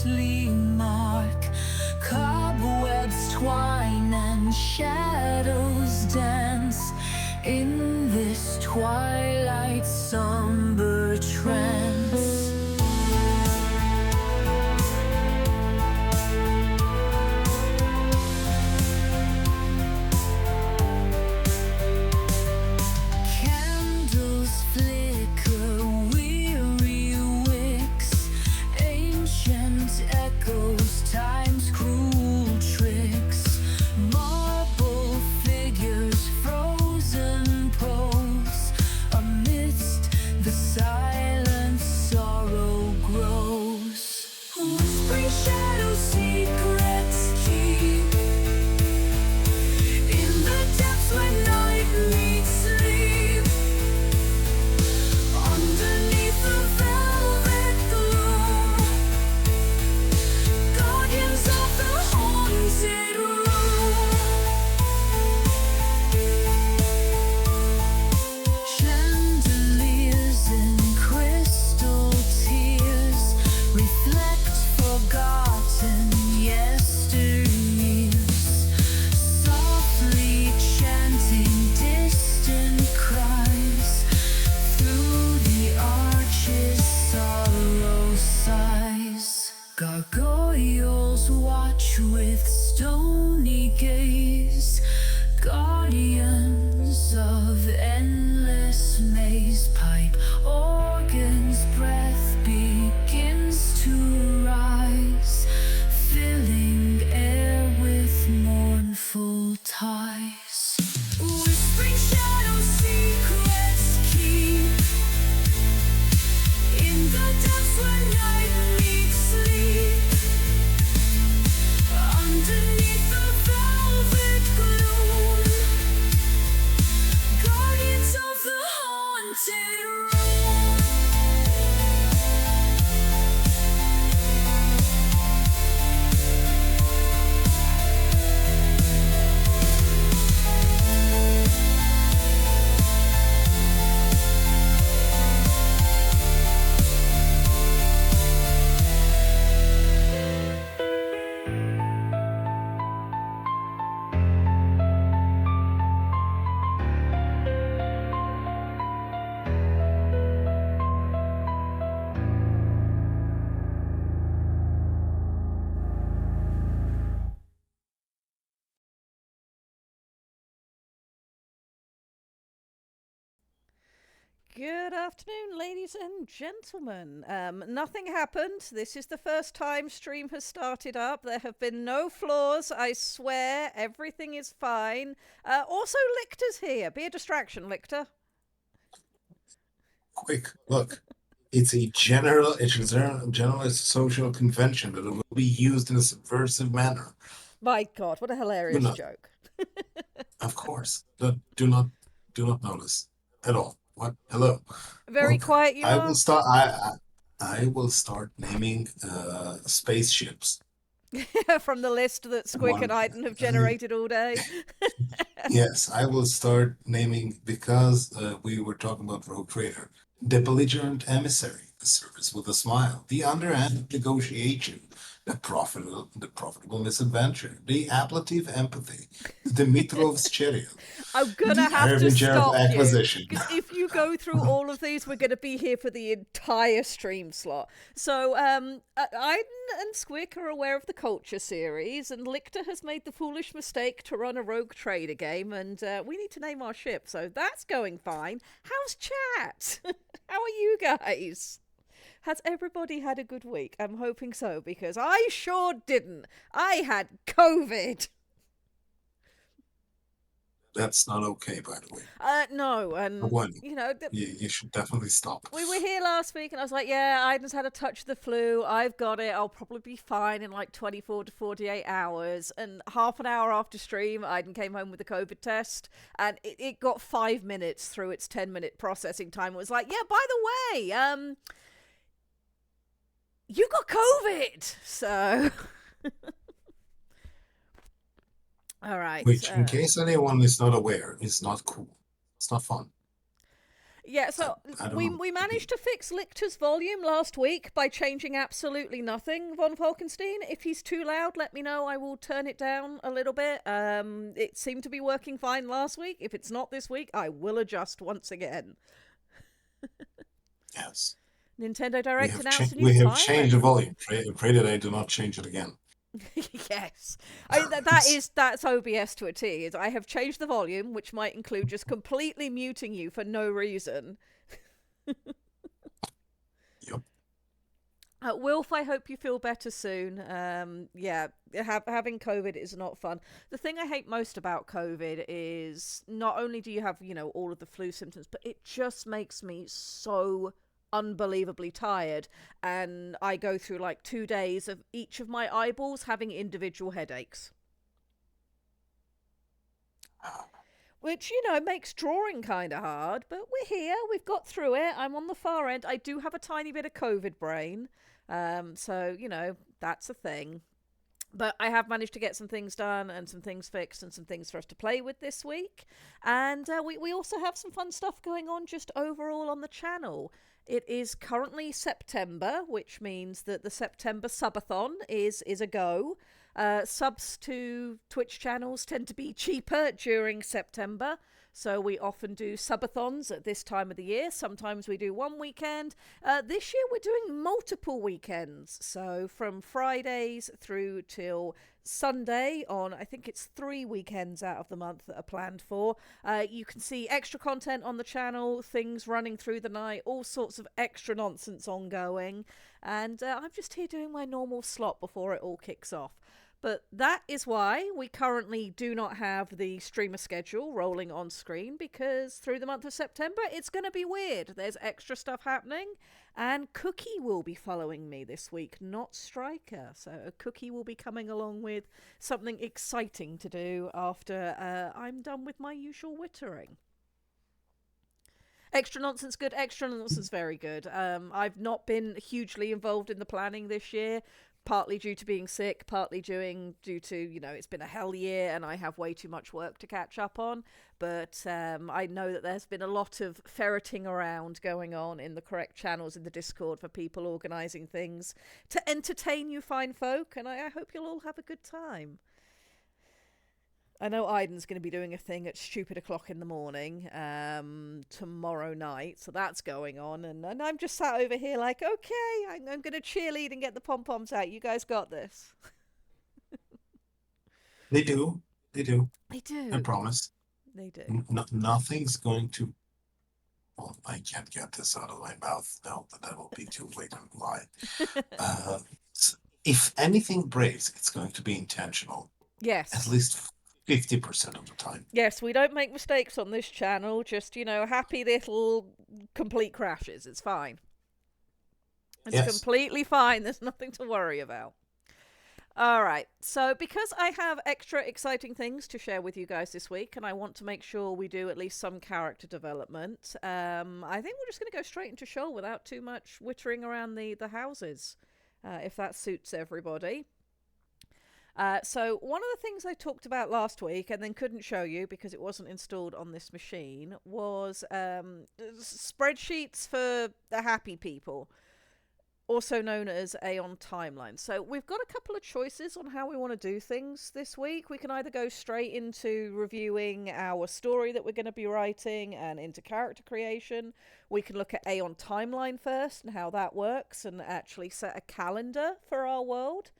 ghostly mark. Cobwebs twine and shadows dance in this twilight somber trance. Candles flicker, weary wicks, ancient echoes, time's cruel tricks. Marble figures, frozen pose, amidst the silence sorrow grows. Whispering shadows, secrets keep in the depths where night meets sleep. Underneath the velvet gloom, guardians of the haunted room. Chandeliers in crystal tears reflect forgotten yesteryears. Softly chanting distant cries, through the arches sorrow sighs. Gargoyles watch with stony gaze, guardians of endless maze. Pipe organ's breath begins to rise, filling air with mournful ties. Whispering shadows, secrets keep in the depths where night meets sleep. Underneath the velvet gloom, guardians of the haunted room. Good afternoon, ladies and gentlemen. Nothing happened. This is the first time stream has started up. There have been no flaws, I swear. Everything is fine. Also, Lictor's here. Be a distraction, Lictor. Quick, look. It's a general social convention that will be used in a subversive manner. My God, what a Do hilarious not, joke. of course, do not notice at all. What? Hello. Very Well, quiet you I will are. start. I will start naming spaceships. From the list that Squick and One. Iden have I, generated all day. yes, I will start naming because we were talking about Rogue Trader. The belligerent emissary, the service with a smile, the underhand negotiation, the profitable misadventure, the ablative empathy, the Mitrov's chariot, I'm gonna the have to harbinger of stop you acquisition. because if you go through all of these, we're going to be here for the entire stream slot. So, Aiden and Squick are aware of the Culture series, and Lictor has made the foolish mistake to run a Rogue Trader game, and we need to name our ship. So that's going fine. How's chat? How are you guys? Has everybody had a good week? I'm hoping so because I sure didn't. I had COVID. That's not okay, by the way. No, I and warn you. you know, You should definitely stop. we were here last week, and I was like, "Yeah, Aiden's had a touch of the flu. I've got it. I'll probably be fine in like 24 to 48 hours." And half an hour after stream, Aiden came home with a COVID test, and it got 5 minutes through its 10-minute processing time. It was like, "Yeah, by the way, you got COVID." So, all right. Which, in case anyone is not aware, is not cool. It's not fun. Yeah, I, so I don't we know. we managed to fix Lichter's volume last week by changing absolutely nothing, von Falkenstein. If he's too loud, let me know. I will turn it down a little bit. It seemed to be working fine last week. If it's not this week, I will adjust once again. Yes. Nintendo Direct announced a new We have fire changed the emblem. volume. Pray that I do not change it again. Yes, that's OBS to a T. Is I have changed the volume, which might include just completely muting you for no reason. Yep. Wilf, I hope you feel better soon. Yeah, having COVID is not fun. The thing I hate most about COVID is not only do you have, all of the flu symptoms, but it just makes me so unbelievably tired. And I go through like 2 days of each of my eyeballs having individual headaches. Which, makes drawing kind of hard, but we're here. We've got through it. I'm on the far end. I do have a tiny bit of COVID brain. So, that's a thing. But I have managed to get some things done and some things fixed and some things for us to play with this week. And we also have some fun stuff going on just overall on the channel. It is currently September, which means that the September subathon is a go. Subs to Twitch channels tend to be cheaper during September, so we often do subathons at this time of the year. Sometimes we do one weekend. This year we're doing multiple weekends, so from Fridays through till Sunday on, I think it's 3 weekends out of the month that are planned for. You can see extra content on the channel, things running through the night, all sorts of extra nonsense ongoing, and I'm just here doing my normal slot before it all kicks off. But that is why we currently do not have the streamer schedule rolling on screen, because through the month of September it's going to be weird. There's extra stuff happening, and Cookie will be following me this week, not Striker. So Cookie will be coming along with something exciting to do after I'm done with my usual wittering. Extra nonsense good, extra nonsense very good. I've not been hugely involved in the planning this year, partly due to being sick, partly due to, it's been a hell year and I have way too much work to catch up on. But I know that there's been a lot of ferreting around going on in the correct channels in the Discord for people organising things to entertain you fine folk, and I hope you'll all have a good time. I know Aiden's going to be doing a thing at stupid o'clock in the morning tomorrow night, so that's going on, and I'm just sat over here like, okay, I'm going to cheerlead and get the pom-poms out. You guys got this. They do. They do. They I do. promise. They do. Nothing's going to. Well, I can't get this out of my mouth now, but that will be too late and lie. Uh, if anything breaks, it's going to be intentional. Yes. At least 50% of the time. Yes, we don't make mistakes on this channel. Just, happy little complete crashes. It's fine. It's completely fine. There's nothing to worry about. All right. So because I have extra exciting things to share with you guys this week, and I want to make sure we do at least some character development, I think we're just going to go straight into show without too much wittering around the houses, if that suits everybody. So one of the things I talked about last week and then couldn't show you because it wasn't installed on this machine was spreadsheets for the happy people, also known as Aeon timelines. So we've got a couple of choices on how we want to do things this week. We can either go straight into reviewing our story that we're going to be writing and into character creation. We can look at Aeon timeline first and how that works and actually set a calendar for our world.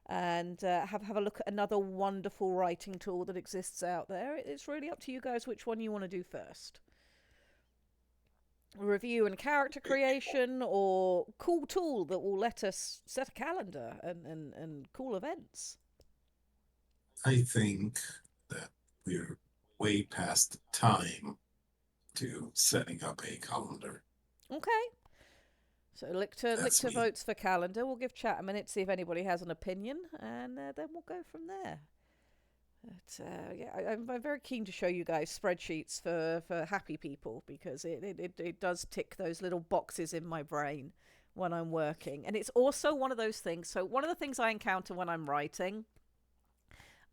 And have a look at another wonderful writing tool that exists out there. It's really up to you guys which one you want to do first. Review and character creation, or cool tool that will let us set a calendar and cool events. I think that we're way past the time to setting up a calendar. Okay. So Lichter votes for calendar. We'll give chat a minute to see if anybody has an opinion, and then we'll go from there. But yeah, I'm very keen to show you guys spreadsheets for happy people, because it does tick those little boxes in my brain when I'm working. And it's also one of those things. So one of the things I encounter when I'm writing,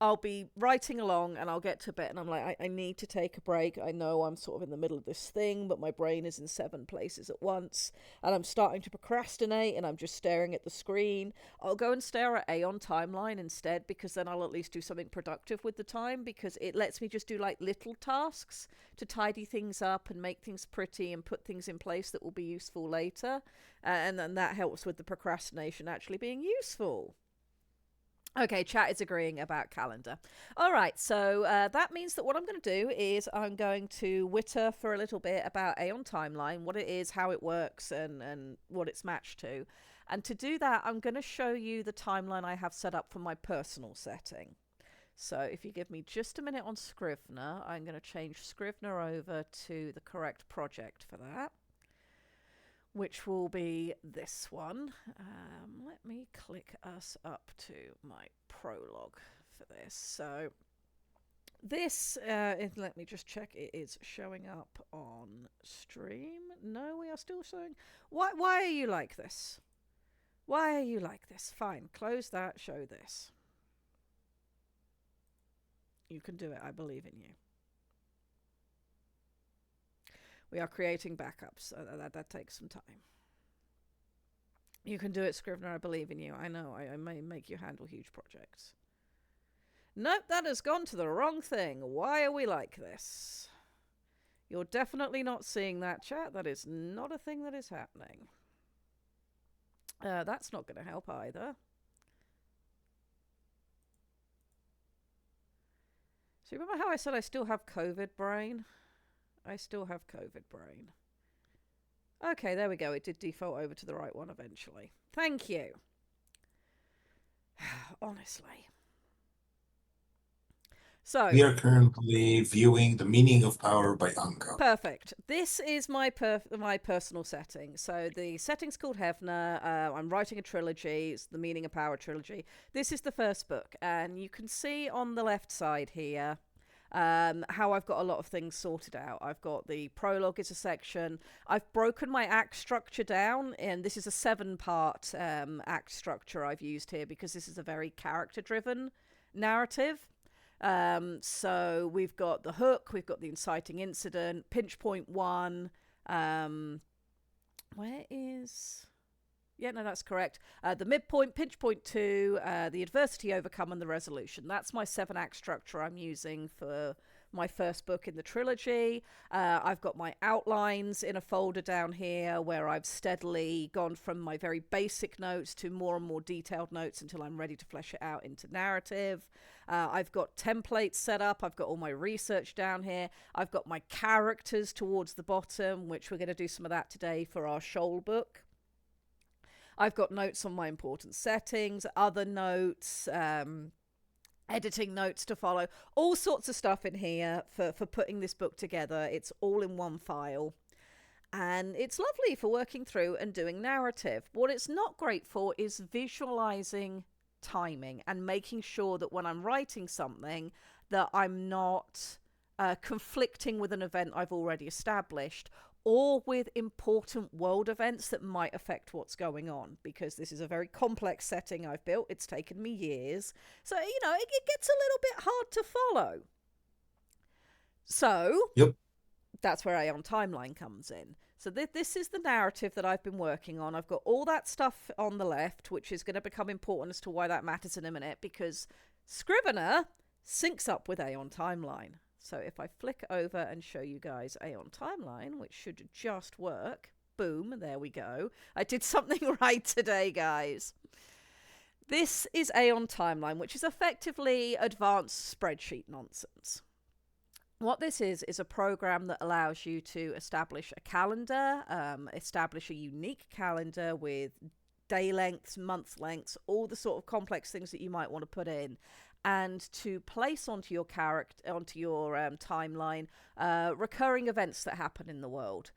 I'll be writing along and I'll get to bed and I'm like, I need to take a break. I know I'm sort of in the middle of this thing, but my brain is in 7 places at once and I'm starting to procrastinate and I'm just staring at the screen. I'll go and stare at Aeon timeline instead, because then I'll at least do something productive with the time, because it lets me just do like little tasks to tidy things up and make things pretty and put things in place that will be useful later. And then that helps with the procrastination actually being useful. Okay, chat is agreeing about calendar. All right, so that means that what I'm going to do is I'm going to witter for a little bit about Aeon Timeline, what it is, how it works, and what it's matched to. And to do that, I'm going to show you the timeline I have set up for my personal setting. So if you give me just a minute on Scrivener, I'm going to change Scrivener over to the correct project for that, which will be this one. Let me click us up to my prologue for this. So this, let me just check, it is showing up on stream. No, we are still showing. Why are you like this? Why are you like this? Fine, close that, show this. You can do it, I believe in you. We are creating backups, so that takes some time. You can do it, Scrivener, I believe in you. I know, I may make you handle huge projects. Nope, that has gone to the wrong thing. Why are we like this? You're definitely not seeing that, chat. That is not a thing that is happening. That's not going to help either. So remember how I said I still have COVID brain? I still have COVID brain. Okay, there we go. It did default over to the right one eventually. Thank you. Honestly. So We are currently viewing The Meaning of Power by Anka. perfect. This is my personal setting. So the setting's called Hefner. I'm writing a trilogy. It's the Meaning of Power trilogy. This is the first book, and you can see on the left side here how I've got a lot of things sorted out. I've got the prologue is a section. I've broken my act structure down, and this is a 7-part act structure I've used here because this is a very character-driven narrative. So we've got the hook, we've got the inciting incident, pinch point 1. Where is... Yeah, no, that's correct. The midpoint, pinch point 2, the adversity overcome, and the resolution. That's my 7-act structure I'm using for my first book in the trilogy. I've got my outlines in a folder down here where I've steadily gone from my very basic notes to more and more detailed notes until I'm ready to flesh it out into narrative. I've got templates set up. I've got all my research down here. I've got my characters towards the bottom, which we're going to do some of that today for our Shoal book. I've got notes on my important settings, other notes, editing notes to follow, all sorts of stuff in here for putting this book together. It's all in one file. And it's lovely for working through and doing narrative. What it's not great for is visualizing timing and making sure that when I'm writing something that I'm not conflicting with an event I've already established, or with important world events that might affect what's going on, because this is a very complex setting I've built. It's taken me years. So, you know, it gets a little bit hard to follow. So, Yep. that's where Aeon Timeline comes in. So this is the narrative that I've been working on. I've got all that stuff on the left, which is going to become important as to why that matters in a minute, because Scrivener syncs up with Aeon Timeline. So if I flick over and show you guys Aeon Timeline, which should just work. Boom, there we go. I did something right today, guys. This is Aeon Timeline, which is effectively advanced spreadsheet nonsense. What this is a program that allows you to establish a calendar, establish a unique calendar with day lengths, month lengths, all the sort of complex things that you might want to put in, and to place onto your timeline recurring events that happen in the world.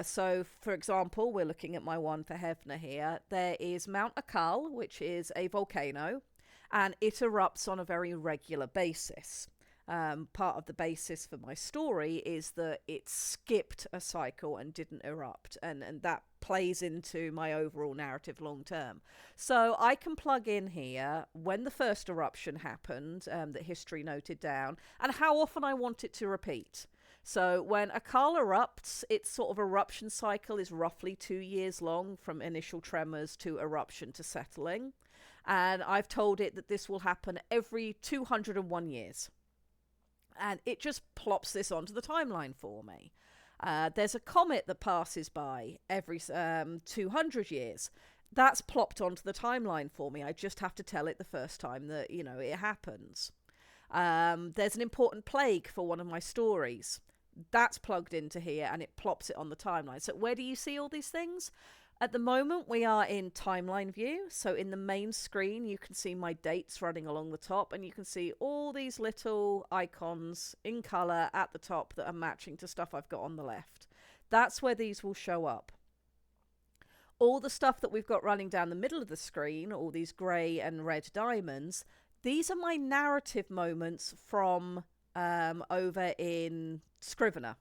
So, for example, we're looking at my one for Hefner here. There is Mount Akal, which is a volcano, and it erupts on a very regular basis. Part of the basis for my story is that it skipped a cycle and didn't erupt, and that plays into my overall narrative long term. So I can plug in here when the first eruption happened, that history noted down, and how often I want it to repeat. So when a Carl erupts, its sort of eruption cycle is roughly 2 years long, from initial tremors to eruption to settling. And I've told it that this will happen every 201 years. And it just plops this onto the timeline for me. There's a comet that passes by every 200 years. That's plopped onto the timeline for me. I just have to tell it the first time that, it happens. There's an important plague for one of my stories. That's plugged into here and it plops it on the timeline. So where do you see all these things? At the moment, we are in timeline view. So in the main screen, you can see my dates running along the top, and you can see all these little icons in color at the top that are matching to stuff I've got on the left. That's where these will show up. All the stuff that we've got running down the middle of the screen, all these gray and red diamonds, these are my narrative moments from over in Scrivener.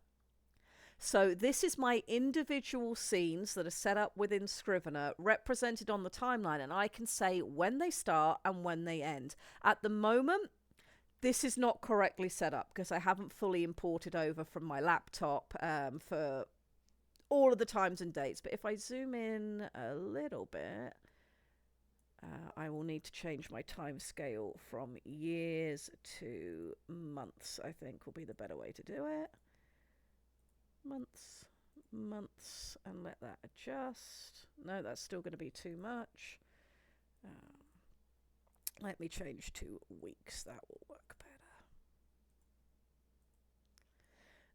So this is my individual scenes that are set up within Scrivener, represented on the timeline, and I can say when they start and when they end. At the moment, this is not correctly set up because I haven't fully imported over from my laptop for all of the times and dates. But if I zoom in a little bit, I will need to change my time scale from years to months, I think will be the better way to do it. Months, and let that adjust. No, that's still going to be too much. Let me change to weeks. That will work better.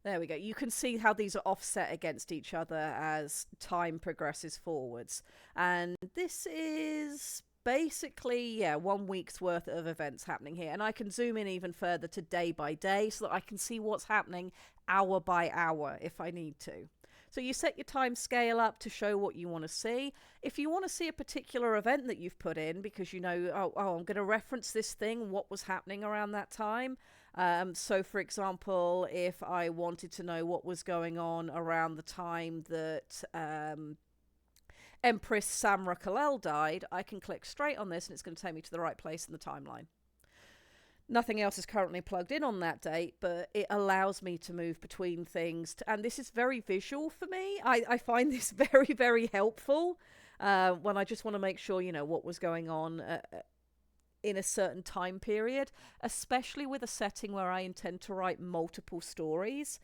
There we go. You can see how these are offset against each other as time progresses forwards. And this is basically, 1 week's worth of events happening here. And I can zoom in even further to day by day so that I can see what's happening hour by hour if I need to. So you set your time scale up to show what you want to see. If you want to see a particular event that you've put in because I'm going to reference this thing, what was happening around that time. So for example, if I wanted to know what was going on around the time that Empress Samra Kalel died, I can click straight on this and it's going to take me to the right place in the timeline. Nothing else is currently plugged in on that date, but it allows me to move between things. And this is very visual for me. I find this very, very helpful when I just want to make sure, what was going on in a certain time period, especially with a setting where I intend to write multiple stories.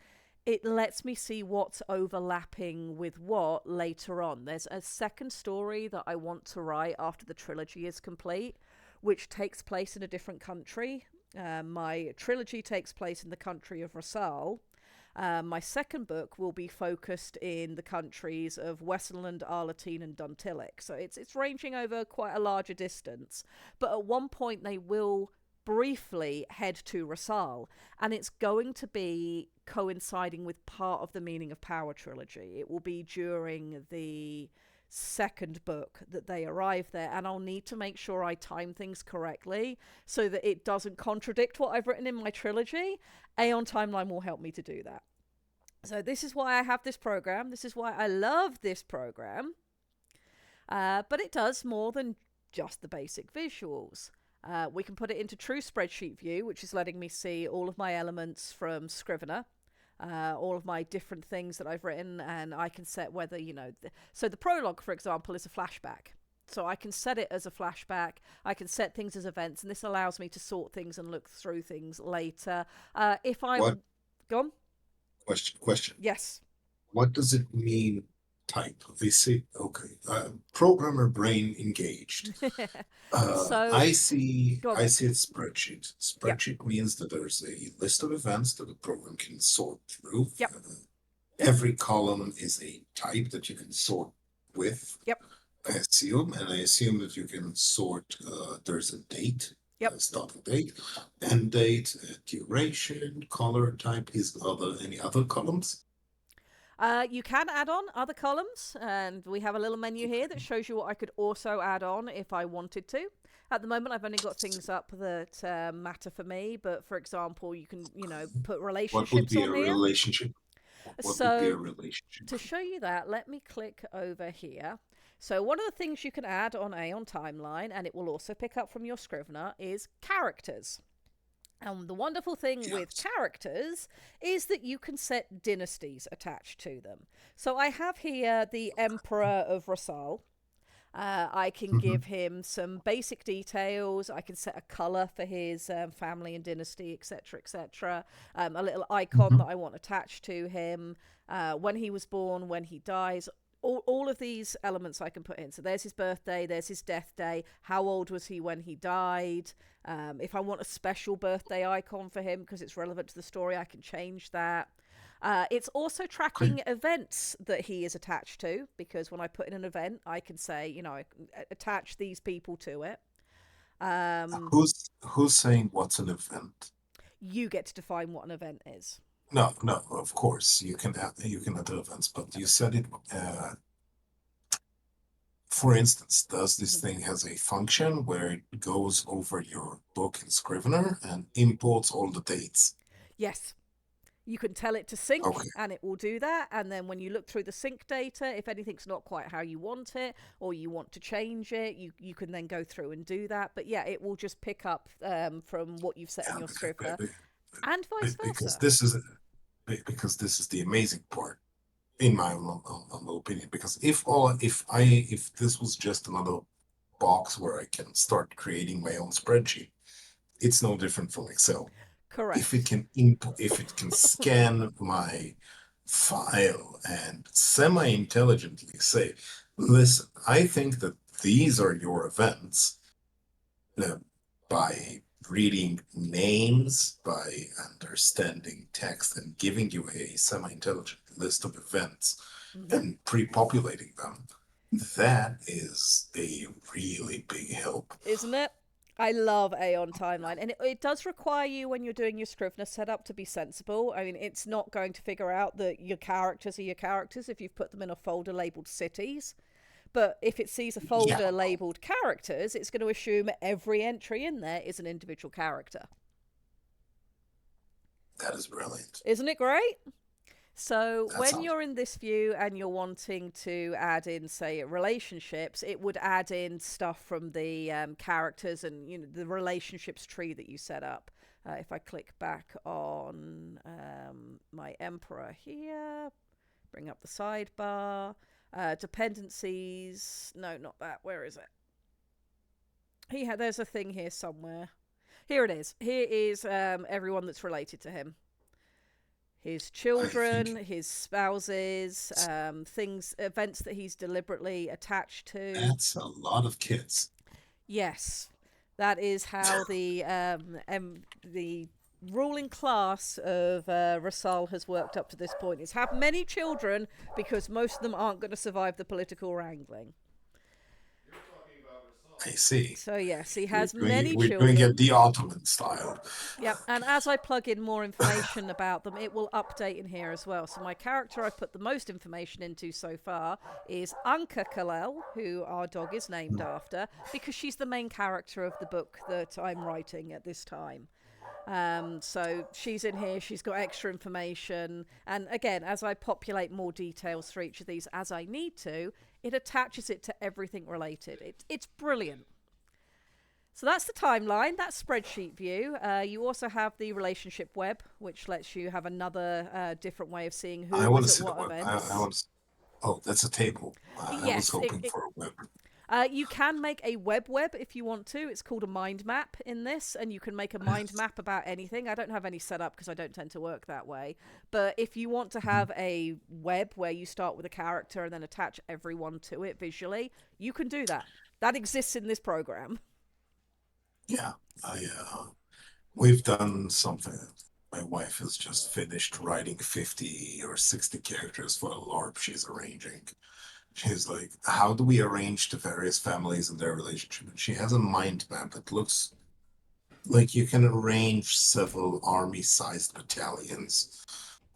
It lets me see what's overlapping with what later on. There's a second story that I want to write after the trilogy is complete, which takes place in a different country. My trilogy takes place in the country of Rasal. My second book will be focused in the countries of Westernland, Arletine, and Duntilic. So it's ranging over quite a larger distance. But at one point they will briefly head to Rasal, and it's going to be coinciding with part of the Meaning of Power trilogy. It will be during the second book that they arrive there, and I'll need to make sure I time things correctly so that it doesn't contradict what I've written in my trilogy. Aeon Timeline will help me to do that. So this is why I have this program. This is why I love this program. But it does more than just the basic visuals. We can put it into true spreadsheet view, which is letting me see all of my elements from Scrivener, all of my different things that I've written, and I can set whether, so the prologue, for example, is a flashback. So I can set it as a flashback. I can set things as events, and this allows me to sort things and look through things later. If I'm... What? Gone? Question. Yes. What does it mean, type? They say, okay, programmer brain engaged. So I see go on a then. spreadsheet. Spreadsheet means that there's a list of events that the program can sort through. Yep. Every column is a type that you can sort with. Yep. I assume that you can sort, there's a date. Yep. Starting date, end date, duration, color type. Is any other columns? You can add on other columns, and we have a little menu here that shows you what I could also add on if I wanted to. At the moment, I've only got things up that matter for me, but for example, you can, put What would relationships be on a here. relationship? What would be a So relationship? to show you that, let me click over here. So one of the things you can add on Aeon Timeline, and it will also pick up from your Scrivener, is characters. And the wonderful thing with Yes. characters is that you can set dynasties attached to them. So I have here the Emperor of Rasal. I can Hmm. give him some basic details. I can set a color for his family and dynasty, etc., etc. A little icon Hmm. that I want attached to him, when he was born, when he dies. All of these elements I can put in. So there's his birthday, there's his death day. How old was he when he died? If I want a special birthday icon for him because it's relevant to the story, I can change that. It's also Okay. tracking events that he is attached to because when I put in an event, I can say, I can attach these people to it. Um, Who's saying what's an event? you get to define what an event is. No, no, of course you can add events, but you said it. For instance, does this Mhm. thing has a function where it goes over your book in Scrivener and imports all the dates? Yes, you can tell it to sync Okay, and it will do that. And then when you look through the sync data, if anything's not quite how you want it or you want to change it, you can then go through and do that. But yeah, it will just pick up from what you've set in yeah, your Scrivener and be- vice because versa. this is because this is the amazing part, in my humble opinion. Because if this was just another box where I can start creating my own spreadsheet, it's no different from Excel. Correct. If it can scan my file and semi-intelligently say, listen, I think that these are your events, uh, by reading names, by understanding text and giving you a semi-intelligent list of events Hmm. and pre-populating them, that is a really big help. Isn't it? I love Aeon Timeline, and it does require you when you're doing your Scrivener setup to be sensible. I mean, it's not going to figure out that your characters are your characters if you've put them in a folder labeled cities. But if it sees a Yeah, folder labeled characters, it's going to assume every entry in there is an individual character. that is brilliant. Isn't it great? So That when sounds. you're in this view and you're wanting to add in, say, relationships, it would add in stuff from the characters and the relationships tree that you set up. If I click back on my emperor here, bring up the sidebar, dependencies. No, not that. Where is it? There's a thing here somewhere. Here it is. Here is everyone that's related to him, his I children, think his spouses, things, events that he's deliberately attached to. that's a lot of kids. Yes, that is how the ruling class of Rasal has worked up to this point. It's have many children because most of them aren't going to survive the political wrangling. I see. So yes, he has many We're doing it children. the Ottoman style. Yep, and as I plug in more information about them, it will update in here as well. So my character I've put the most information into so far is Anka Kalel, who our dog is named after, because she's the main character of the book that I'm writing at this time. So she's in here, she's got extra information, and again, as I populate more details for each of these as I need to, it attaches it to everything related. It's brilliant. So that's the timeline, that's spreadsheet view. You also have the relationship web, which lets you have another different way of seeing I who want was to at see the what web. I events. want to. Oh, that's a table. I was Yes, hoping for a web. you can make a web if you want to. It's called a mind map in this, and you can make a mind Yes. map about anything. I don't have any set up because I don't tend to work that way. But if you want to Mhm. have a web where you start with a character and then attach everyone to it visually, you can do that. That exists in this program. Yeah, we've done something. My wife has just finished writing 50 or 60 characters for a LARP she's arranging. She's like, how do we arrange the various families and their relationship? And she has a mind map that looks like you can arrange several army-sized battalions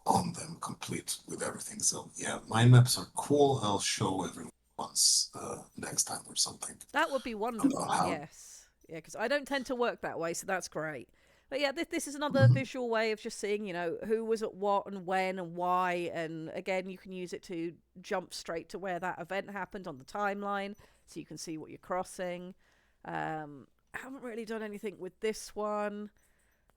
on them, complete with everything. So yeah, mind maps are cool. I'll show everyone once next time or something That would be about wonderful, how yes. Yeah, because I don't tend to work that way, so that's great. But yeah, this is another Mhm. visual way of just seeing, who was at what and when and why. And again, you can use it to jump straight to where that event happened on the timeline, so you can see what you're crossing. I haven't really done anything with this one.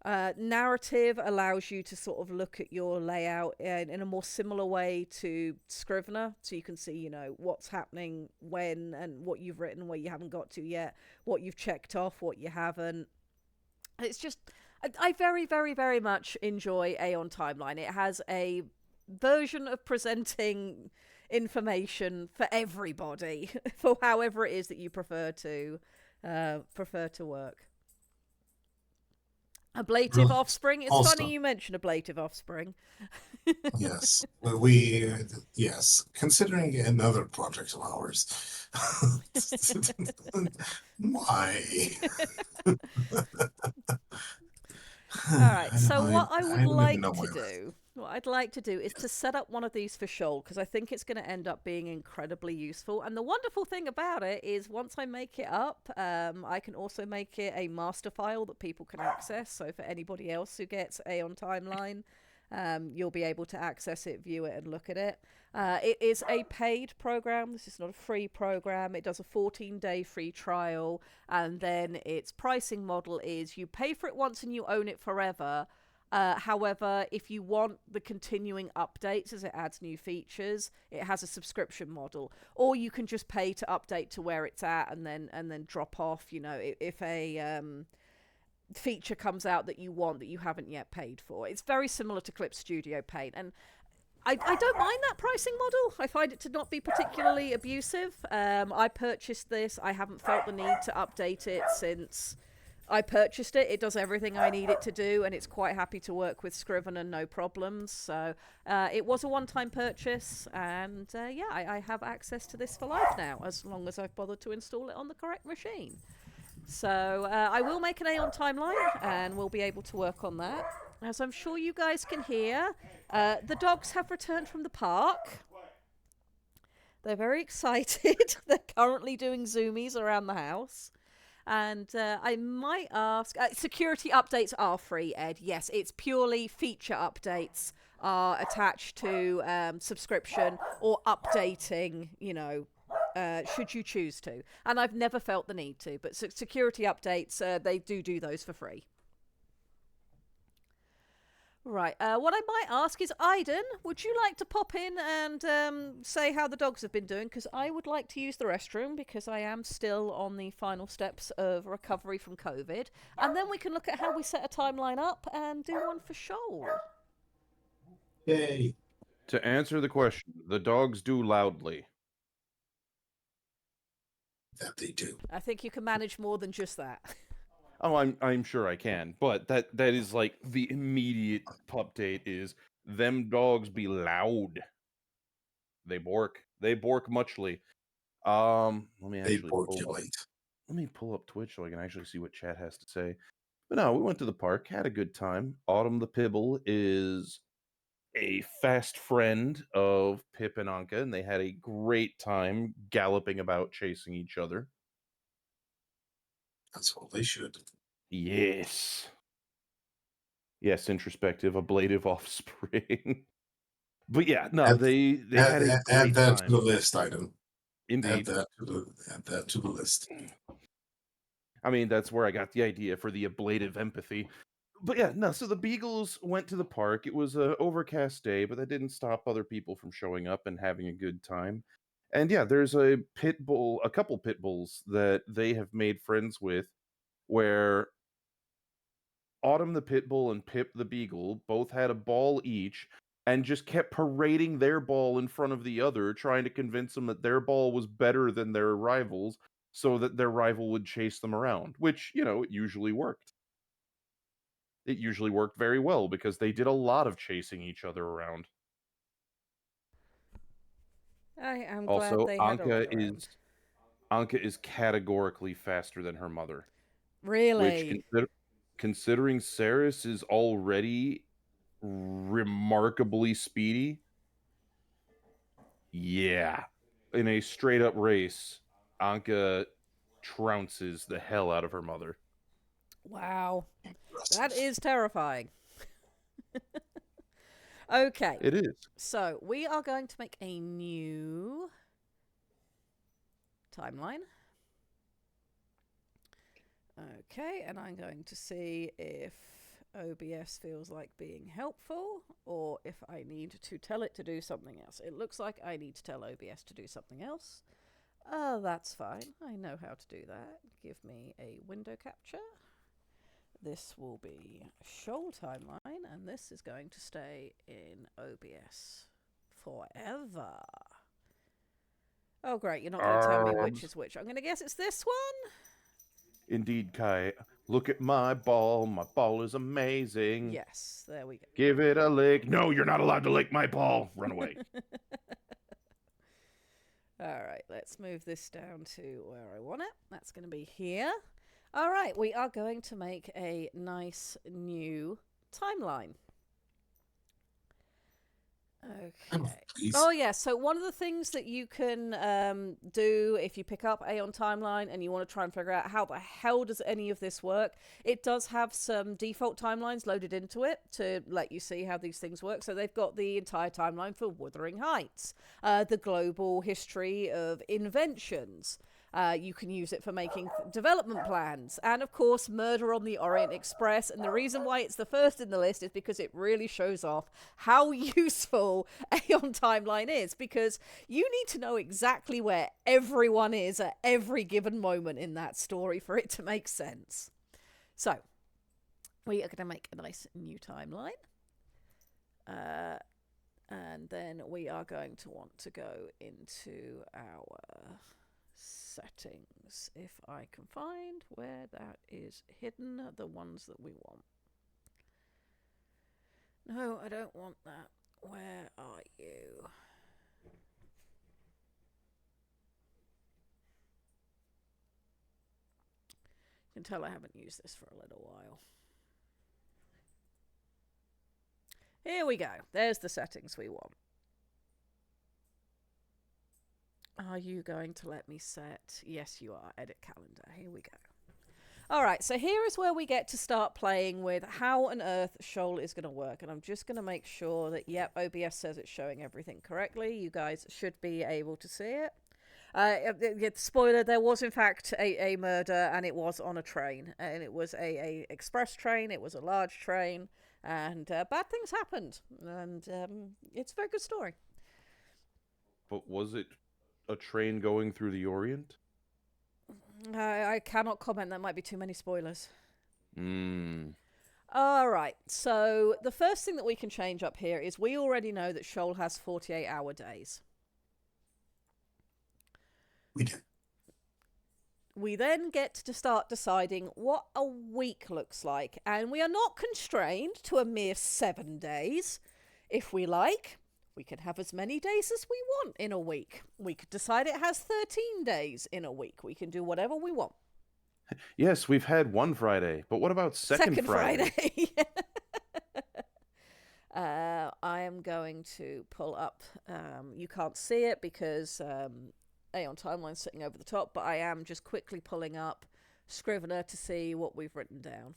Narrative allows you to sort of look at your layout in a more similar way to Scrivener, so you can see, what's happening when and what you've written, where you haven't got to yet, what you've checked off, what you haven't. It's just, I very, very, very much enjoy Aeon Timeline. It has a version of presenting information for everybody, for however it is that you prefer to work. Ablative Brilliant. offspring. It's funny Also, you mention ablative offspring. yes, yes, considering another project of ours. Why? All right. So what I I would don't even like know to why. do, what I'd like to do is to Yes. set up one of these for Shoal because I think it's going to end up being incredibly useful. And the wonderful thing about it is once I make it up, I can also make it a master file that people can access. So for anybody else who gets Aeon Timeline, you'll be able to access it, view it, and look at it. It is a paid program. This is not a free program. It does a 14-day free trial, and then its pricing model is you pay for it once and you own it forever. However, if you want the continuing updates as it adds new features, it has a subscription model, or you can just pay to update to where it's at and then drop off. If a feature comes out that you want that you haven't yet paid for. It's very similar to Clip Studio Paint, and I don't mind that pricing model. I find it to not be particularly abusive. I purchased this. I haven't felt the need to update it since I purchased it. It does everything I need it to do, and it's quite happy to work with Scrivener, no problems. So it was a one-time purchase, and yeah, I have access to this for life now, as long as I've bothered to install it on the correct machine. So I will make an Aeon timeline, and we'll be able to work on that. As I'm sure you guys can hear, the dogs have returned from the park. They're very excited. They're currently doing zoomies around the house. And I might ask, security updates are free, Ed. Yes, it's purely feature updates are attached to subscription or updating, should you choose to. And I've never felt the need to, but security updates, they do those for free. Right. What I might ask is, Aiden, would you like to pop in and say how the dogs have been doing? Because I would like to use the restroom because I am still on the final steps of recovery from COVID. And then we can look at how we set a timeline up and do one for Shoal. Yay. To answer the question, the dogs do loudly. That they do. I think you can manage more than just that. Oh, I'm sure I can, but that is like the immediate update is them dogs be loud. They bork. They bork muchly. Let me They actually populate. pull up Twitch so I can actually see what chat has to say. But no, we went to the park, had a good time. Autumn the Pibble is a fast friend of Pip and Anka, and they had a great time galloping about chasing each other. That's all they should. Yes. Yes, introspective, ablative offspring. But yeah, no, Add, they add, had a add great that to the time. list item. Indeed. Add that to the list. I mean, that's where I got the idea for the ablative empathy. But yeah, no, so the Beagles went to the park. It was a overcast day, but that didn't stop other people from showing up and having a good time. And yeah, there's a couple pit bulls that they have made friends with where Autumn the pit bull and Pip the beagle both had a ball each and just kept parading their ball in front of the other, trying to convince them that their ball was better than their rivals so that their rival would chase them around, which, it usually worked. It usually worked very well because they did a lot of chasing each other around. I am glad Also, they had a run around. Anka is categorically faster than her mother, which Really? considering Saris is already remarkably speedy. Yeah. In a straight up race, Anka trounces the hell out of her mother. Wow. That Impressive. is terrifying. Okay. It is. So we are going to make a new timeline. Okay, and I'm going to see if OBS feels like being helpful or if I need to tell it to do something else. It looks like I need to tell OBS to do something else. That's fine. I know how to do that. Give me a window capture. This will be Shoal timeline, and this is going to stay in OBS forever. Oh, great. You're not going to tell me which is which. I'm going to guess it's this one. Indeed, Kai. Look at my ball. My ball is amazing. Yes, there we go. Give it a lick. No, you're not allowed to lick my ball. Run away. All right, let's move this down to where I want it. That's going to be here. All right, we are going to make a nice new timeline. Okay. Please. Oh, yeah. So one of the things that you can do if you pick up Aeon Timeline and you want to try and figure out how the hell does any of this work, it does have some default timelines loaded into it to let you see how these things work. So they've got the entire timeline for Wuthering Heights, the global history of inventions. You can use it for making development plans. And, of course, Murder on the Orient Express. And the reason why it's the first in the list is because it really shows off how useful Aeon Timeline is. Because you need to know exactly where everyone is at every given moment in that story for it to make sense. So, we are going to make a nice new timeline. And then we are going to want to go into our settings, if I can find where that is hidden, the ones that we want. No, I don't want that. Where are you? You can tell I haven't used this for a little while. Here we go. There's the settings we want. Are you going to let me set? Yes, you are. Edit calendar. Here we go. All right, so here is where we get to start playing with how on earth Shoal is going to work. And I'm just going to make sure that, yep, OBS says it's showing everything correctly. You guys should be able to see it. Spoiler, there was in fact a murder, and it was on a train. And it was a express train. It was a large train. And bad things happened. And it's a very good story. But was it a train going through the Orient? I cannot comment. That might be too many spoilers. All right. So the first thing that we can change up here is we already know that Shoal has 48-hour days. We do. We then get to start deciding what a week looks like. And we are not constrained to a mere 7 days. If we like, we can have as many days as we want in a week. We could decide it has 13 days in a week. We can do whatever we want. Yes, we've had one Friday, but what about second Friday? I am going to pull up. You can't see it because Aeon Timeline's sitting over the top, but I am just quickly pulling up Scrivener to see what we've written down.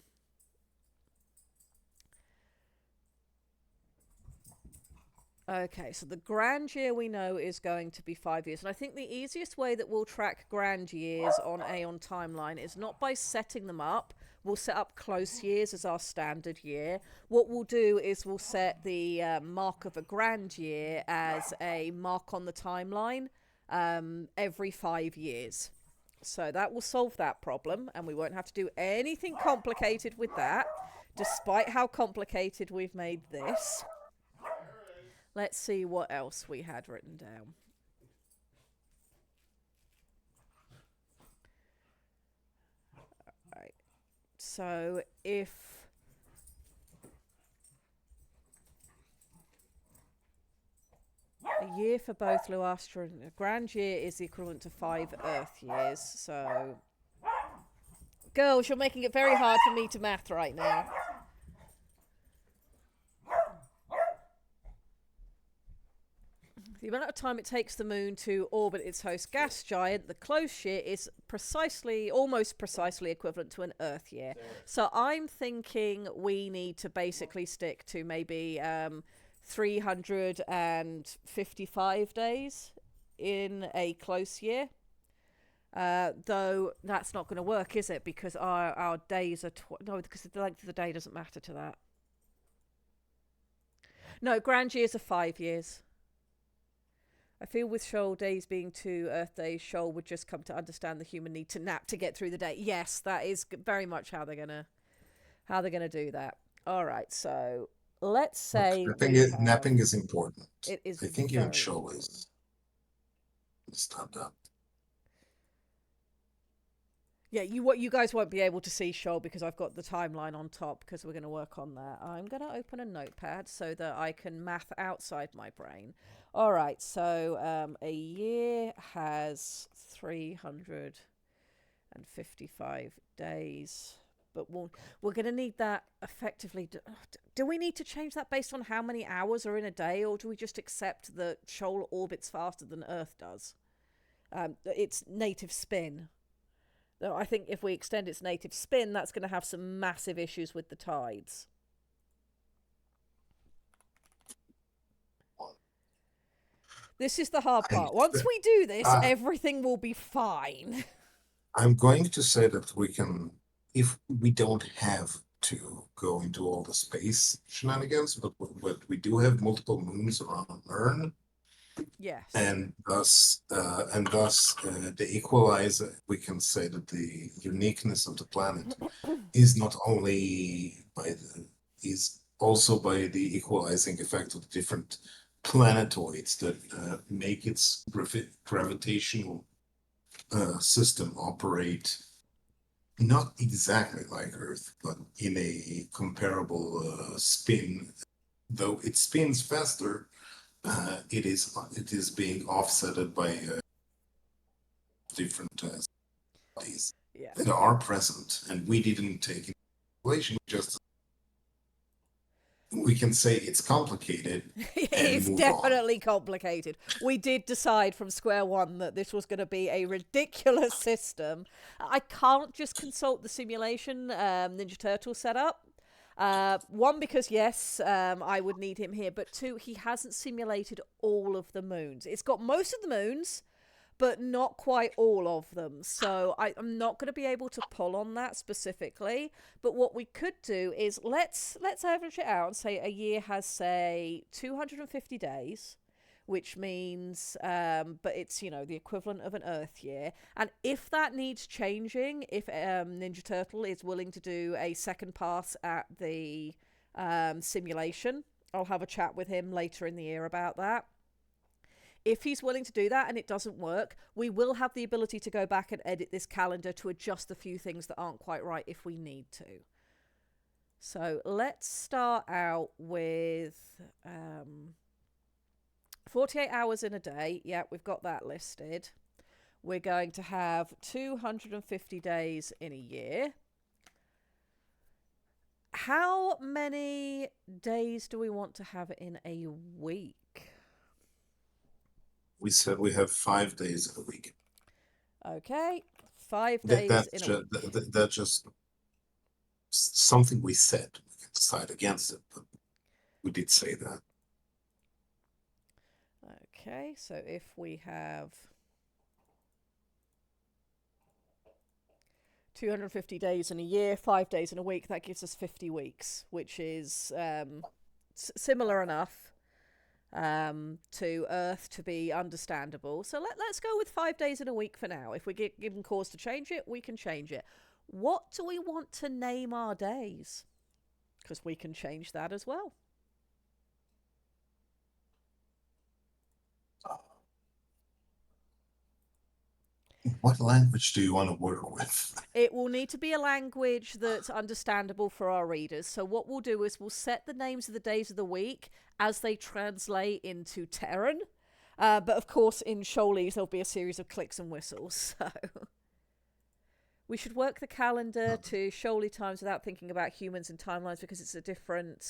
Okay, so the grand year we know is going to be 5 years. And I think the easiest way that we'll track grand years on Aeon Timeline is not by setting them up. We'll set up close years as our standard year. What we'll do is we'll set the mark of a grand year as a mark on the timeline every 5 years. So that will solve that problem, and we won't have to do anything complicated with that, despite how complicated we've made this. Let's see what else we had written down. All right. So if a year for both Luastra and a grand year is the equivalent to 5 Earth years, so... Girls, you're making it very hard for me to math right now. The amount of time it takes the moon to orbit its host gas giant, the close year, is almost precisely equivalent to an Earth year. So I'm thinking we need to basically stick to maybe 355 days in a close year. Though that's not going to work, is it? Because our days are... no, because the length of the day doesn't matter to that. No, grand years are 5 years. I feel with Shoal days being 2 Earth days, Shoal would just come to understand the human need to nap to get through the day. Yes, that is very much how they're gonna do that. All right, so let's say Napping is important. It is. I think even very Shoal important. is not that. Yeah, you guys won't be able to see Shoal because I've got the timeline on top because we're going to work on that. I'm going to open a notepad so that I can math outside my brain. All right, so a year has 355 days, but we're going to need that effectively. Do we need to change that based on how many hours are in a day, or do we just accept that Shoal orbits faster than Earth does? Its native spin. Though I think if we extend its native spin, that's going to have some massive issues with the tides. This is the hard part. Once we do this, everything will be fine. I'm going to say that we can, if we don't have to go into all the space shenanigans, but we do have multiple moons around Mern, Yes. and thus the equalizer. We can say that the uniqueness of the planet is not only is also by the equalizing effect of the different planetoids that make its gravitational system operate not exactly like Earth, but in a comparable spin. Though it spins faster, it is being offsetted by different bodies that are present, and we didn't take into consideration. We can say it's complicated. It's definitely complicated. We did decide from square one that this was going to be a ridiculous system. I can't just consult the simulation Ninja Turtle setup. One, because yes, I would need him here, but two, he hasn't simulated all of the moons. It's got most of the moons, but not quite all of them. So I'm not going to be able to pull on that specifically. But what we could do is let's average it out and say a year has, say, 250 days, which means, but it's, the equivalent of an Earth year. And if that needs changing, if Ninja Turtle is willing to do a second pass at the simulation, I'll have a chat with him later in the year about that. If he's willing to do that and it doesn't work, we will have the ability to go back and edit this calendar to adjust a few things that aren't quite right if we need to. So let's start out with 48 hours in a day. Yeah, we've got that listed. We're going to have 250 days in a year. How many days do we want to have in a week? We said we have 5 days in a week. Okay, 5 days in a week. That's just something we said. We can decide against it, but we did say that. Okay, so if we have 250 days in a year, 5 days in a week, that gives us 50 weeks, which is similar enough to Earth to be understandable. So let's go with 5 days in a week for now. If we get given cause to change it, we can change it. What do we want to name our days? Because we can change that as well. What language do you want to work with? It will need to be a language that's understandable for our readers. So what we'll do is we'll set the names of the days of the week as they translate into Terran. But of course, in Shoalese, there'll be a series of clicks and whistles. So We should work the calendar to Shoaley times without thinking about humans and timelines because it's a different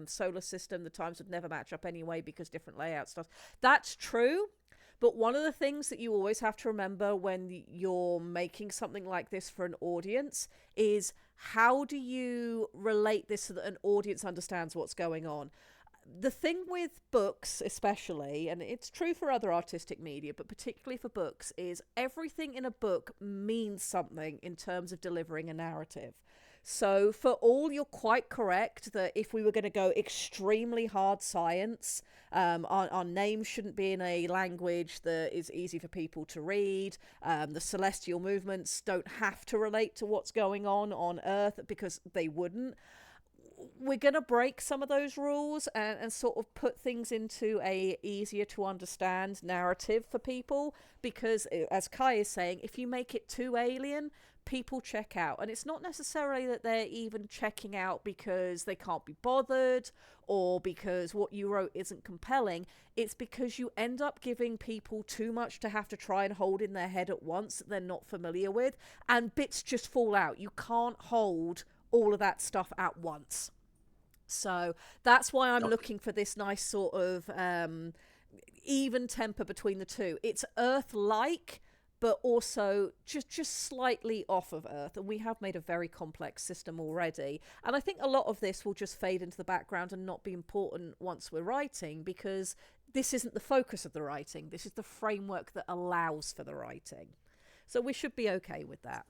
solar system. The times would never match up anyway because different layout stuff. That's true. But one of the things that you always have to remember when you're making something like this for an audience is how do you relate this so that an audience understands what's going on? The thing with books, especially, and it's true for other artistic media, but particularly for books, is everything in a book means something in terms of delivering a narrative. So, for all, you're quite correct that if we were going to go extremely hard science, our name shouldn't be in a language that is easy for people to read. The celestial movements don't have to relate to what's going on Earth because they wouldn't. We're going to break some of those rules and sort of put things into a easier to understand narrative for people because, as Kai is saying, if you make it too alien, people check out. And it's not necessarily that they're even checking out because they can't be bothered or because what you wrote isn't compelling. It's because you end up giving people too much to have to try and hold in their head at once that they're not familiar with, and bits just fall out. You can't hold all of that stuff at once. So that's why I'm looking for this nice sort of even temper between the two. It's Earth-like, but also just slightly off of Earth. And we have made a very complex system already. And I think a lot of this will just fade into the background and not be important once we're writing, because this isn't the focus of the writing. This is the framework that allows for the writing. So we should be okay with that.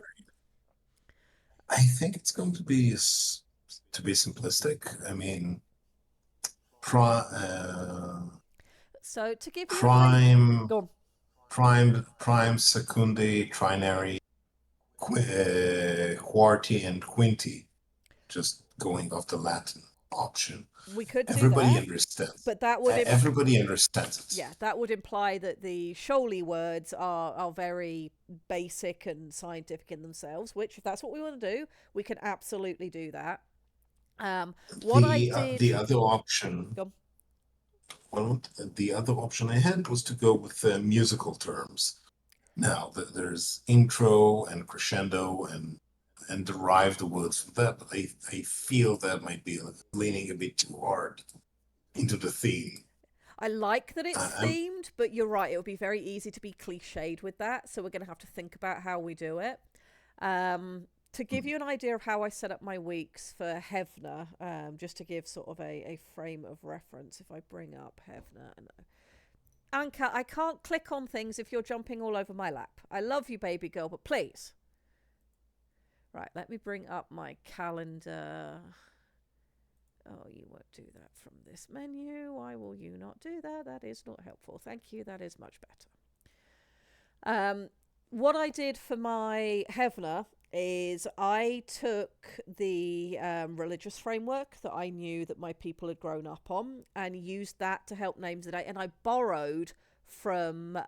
I think it's going to be simplistic. I mean, So to give you prime, go on. prime, secundae, trinary, quarti, and quinti. Just going off the Latin option. We could do Everybody that, understands. but that would Everybody understands it. yeah, that would imply that the Shoaley words are very basic and scientific in themselves, which if that's what we want to do, we can absolutely do that. What I did The other option, go on. well, the other option I had was to go with musical terms. Now, there's intro and crescendo and derive the words from that, but I feel that might be leaning a bit too hard into the theme. I like that it's I'm themed, but you're right, it would be very easy to be cliched with that, so we're going to have to think about how we do it. To give you an idea of how I set up my weeks for Hevna, just to give sort of a frame of reference, if I bring up Hevna. And Anka, I can't click on things if you're jumping all over my lap. I love you, baby girl, but please. Right, let me bring up my calendar. Oh, you won't do that from this menu. Why will you not do that? That is not helpful. Thank you. That is much better. What I did for my Hevna is I took the religious framework that I knew that my people had grown up on and used that to help names the day. And I borrowed from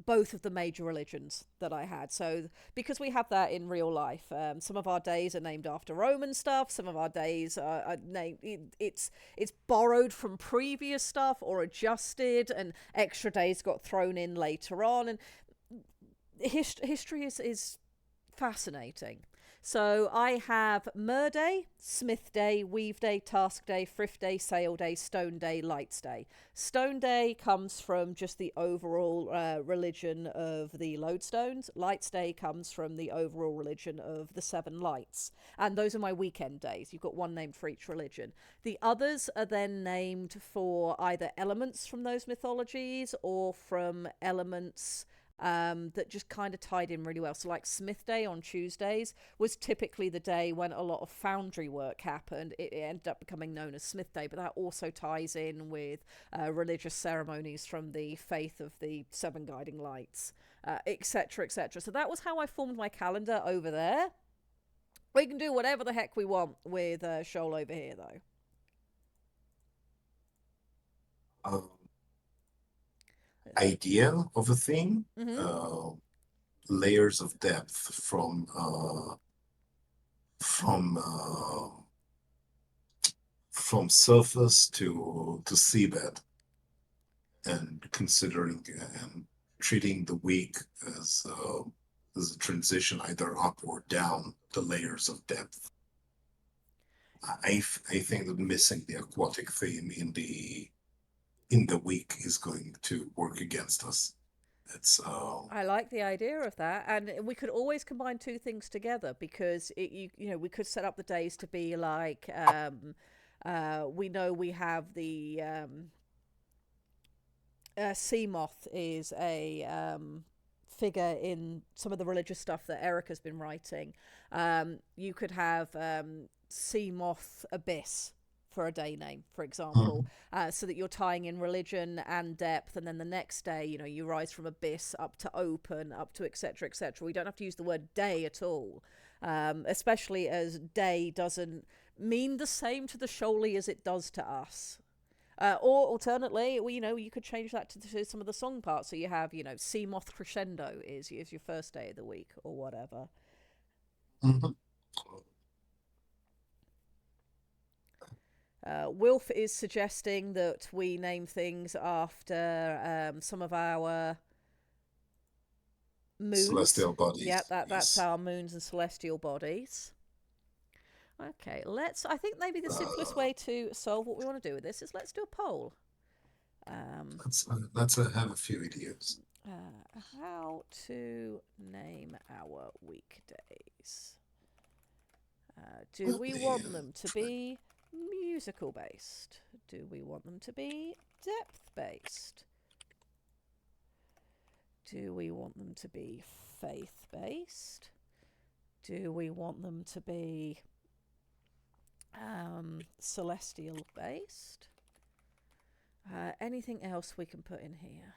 both of the major religions that I had. So because we have that in real life, some of our days are named after Roman stuff, some of our days are named, it's borrowed from previous stuff or adjusted, and extra days got thrown in later on. And history is fascinating. So I have Mer Day, Smith Day, Weave Day, Task Day, Thrift Day, Sale Day, Stone Day, Lights Day. Stone Day comes from just the overall religion of the Lodestones. Lights Day comes from the overall religion of the Seven Lights. And those are my weekend days. You've got one named for each religion. The others are then named for either elements from those mythologies or from elements that just kind of tied in really well. So like Smith Day on Tuesdays was typically the day when a lot of foundry work happened. It ended up becoming known as Smith Day, but that also ties in with religious ceremonies from the faith of the Seven Guiding Lights, etc., etc. So that was how I formed my calendar over there. We can do whatever the heck we want with Shoal over here, though. Idea of a theme, Mm-hmm. layers of depth from surface to seabed, and considering and treating the week as as a transition either up or down the layers of depth. I think that missing the aquatic theme in the week is going to work against us. It's I like the idea of that, and we could always combine two things together because we could set up the days to be like we know we have the sea moth is a figure in some of the religious stuff that Erica's been writing. You could have sea moth abyss for a day name, for example, mhm, so that you're tying in religion and depth, and then the next day, you rise from abyss up to open, up to etc. etc. We don't have to use the word day at all, especially as day doesn't mean the same to the Shoaly as it does to us. Or alternately, well, you could change that to some of the song parts. So you have, Sea Moth Crescendo is your first day of the week or whatever. mhm. Wilf is suggesting that we name things after some of our moons. Celestial Yeah, bodies, that's yes. our moons and celestial bodies. Okay, I think maybe the simplest Uh, way to solve what we want to do with this is let's do a poll. Um, let's have a few ideas. how to name our weekdays. Do Well, we want them to be musical based? Do we want them to be depth based? Do we want them to be faith based? Do we want them to be celestial based? Anything else we can put in here?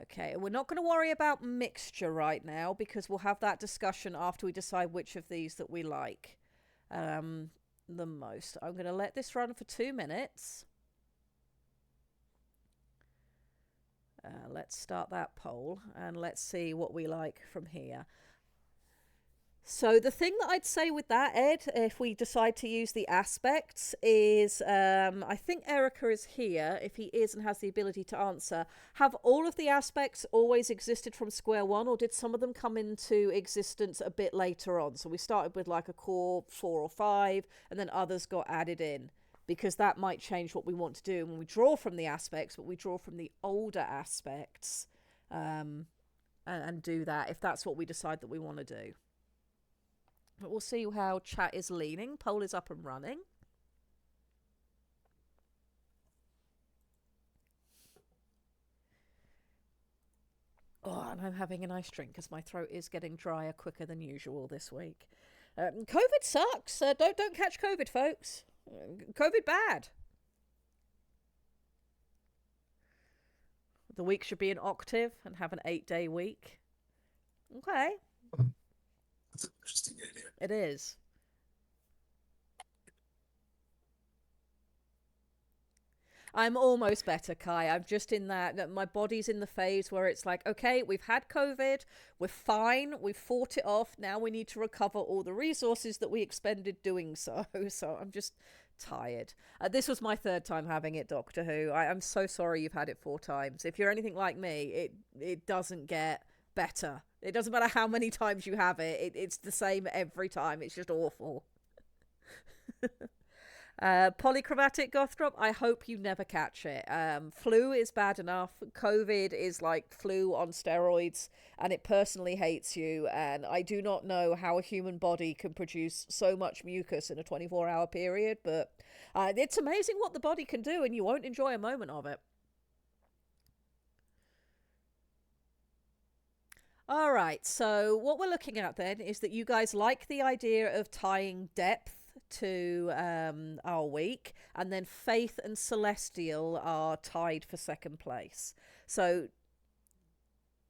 Okay, we're not going to worry about mixture right now because we'll have that discussion after we decide which of these that we like the most. I'm going to let this run for 2 minutes. Let's start that poll and let's see what we like from here. So the thing that I'd say with that, Ed, if we decide to use the aspects, is I think Erica is here. If he is and has the ability to answer, have all of the aspects always existed from square one, or did some of them come into existence a bit later on? So we started with like a core 4 or 5, and then others got added in. Because that might change what we want to do when we draw from the aspects, but we draw from the older aspects and do that if that's what we decide that we want to do. But we'll see how chat is leaning. Poll is up and running. Oh, and I'm having a nice drink because my throat is getting drier quicker than usual this week. COVID sucks. Don't catch COVID, folks. COVID bad. The week should be an octave and have an 8-day week. Okay, That's an interesting idea. it is. I'm almost better, Kai. I'm just in that my body's in the phase where it's like, okay, we've had COVID, we're fine, we've fought it off. Now we need to recover all the resources that we expended doing so. So I'm just tired. This was my third time having it, Doctor Who. I'm so sorry you've had it 4 times. If you're anything like me, it doesn't get better. It doesn't matter how many times you have it's the same every time. It's just awful. Polychromatic Gothrop, I hope you never catch it. Flu is bad enough. COVID is like flu on steroids, and it personally hates you. And I do not know how a human body can produce so much mucus in a 24-hour period, but it's amazing what the body can do, and you won't enjoy a moment of it. All right, so what we're looking at then is that you guys like the idea of tying depth to our week, and then Faith and Celestial are tied for second place. So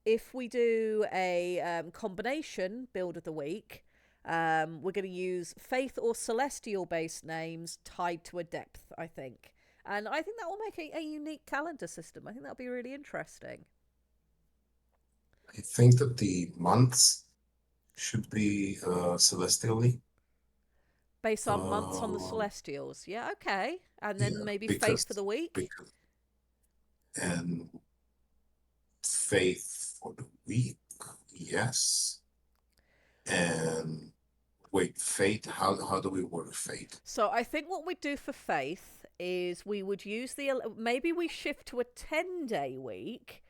if we do a combination build of the week, we're going to use Faith or Celestial based names tied to a depth, I think. And I think that will make a unique calendar system. I think that'll be really interesting. I think that the months should be celestially. Based on months on the Uh, celestials. Yeah, okay. And then yeah, maybe faith for because the week. because and faith for the week, yes. And wait, fate. How do we word fate? So I think what we'd do for faith is we would use maybe we shift to a 10-day week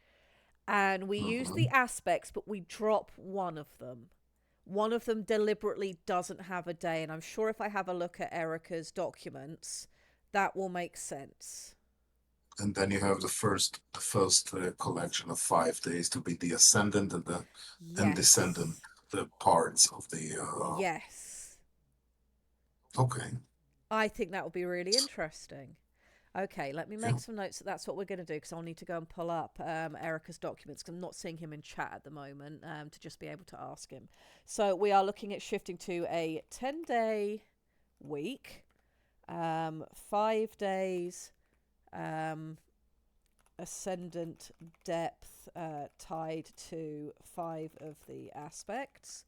and we use the Hmm. aspects, but we drop one of them. One of them deliberately doesn't have a day, and I'm sure if I have a look at Erica's documents, that will make sense. And then you have the first collection of 5 days to be the ascendant and the and descendant, Yes. the parts of the. Yes. Okay, I think that would be really interesting. Okay, let me yeah, make some notes that that's what we're going to do because I'll need to go and pull up Erica's documents because I'm not seeing him in chat at the moment to just be able to ask him. So we are looking at shifting to a 10-day week, 5 days, um, ascendant depth tied to 5 of the aspects,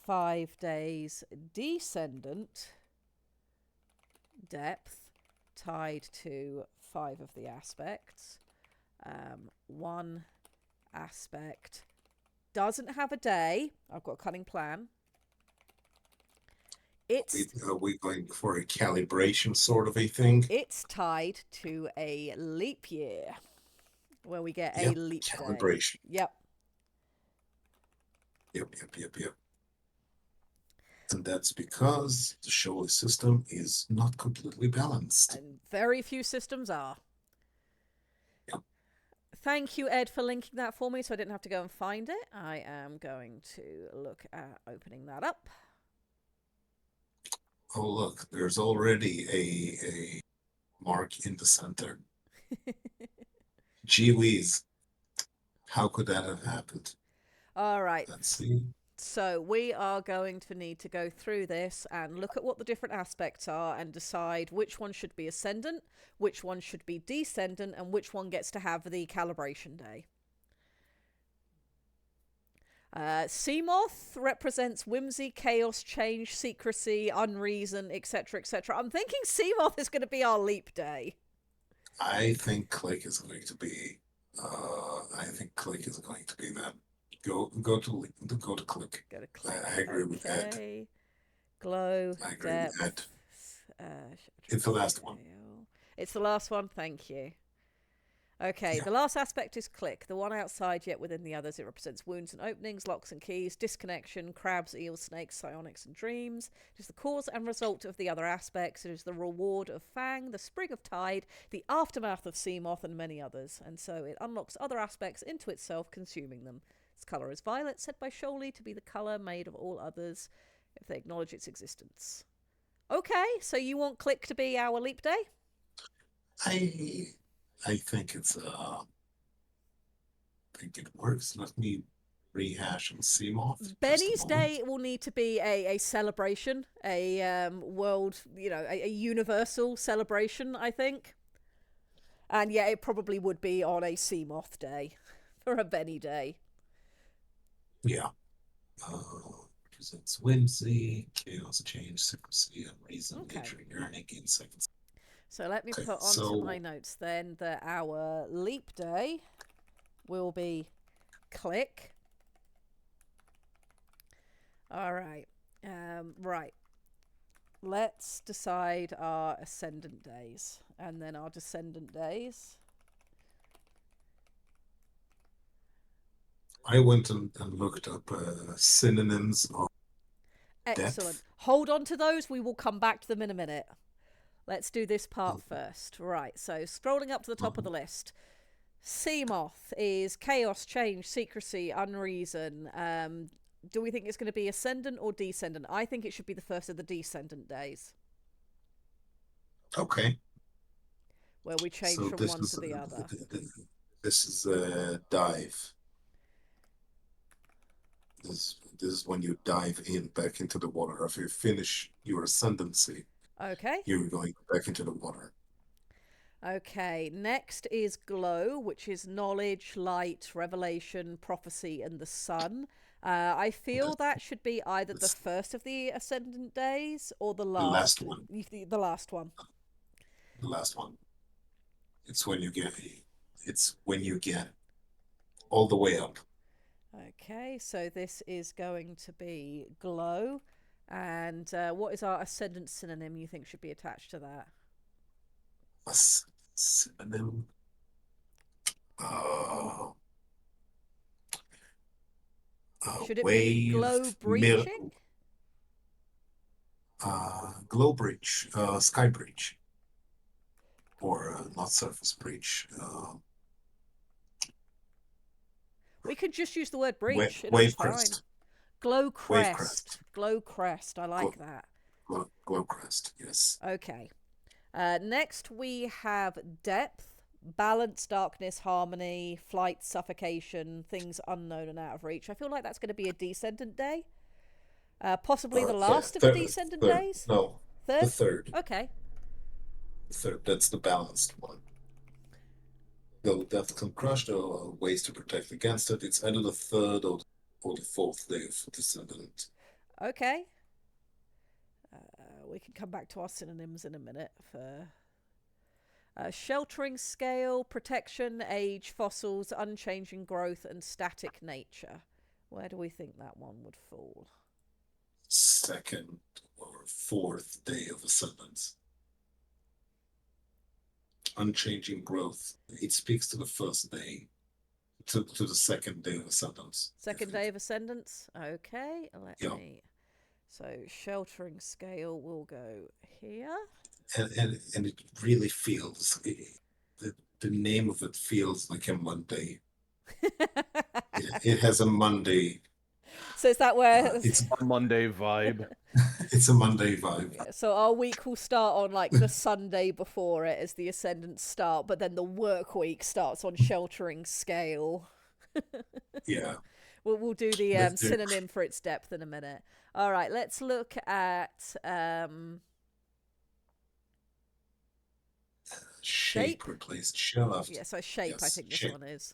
5 days descendant depth tied to 5 of the aspects. One aspect doesn't have a day. I've got a cunning plan. It's are we going for a calibration sort of a thing? it's tied to a leap year where we get a Yep, leap day. calibration. Yep. Yep. And that's because the solar system is not completely balanced. And very few systems are. Yep. Thank you, Ed, for linking that for me so I didn't have to go and find it. I am going to look at opening that up. Oh, look, there's already a mark in the center. Gee whiz, how could that have happened? All right. Let's see. So we are going to need to go through this and look at what the different aspects are and decide which one should be ascendant, which one should be descendant, and which one gets to have the calibration day. Seamoth represents whimsy, chaos, change, secrecy, unreason, etc., etc. I'm thinking Seamoth is going to be our leap day. I think click is going to be. I think click is going to be that. Go to click. Go to I, click. I agree with Ed. Okay. Glow, I agree with Ed. depth. It's the last one. It's the last one. Thank you. Okay, Yeah. the last aspect is click. The one outside yet within the others. It represents wounds and openings, locks and keys, disconnection, crabs, eels, snakes, psionics, and dreams. It is the cause and result of the other aspects. It is the reward of Fang, the sprig of tide, the aftermath of Seamoth, and many others. And so it unlocks other aspects into itself, consuming them. Its colour is violet, said by Sholey to be the colour made of all others if they acknowledge its existence. Okay, so you want click to be our leap day? I I think it works. Let me rehash and see off just a Benny's moment. Day will need to be a celebration, a world, a universal celebration, I think. And yeah, it probably would be on a Seamoth Day for a Benny Day. Yeah. Represents whimsy, chaos, change, secrecy, unreason, Okay. nature, yearning, insects. So let me Okay, put onto my notes then that our leap day will be click. All right. Right. Let's decide our ascendant days and then our descendant days. I went and looked up synonyms of Excellent. depth. Hold on to those. We will come back to them in a minute. Let's do this part Mhm. first. Right. So, scrolling up to the top of the Mhm. list. Seamoth is chaos, change, secrecy, unreason. Do we think it's going to be ascendant or descendant? I think it should be the first of the descendant days Okay, where we change so from one to the other. this is a dive. This is when you dive in back into the water. After you finish your ascendancy, Okay. you're going back into the water. Okay, next is glow, which is knowledge, light, revelation, prophecy, and the sun. I feel Let's, that should be either the let's first of the ascendant days or the the last last. one. The last one. The last one. It's when you get. It's when you get all the way up. Okay, so this is going to be glow. And what is our ascendant synonym you think should be attached to that? Synonym. Uh, Should it be glow wave, breaching? glow bridge, sky bridge, or not surface bridge. We could just use the word breach. It'll be Wave fine. crest, Glow wave crest. crest, Glow crest. I glow, like that. glow crest. Yes. Okay. Next, we have depth, balance, darkness, harmony, flight, suffocation, things unknown and out of reach. I feel like that's going to be a descendant day. Possibly the Yeah. last of the descendant Third. days. No, the Third? third. Okay. Third. That's the balanced one. Though death can crush, there are ways to protect against it. It's either the third or the fourth day of descendant. Okay. We can come back to our synonyms in a minute for sheltering scale, protection, age, fossils, unchanging growth, and static nature. Where do we think that one would fall? Second or fourth day of ascendance. Unchanging growth. It speaks to the first day, to the second day of ascendance. Second day of ascendance. Okay, let Yeah. me. So sheltering scale will go here. And it really feels the name of it feels like a Monday. It has a Monday. So is that where? It's A Monday vibe. it's a Monday vibe. Yeah, so our week will start on like the Sunday before it as the ascendant start, but then the work week starts on sheltering scale. Yeah. We'll do the Let's do synonym for its depth in a minute. All right, let's look at shape replaced shell after. Yeah, so shape. I Yes, think this shape. one is.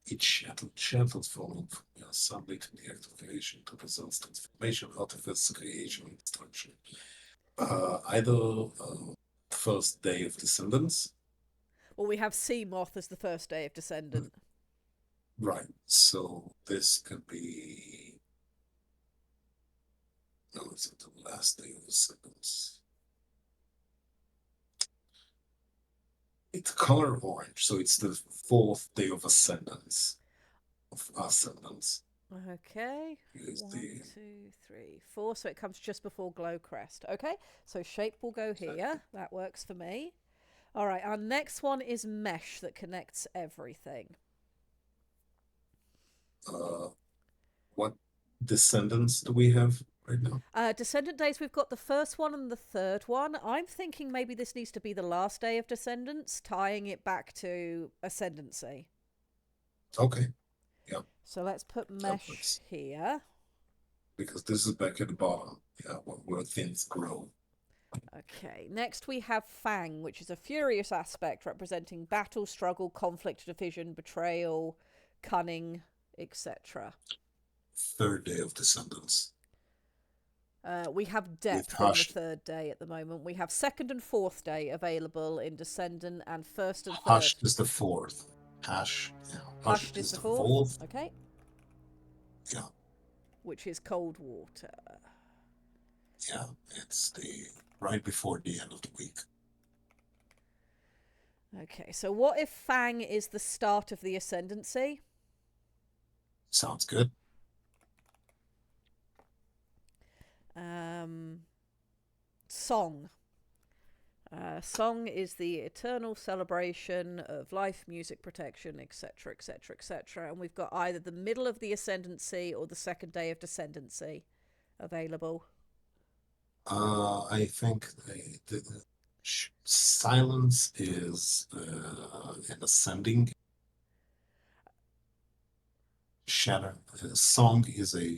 Each shuttle falling from the assembly to the activation to results transformation, artifice, creation, and destruction. Either first day of descendants. Well, we have Sea Moth as the first day of descendant. Right. So this could be. No, it's the last day of descendants. It's color orange, so it's the fourth day of ascendance. Okay. Is 1, the 2, 3, 4. So it comes just before Glow Crest. Okay. So shape will go here. That works for me. All right. Our next one is mesh that connects everything. What descendants do we have right now? Descendant days, we've got the first one and the third one. I'm thinking maybe this needs to be the last day of descendants, tying it back to ascendancy. Okay. Yeah. So let's put mesh here. Because this is back at the bottom. Yeah, where things grow. Okay, next we have Fang, which is a furious aspect representing battle, struggle, conflict, division, betrayal, cunning, etc. Third day of descendants. We have depth in the third day at the moment. We have second and fourth day available in descendant, and first and third. Hushed is the fourth. Hushed is the fourth. Okay. Yeah. Which is cold water. Yeah, it's the right before the end of the week. Okay, so what if Fang is the start of the ascendancy? Sounds good. Song. Song is the eternal celebration of life, music, protection, etc., etc., etc. And we've got either the middle of the ascendancy or the second day of descendancy available. I think the silence is an ascending. Shadow. Song is a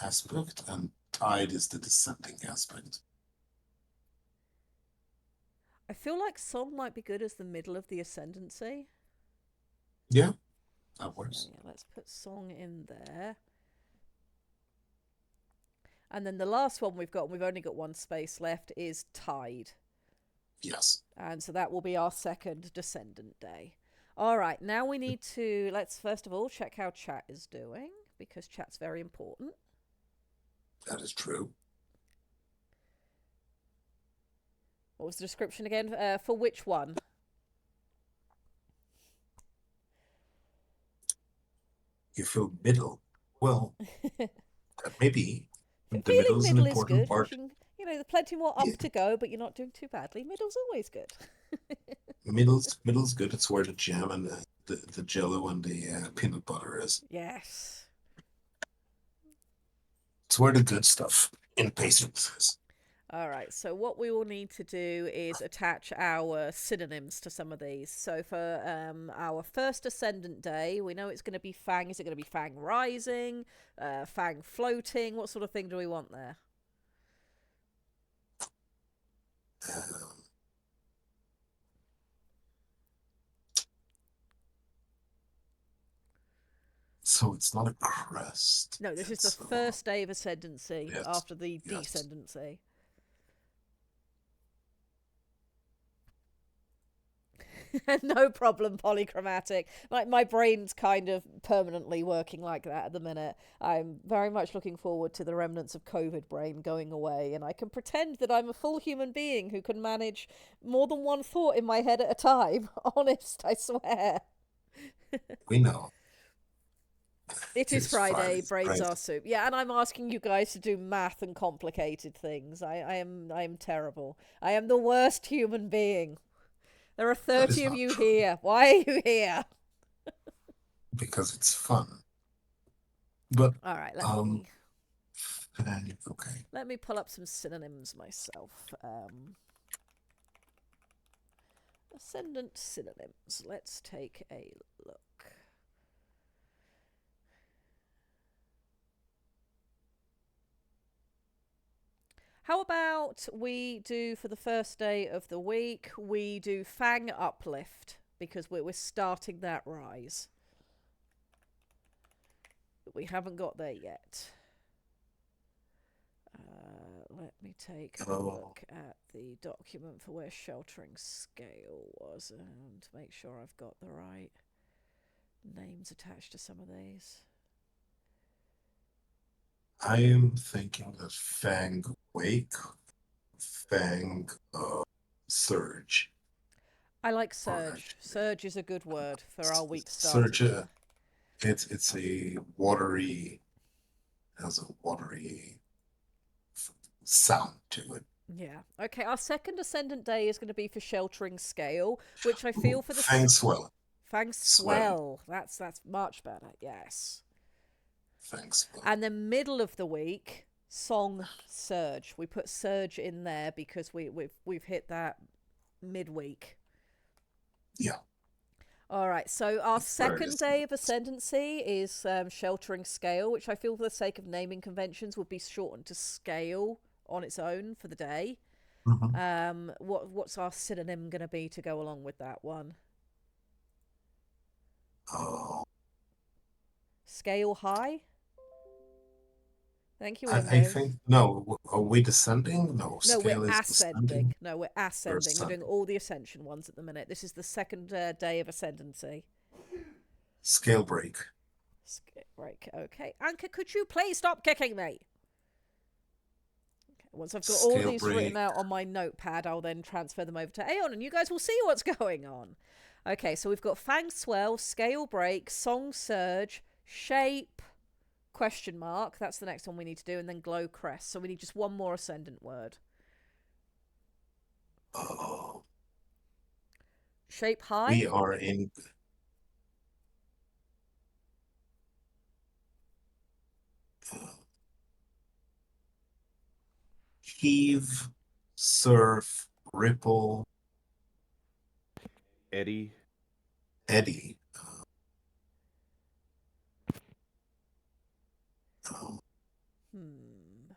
aspect, and tide is the descending aspect. I feel like song might be good as the middle of the ascendancy. Yeah, that So works. yeah, let's put song in there. And then the last one we've got, and we've only got one space left, is tide. Yes. And so that will be our second Descendant Day. All right, now we need to, let's first of all check how chat is doing, because chat's very important. That is true. What was the description again? For which one? You feel middle. Well, maybe the Feeling middle is an middle is important good, part. because there's plenty more Yeah, up to go, but you're not doing too badly. Middle's always good. middle's good. It's where the jam and the jello and the peanut butter is. Yes. It's where the good stuff in pastries is. All right, so what we will need to do is attach our synonyms to some of these. So for our first Ascendant Day, we know it's going to be Fang. Is it going to be Fang Rising, Fang Floating? What sort of thing do we want there? Um, so it's not a crest. No, this is the It's first day of Ascendancy yes, after the yes. Descendancy. No problem, polychromatic. My brain's kind of permanently working like that at the minute. I'm very much looking forward to the remnants of COVID brain going away, and I can pretend that I'm a full human being who can manage more than one thought in my head at a time. Honest, I swear. We know. It It is is Friday, Friday, brains right? are soup. Yeah, and I'm asking you guys to do math and complicated things. I am terrible. I am the worst human being. There are That is 30 of not you true here. Why are you here? because it's fun. But All right, um, okay. let me pull up some synonyms myself. Ascendant synonyms. Let's take a look. How about we do, for the first day of the week, we do Fang Uplift, because we're starting that rise. But we haven't got there yet. Let me take a Oh, look at the document for where sheltering scale was and make sure I've got the right names attached to some of these. I am thinking of Fang Wake, Fang Surge, I like or surge. actually, Surge is a good word for our week Surge. starting with. It's a watery, has a watery sound to it. Yeah. Okay, our second Ascendant Day is going to be for sheltering scale, which I feel Ooh, for the Fang Swell, Fang Swell, Swell. That's much better. Yes. Fang Swell. And then middle of the week, Song Surge. We put Surge in there because we've hit that midweek. Yeah, All right, so our that's where it second is. day of Ascendancy is Sheltering Scale, which I feel for the sake of naming conventions would be shortened to Scale on its own for the day. Mhm. What's our synonym going to be to go along with that one? Oh, Scale High? Thank you, I Windows. think no. Are we descending? No, No, we're scale is ascending. descending No, we're or ascending. We're doing ascending. all the Ascension ones at the minute. This is the second day of Ascendancy. Scale break. Right, okay. Anka, could you please stop kicking me? Once I've got all of Scale these written break. out on my notepad, I'll then transfer them over to Aeon and you guys will see what's going on. Okay, so we've got Fang Swell, Scale Break, Song Surge, Shape, question mark. That's the next one we need to do, and then Glow Crest. So we need just one more Ascendant word. Oh, Shape High? we are in. Heave, surf, ripple, Eddie. eddy. Um, Hmm.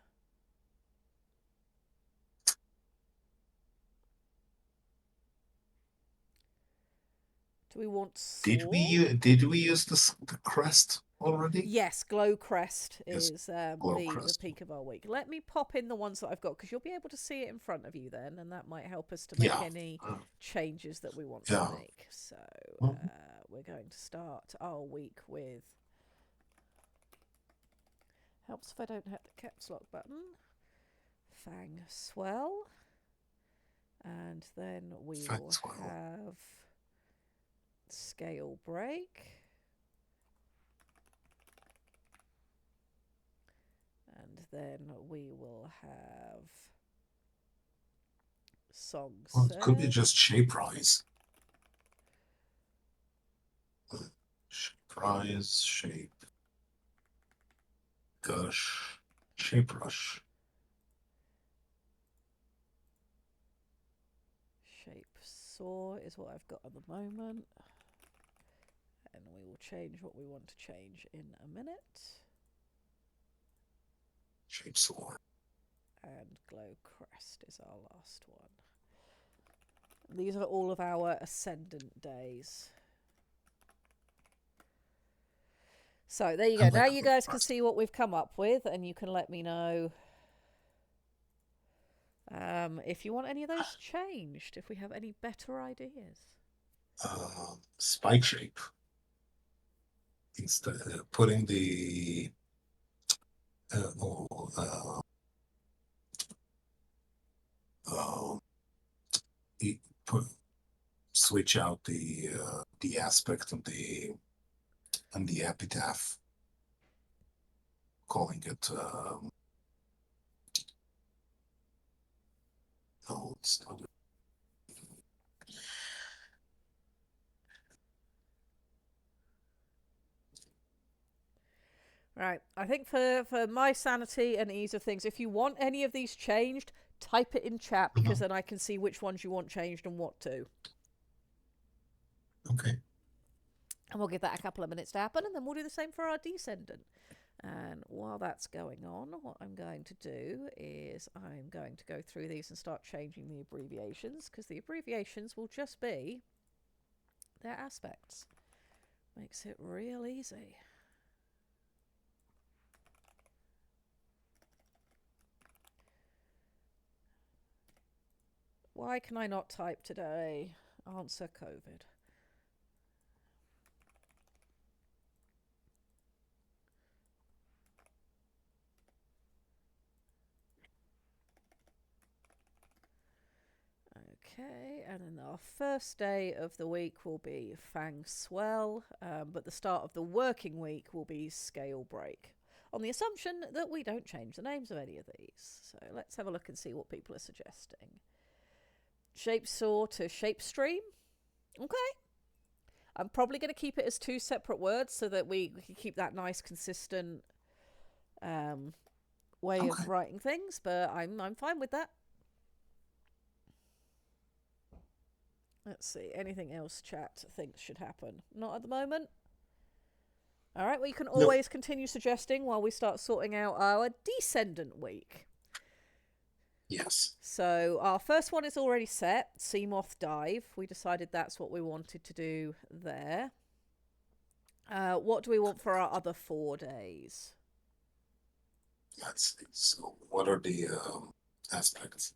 Do we want Did soar? did we use the crest already? Yes, glow crest Yes, is glow the crest. peak of our week. Let me pop in the ones that I've got because you'll be able to see it in front of you then, and that might help us to make Yeah. any changes that we want to Yeah. make. So Mhm. we're going to start our week with. Helps if I don't hit the caps lock button. Fang swell, and then we will Thanks, well. have scale break. And then we will have song Well, it could be said. just shape rise. Shape rise, shape gush, shape rush. Shape saw is what I've got at the moment. And we will change what we want to change in a minute. Shape soar. And glow crest is our last one. These are all of our ascendant days. So there you go. I like Now you glow guys can crest. see what we've come up with, and you can let me know if you want any of those changed, if we have any better ideas. Spike shape. Instead putting the oh, put switch out the aspect of the epitaph, calling it no, it's not. Right. I think for my sanity and ease of things, if you want any of these changed, type it in chat because then I can see which ones you want changed and what to. Okay. And we'll give that a couple of minutes to happen, and then we'll do the same for our descendant. And while that's going on, what I'm going to do is I'm going to go through these and start changing the abbreviations because the abbreviations will just be their aspects. Makes it real easy. Why can I not type today? Answer COVID. Okay, and then our first day of the week will be Fang Swell, but the start of the working week will be Scale Break, on the assumption that we don't change the names of any of these. So let's have a look and see what people are suggesting. Shape Saw to Shape Stream. Okay. I'm probably going to keep it as two separate words so that we can keep that nice, consistent way of writing things, but I'm fine with that. Let's see. Anything else chat thinks should happen? Not at the moment. All right. Well, you can always continue suggesting while we start sorting out our descendant week. Yes. So our first one is already set. Seamoth Dive. We decided that's what we wanted to do there. What do we want for our other 4 days? Let's see. So, what are the aspects?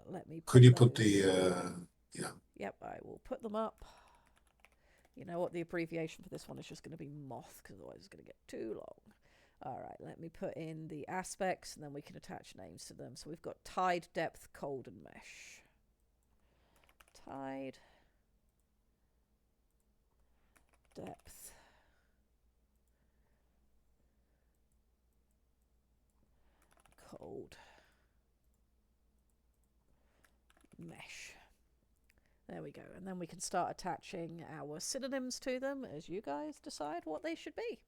Let me. Could you those... put the yeah? Yep, I will put them up. You know what? The abbreviation for this one is just going to be moth because otherwise it's going to get too long. All right, let me put in the aspects and then we can attach names to them. So we've got tide, depth, cold, and mesh. Tide, depth, cold, mesh. There we go. And then we can start attaching our synonyms to them as you guys decide what they should be.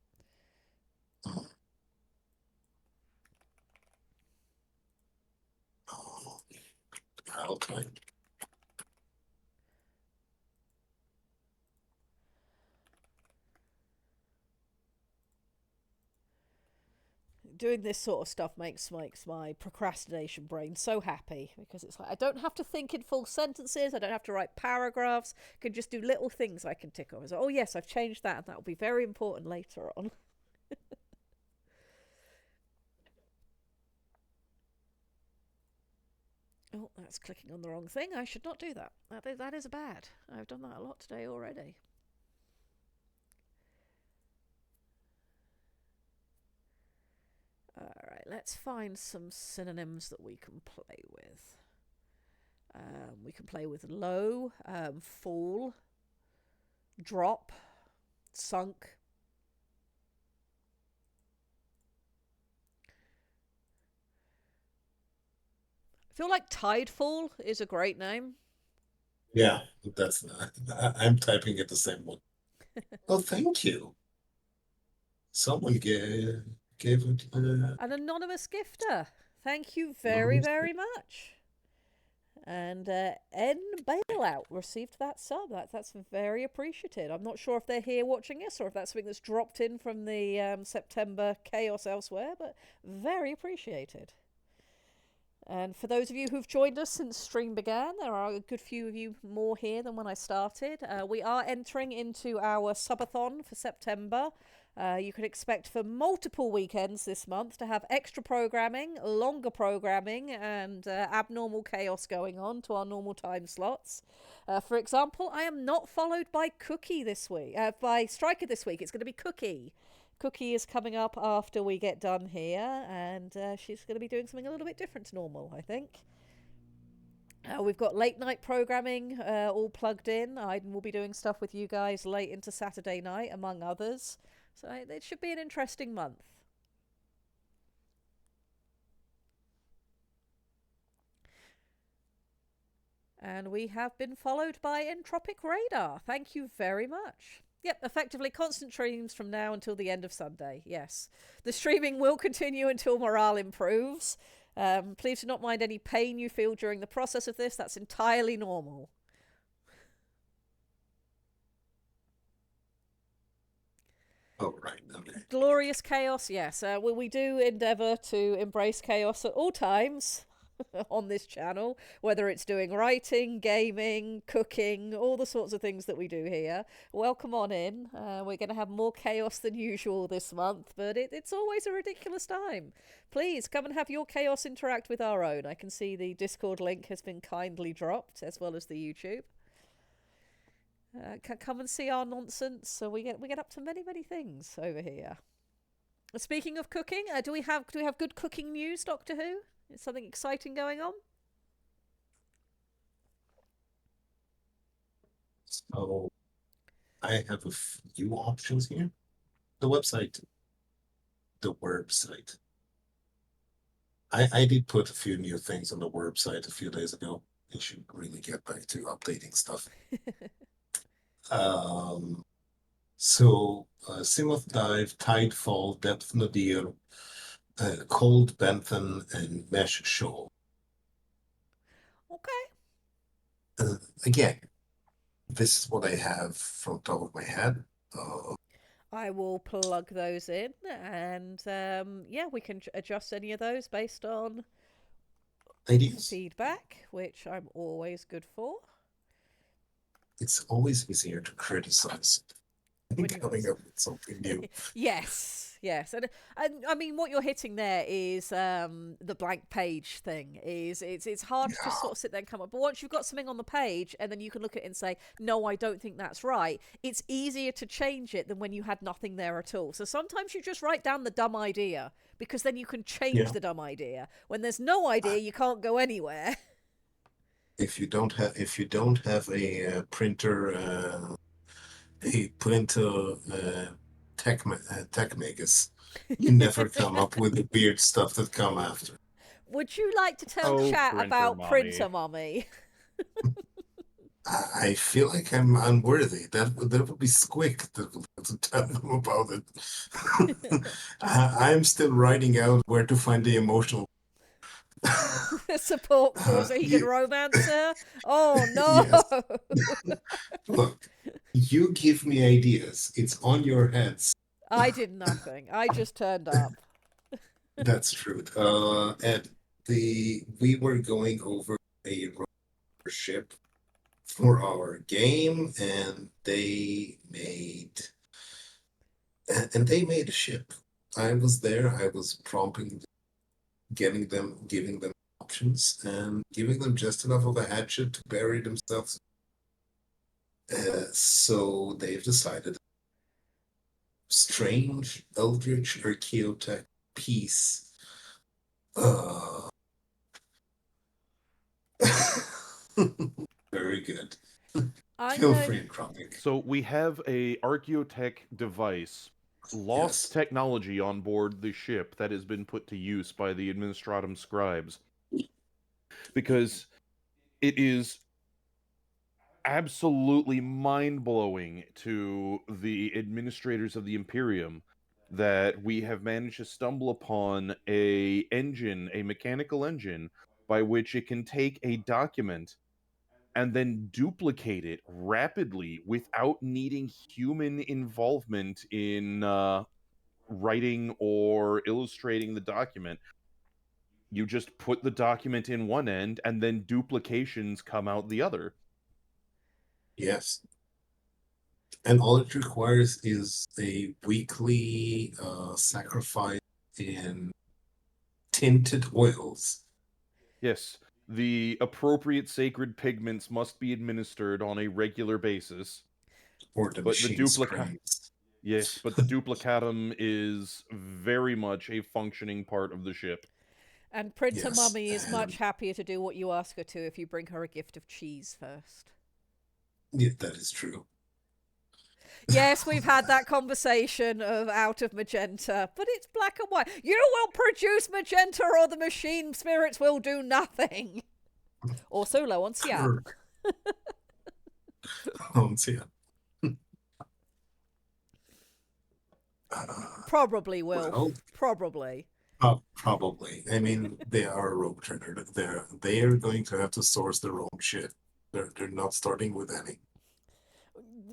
I'll try. doing this sort of stuff makes my procrastination brain so happy, because it's like I don't have to think in full sentences, I don't have to write paragraphs, I can just do little things I can tick off. It's like, oh yes, I've changed that, and that will be very important later on. Oh, that's clicking on the wrong thing. I should not do that. That is bad. I've done that a lot today already. Alright, let's find some synonyms that we can play with. We can play with low, fall, drop, sunk. I feel like tidefall is a great name. Yeah, that's not. I'm typing it the same one. Oh, thank you. Someone gave it. An anonymous gifter. Thank you very, Anonymous. very much. And N Bailout received that sub. That's very appreciated. I'm not sure if they're here watching us or if that's something that's dropped in from the September chaos elsewhere, but very appreciated. And for those of you who've joined us since stream began, there are a good few of you more here than when I started. We are entering into our subathon for September. You can expect for multiple weekends this month to have extra programming, longer programming, and abnormal chaos going on to our normal time slots. For example, I am not followed by Cookie this week, by Striker this week. It's going to be Cookie. Cookie is coming up after we get done here, and she's going to be doing something a little bit different to normal, I think. We've got late night programming all plugged in. Aiden will be doing stuff with you guys late into Saturday night, among others. So it should be an interesting month. And we have been followed by Entropic Radar. Thank you very much. Yep, effectively constant streams from now until the end of Sunday. Yes. The streaming will continue until morale improves. Please do not mind any pain you feel during the process of this. That's entirely normal. Oh, right. Okay. Glorious chaos, yes. We do endeavour to embrace chaos at all times. On this channel, whether it's doing writing, gaming, cooking, all the sorts of things that we do here. Welcome on in. We're going to have more chaos than usual this month, but it's always a ridiculous time. Please come and have your chaos interact with our own. I can see the Discord link has been kindly dropped, as well as the YouTube. Come and see our nonsense. So we get up to many things over here. Speaking of cooking, do we have good cooking news, Doctor Who? Is something exciting going on? So I have a few options here. The website, the website. I did put a few new things on the website a few days ago. I should really get back to updating stuff. Simoth Dive, Tidefall, Depth Nadir, Cold Bentham, and Mesh Shoal. Okay. Again, this is what I have from top of my head. I will plug those in, and yeah, we can adjust any of those based on Ideas. feedback, which I'm always good for. It's always easier to criticize than When you coming got- up with something new. Yes, and I mean what you're hitting there is the blank page thing. It's hard to sort of sit there and come up, but once you've got something on the page and then you can look at it and say, no, I don't think that's right. It's easier to change it than when you had nothing there at all. So sometimes you just write down the dumb idea because then you can change the dumb idea. When there's no idea, you can't go anywhere. If you don't have a printer, tech magus, you never come up with the weird stuff that come after. Would you like to tell Oh, chat Printer about Mommy. Printer Mommy? I feel like I'm unworthy. That would be Squick to tell them about it. I'm still writing out where to find the emotional Support crew so he can you- romance her? Oh no! Yes. Look, you give me ideas. It's on your heads. I did nothing. I just turned up. That's true. Ed, we were going over a rover ship for our game, and they made a ship. I was there. I was prompting, giving them options, and giving them just enough of a hatchet to bury themselves. So they've decided strange eldritch archaeotech piece. Uh, very good. I'm Feel going. free, Tropic. So we have a archaeotech device, lost Yes. technology on board the ship that has been put to use by the Administratum scribes because it is absolutely mind-blowing to the administrators of the Imperium that we have managed to stumble upon a mechanical engine by which it can take a document and then duplicate it rapidly without needing human involvement in writing or illustrating the document. You just put the document in one end and then duplications come out the other. Yes. And all it requires is a weekly sacrifice in tinted oils, Yes, the appropriate sacred pigments must be administered on a regular basis, or the but the machine duplica screams. yes, but the duplicatum is very much a functioning part of the ship. And Printer Yes. Mummy is And much happier to do what you ask her to if you bring her a gift of cheese first. yeah, that is true. Yes, we've had that conversation of out of magenta, but it's black and white. You will produce magenta or the machine spirits will do nothing. Also low on cyan. Kirk. Oh, yeah. Probably will. Well, Probably. probably. I mean, they are a rogue trader. They are going to have to source their own shit. They're not starting with any.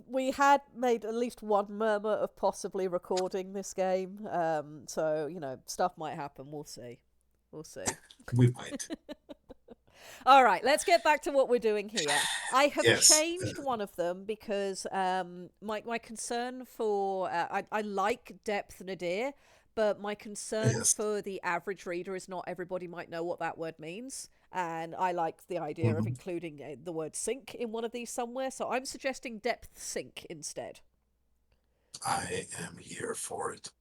We had made at least one murmur of possibly recording this game, so stuff might happen. We'll see. We'll see. We might. All right, let's get back to what we're doing here. I have Yes. changed one of them because my concern for I like depth nadir, but my concern Yes. for the average reader is not everybody might know what that word means, and I like the idea of Mhm. including the word sink in one of these somewhere. So I'm suggesting depth sink instead. I am here for it.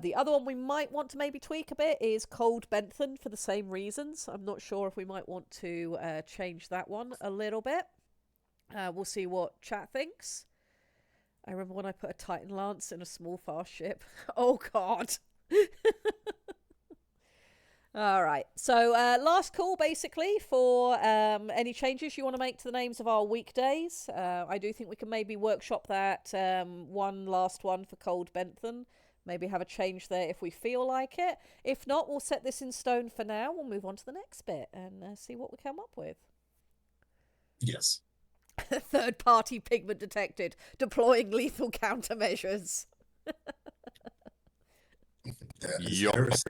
The other one we might want to maybe tweak a bit is Cold Bentham for the same reasons. I'm not sure if we might want to change that one a little bit. We'll see what chat thinks. I remember when I put a Titan Lance in a small fast ship. Oh, God. All right. So, last call basically for any changes you want to make to the names of our weekdays. I do think we can maybe workshop that one last one for Cold Bentham. Maybe have a change there if we feel like it. If not, we'll set this in stone for now. We'll move on to the next bit and see what we come up with. Yes. Third party pigment detected. Deploying lethal countermeasures. That is Yup. heresy.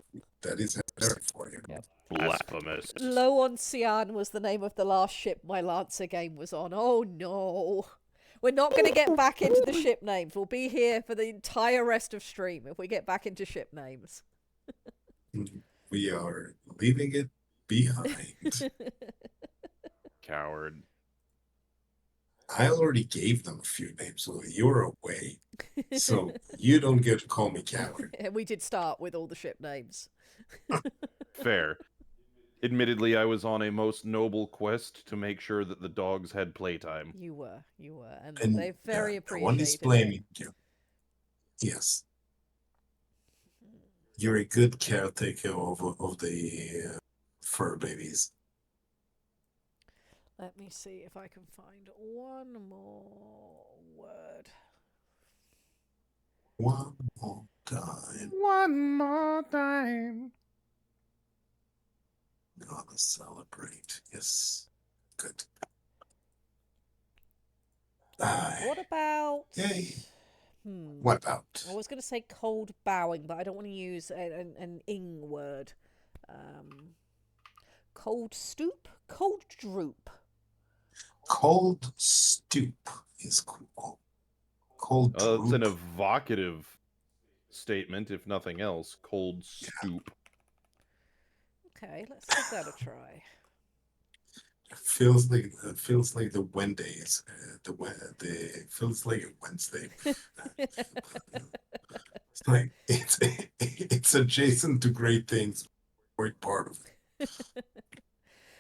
That is heresy for you. Yep. Blasphemous. Low on Cyan was the name of the last ship my Lancer game was on. Oh no. We're not going to get back into the ship names. We'll be here for the entire rest of stream if we get back into ship names. We are leaving it behind. Coward. I already gave them a few names while you're away, so you don't get to call me coward. We did start with all the ship names. Fair. Admittedly, I was on a most noble quest to make sure that the dogs had playtime. You were, and And they very no one is appreciated it. blaming you. Yes. You're a good caretaker of the fur babies. Let me see if I can find one more word. One more time. One more time. Gonna celebrate. Yes. Good. What about Yay. What about I was going to say cold bowing, but I don't want to use an ing word. Um, Cold stoop? Cold droop. cold stoop is cool. Cold It's an droop. evocative statement, if nothing else. Cold stoop. Okay, let's give that a try. It feels like the Wednesdays. The feels like a Wednesday. It's like it's adjacent to great things. Great part of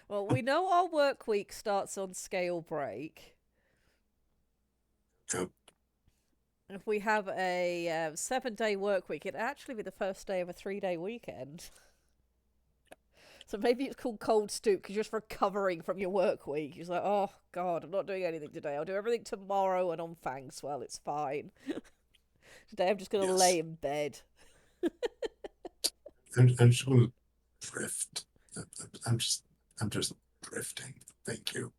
Well, we know our work week starts on scale break. it. If we have a 7-day work week, it'd actually be the first day of a 3-day weekend. So maybe it's called cold stoop because you're just recovering from your work week. You're just like, oh god, I'm not doing anything today. I'll do everything tomorrow and on Fangswell. It's fine. Today I'm just gonna Yes, lay in bed. I'm just going to drift. I'm just I'm just drifting. Thank you.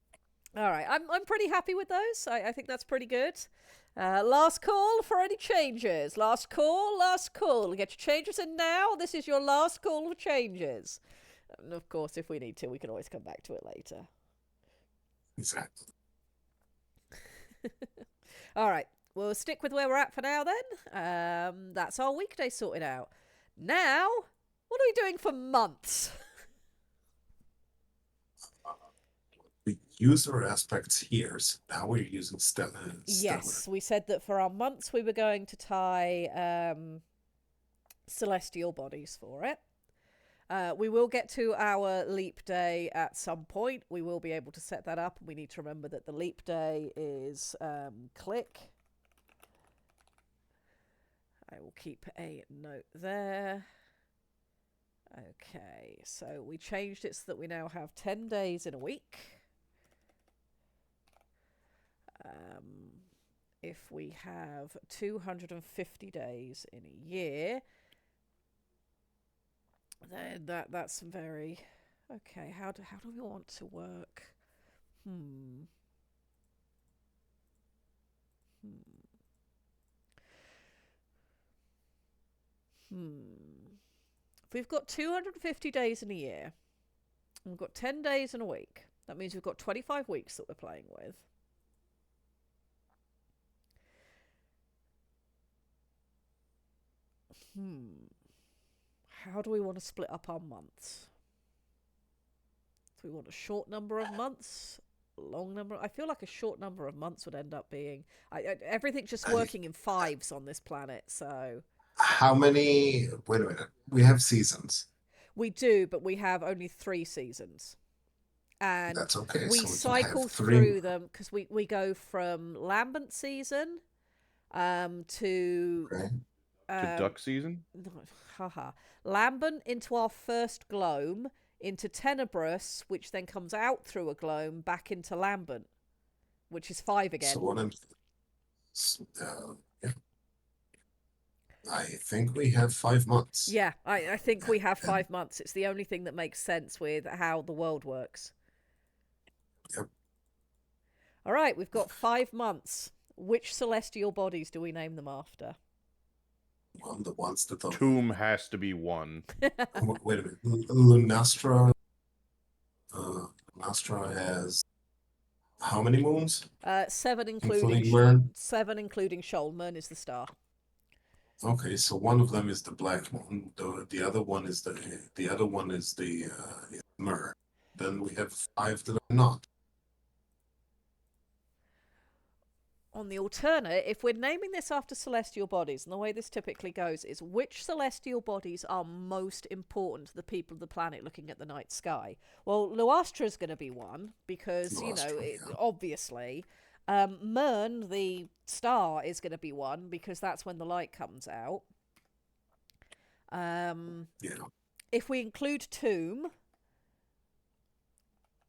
All right, I'm pretty happy with those. I think that's pretty good. Last call for any changes. Last call, last call. Get your changes in now. This is your last call for changes. And of course, if we need to, we can always come back to it later. Exactly. All right, we'll stick with where we're at for now then. That's our weekday sorted out. Now, what are we doing for months? The user aspects here. So now we're using stellar. Yes, we said that for our months we were going to tie celestial bodies for it. We will get to our leap day at some point. We will be able to set that up. We need to remember that the leap day is click. I will keep a note there. Okay, so we changed it so that we now have 10 days in a week. If we have 250 days in a year, then that's very okay. How do we want to work? Hmm. If we've got 250 days in a year, and we've got 10 days in a week, that means we've got 25 weeks that we're playing with. How do we want to split up our months? Do we want a short number of months? A long number? I feel like a short number of months would end up being. Everything's just I, working in fives on this planet, so. how many? Wait a minute. We have seasons. We do, but we have only 3 seasons. And That's okay. we So we can have cycle three. through them because we go from Lambent season to Okay. To duck season? haha, Lambent into our first gloam, into Tenebrous, which then comes out through a gloam back into Lambent, which is 5 again. So what I'm. Yeah. I think we have 5 months. Yeah, I think we have 5 months. It's the only thing that makes sense with how the world works. Yep. All right, we've got 5 months. Which celestial bodies do we name them after? Well, the ones that don't. Tomb has to be one. Wait a minute. Lunastra. Lunastra has how many moons? 7 Including Mern? 7 including Shoal. Mern is the star. Okay, so one of them is the black moon. The other one is the other one is the Myrrh. Then we have 5 that are not. On the alternate, if we're naming this after celestial bodies, and the way this typically goes is which celestial bodies are most important to the people of the planet looking at the night sky? Well, Luastra's going to be one because, Luastra, yeah. obviously. Mern, the star, is going to be one because that's when the light comes out. Yeah. If we include Tomb,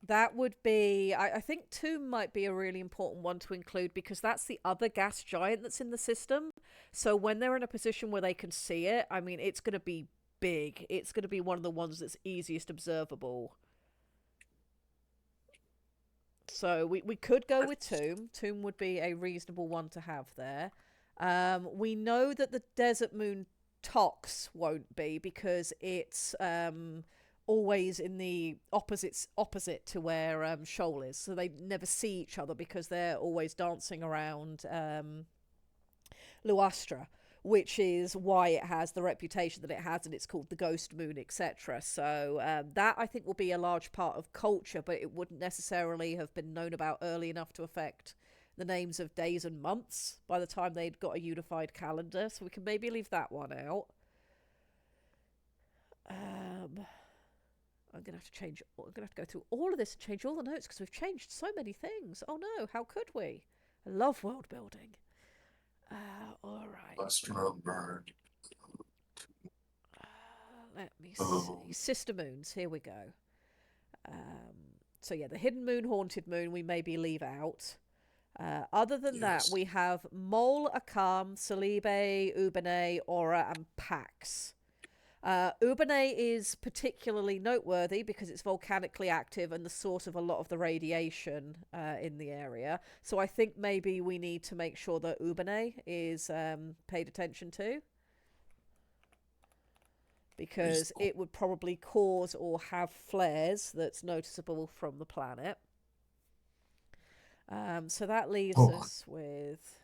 that would be. I think Tomb might be a really important one to include because that's the other gas giant that's in the system. So when they're in a position where they can see it, I mean, it's going to be big. It's going to be one of the ones that's easiest observable. So we could go with Tomb. Tomb would be a reasonable one to have there. We know that the desert moon Tox won't be because it's always in the opposite to where Shoal is, so they never see each other because they're always dancing around Luastra, which is why it has the reputation that it has, and it's called the Ghost Moon, etc. So that I think will be a large part of culture, but it wouldn't necessarily have been known about early enough to affect the names of days and months by the time they'd got a unified calendar. So we can maybe leave that one out. I'm gonna have to change. I'm gonna have to go through all of this and change all the notes because we've changed so many things. Oh no, how could we? I love world building. All right. Astro bird. Let me Oh, see. Sister moons. Here we go. So yeah, the hidden moon, haunted moon, we maybe leave out. Other than that, yes. we have Mole, Akam, Salibe, Ubene, Aura, and Pax. Ubene is particularly noteworthy because it's volcanically active and the source of a lot of the radiation in the area. So I think maybe we need to make sure that Ubene is paid attention to, because Reasonable. it would probably cause or have flares that's noticeable from the planet. So that leaves Oh, us with...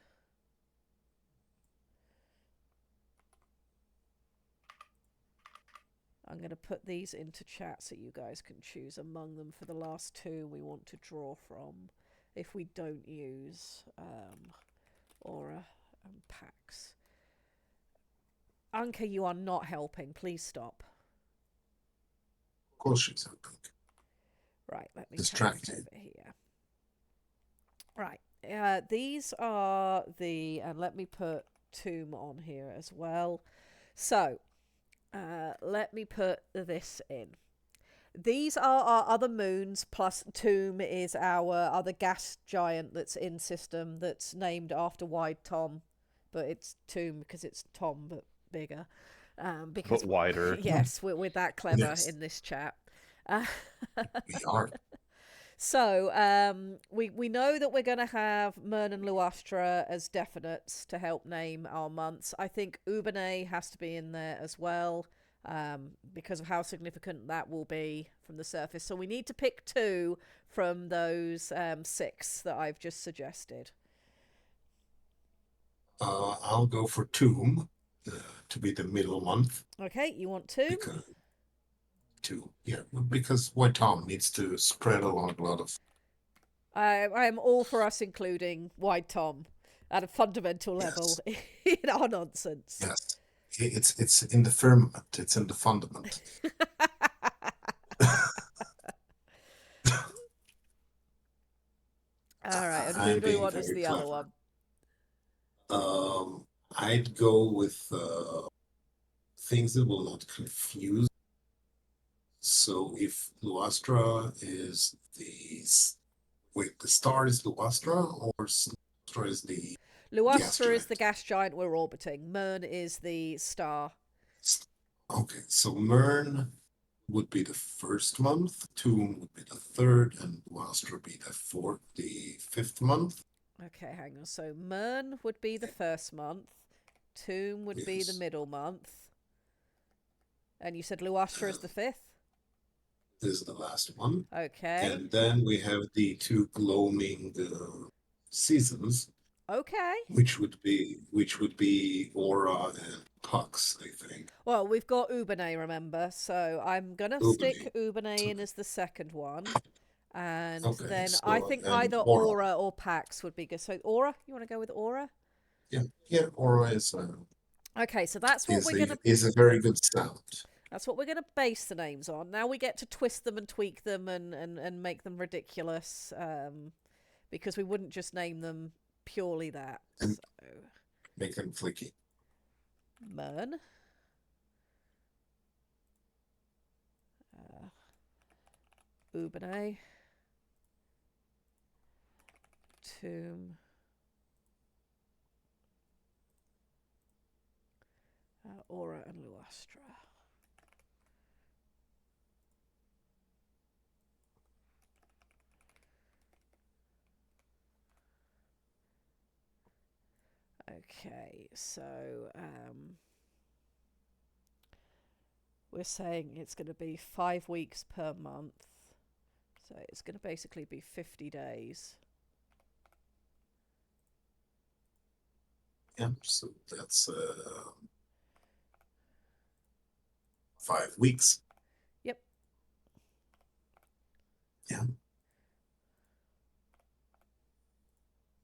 I'm going to put these into chat so you guys can choose among them for the last two we want to draw from if we don't use Aura and Pax. Anka, you are not helping. Please stop. of course she's helping. Right, let me take this Distracted. over here. Right, these are the... And let me put Tomb on here as well. So, let me put this in. These are our other moons, plus Tomb is our other gas giant that's in system that's named after Wide Tom, but it's Tomb because it's Tom but bigger. Because but wider. yes, we're that clever Yes, in this chat. we are. So we know that we're going to have Mern and Luastra as definites to help name our months. I think Ubene has to be in there as well, because of how significant that will be from the surface. So we need to pick two from those six that I've just suggested. I'll go for Tomb to be the middle month Okay, you want two? because yeah, because White Tom needs to spread along a lot of I am all for us including Wide Tom at a fundamental level yes, in our nonsense. yes. It's in the firmament. It's in the fundament. All right, and who I'm do we being want as very the other clever. one? I'd go with things that will not confuse. So if Luastra is wait, the star is Luastra or Luastra is the gas Luastra is the giant? gas giant we're orbiting. Mern is the star. Okay, so Mern would be the first month, Tomb would be the third, and Luastra would be the fifth month. Okay, hang on. So Mern would be the first month. Tomb would be the Yes. middle month. And you said Luastra is And the fifth? this is the last one. Okay. And then we have the two gloaming seasons, Okay. which would be Aura and Pux, I think. Well, we've got Ubene, remember? So I'm going to Ubani. stick Ubene in Okay, as the second one. And okay, then I so think and either Aura. Aura or Pax would be good. So Aura, you want to go with Aura? Yeah, yeah, Aura Okay, so that's what is we're going to a very good sound. That's what we're going to base the names on. Now we get to twist them and tweak them and make them ridiculous, because we wouldn't just name them purely that. And So, make them flicky. Mern, uh, Ubene, Tomb, Aura, and Luastra. Okay, so we're saying it's going to be 5 weeks per month. So it's going to basically be 50 days. Yeah, so that's 5 weeks. Yep. Yeah,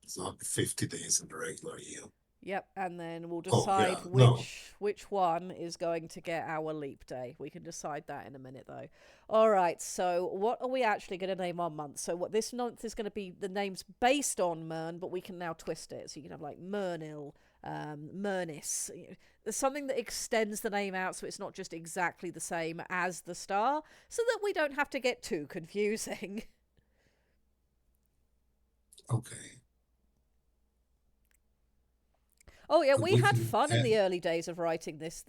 it's not 50 days in the regular year. Yep, and then we'll Oh, decide yeah, no. which one is going to get our leap day. We can decide that in a minute, though. All right, so what are we actually going to name our month? So what this month is going to be, the name's based on Mern, but we can now twist it. So you can have like Mernil, Mernis. There's something that extends the name out so it's not just exactly the same as the star, so that we don't have to get too confusing. Okay. Oh yeah, we We had can fun in add, the early days of writing this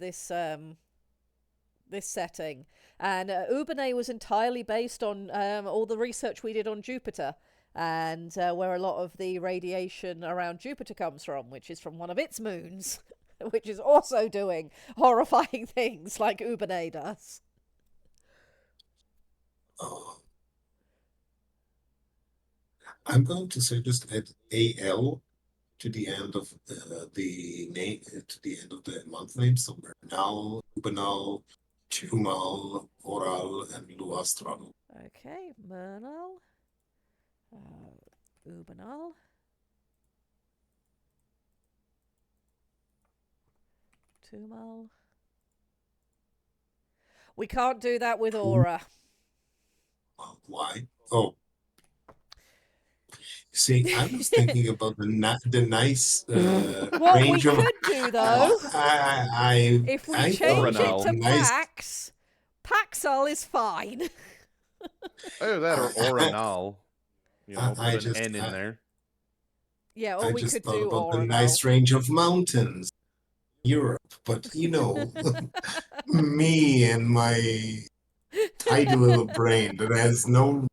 setting, and Urbane was entirely based on all the research we did on Jupiter, and where a lot of the radiation around Jupiter comes from, which is from one of its moons, which is also doing horrifying things like Urbane does. uh, I'm going to say just add AL to the end of the name, to the end of the month name. So Bernal, Ubanal, Tumal, Oral, and Luastral. Okay, Mernal, Ubanal, Tumal. We can't do that with Aura. Why? Oh, see, I was thinking about the nice What we range of. could do, though, if we I thought change it about Oranal. to nice. Pax, Paxal is fine. Either that or I, Oranal. I, Put I an just N in I, there. Yeah, or I we just could thought do about the Oranal. nice range of mountains, Europe. But me and my tidy little brain that has no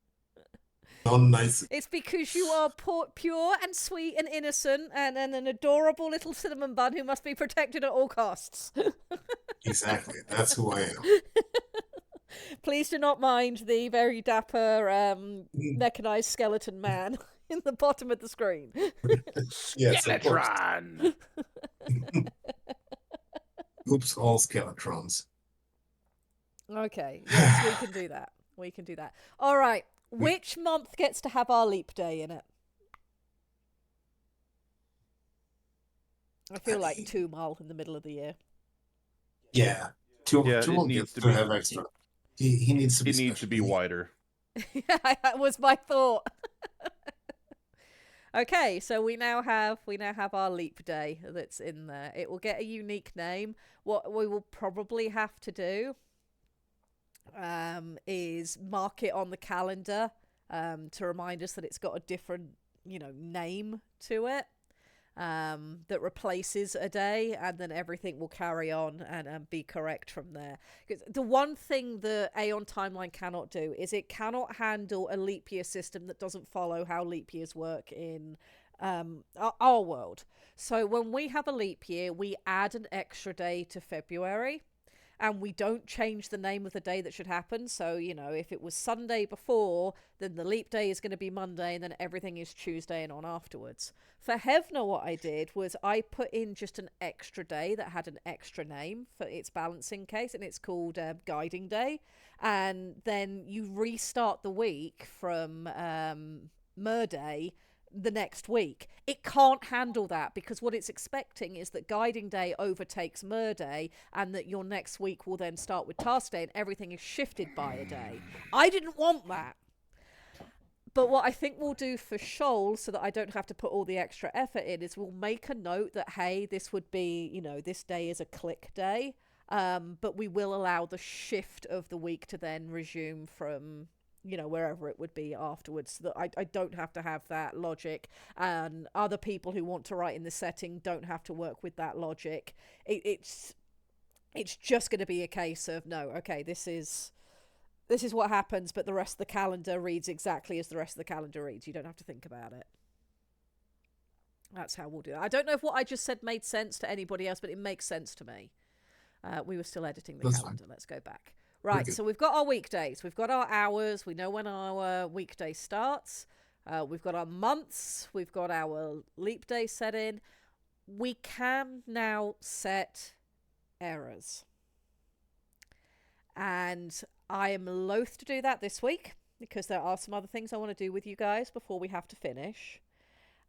non-nice. It's because you are pure and sweet and innocent and an adorable little cinnamon bun who must be protected at all costs. Exactly, that's who I am. Please do not mind the very dapper Mm, mechanized skeleton man in the bottom of the screen. yes, of course. Skeletron! Oops, all skeletrons. Okay, yes, we can do that. We can do that. All right, We- which month gets to have our leap day in it? I I feel like mean, 2 mile in the middle of the year. yeah, two Yeah, two it will needs get to to be. have extra. He needs to be It needs to special. be wider. That was my thought. Okay, so we now have our leap day that's in there. It will get a unique name. What we will probably have to do is mark it on the calendar to remind us that it's got a different, name to it that replaces a day, and then everything will carry on and be correct from there. Because the one thing the Aeon timeline cannot do is it cannot handle a leap year system that doesn't follow how leap years work in our world. So when we have a leap year, we add an extra day to February, and we don't change the name of the day that should happen. So, if it was Sunday before, then the leap day is going to be Monday, and then everything is Tuesday and on afterwards. For Hevna, what I did was I put in just an extra day that had an extra name for its balancing case, and it's called Guiding Day. And then you restart the week from Mer Day the next week. It can't handle that because what it's expecting is that Guiding Day overtakes Mer Day and that your next week will then start with Task Day and everything is shifted by a day. I didn't want that. But what I think we'll do for Shoal, so that I don't have to put all the extra effort in, is we'll make a note that, hey, this would be, this day is a click day. But we will allow the shift of the week to then resume from wherever it would be afterwards, so that I don't have to have that logic, and other people who want to write in the setting don't have to work with that logic. It's just going to be a case of, no, okay, this is what happens, but the rest of the calendar reads exactly as the rest of the calendar reads. You don't have to think about it. That's how we'll do it. I don't know if what I just said made sense to anybody else, but it makes sense to me. We were still editing the That's calendar. Let's go back. We're Right, good. so we've got our weekdays. We've got our hours. We know when our weekday starts. We've got our months. We've got our leap day set in. We can now set errors. And I am loath to do that this week because there are some other things I want to do with you guys before we have to finish.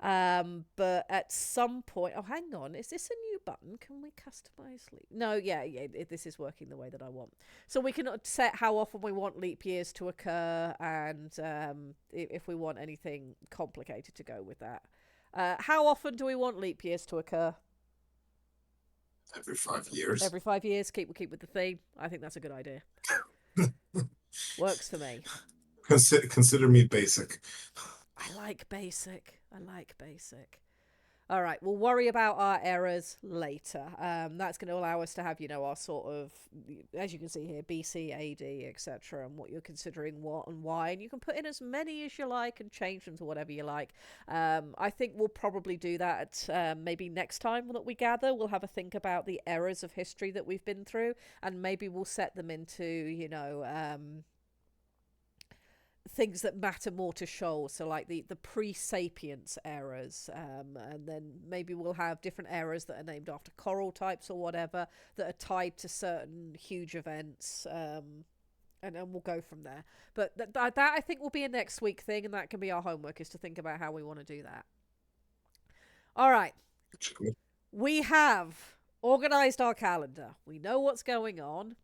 But at some point, oh, hang on, is this a new button? Can we customize leap? No, yeah, this is working the way that I want. So we can set how often we want leap years to occur, and if we want anything complicated to go with that. How often do we want leap years to occur? Every 5 years. Every 5 years. Keep with the theme. I think that's a good idea. Works for me. Consider me basic. I like basic. All right, we'll worry about our errors later. That's going to allow us to have, our sort of, as you can see here, BC, AD, etc., and what you're considering what and why. And you can put in as many as you like and change them to whatever you like. I think we'll probably do that maybe next time that we gather. We'll have a think about the errors of history that we've been through, and maybe we'll set them into, things that matter more to Shoal, so like the pre-sapience eras, and then maybe we'll have different eras that are named after coral types or whatever that are tied to certain huge events, and then we'll go from there. But that I think will be a next week thing, and that can be our homework, is to think about how we want to do that. All right, we have organized our calendar. We know what's going on.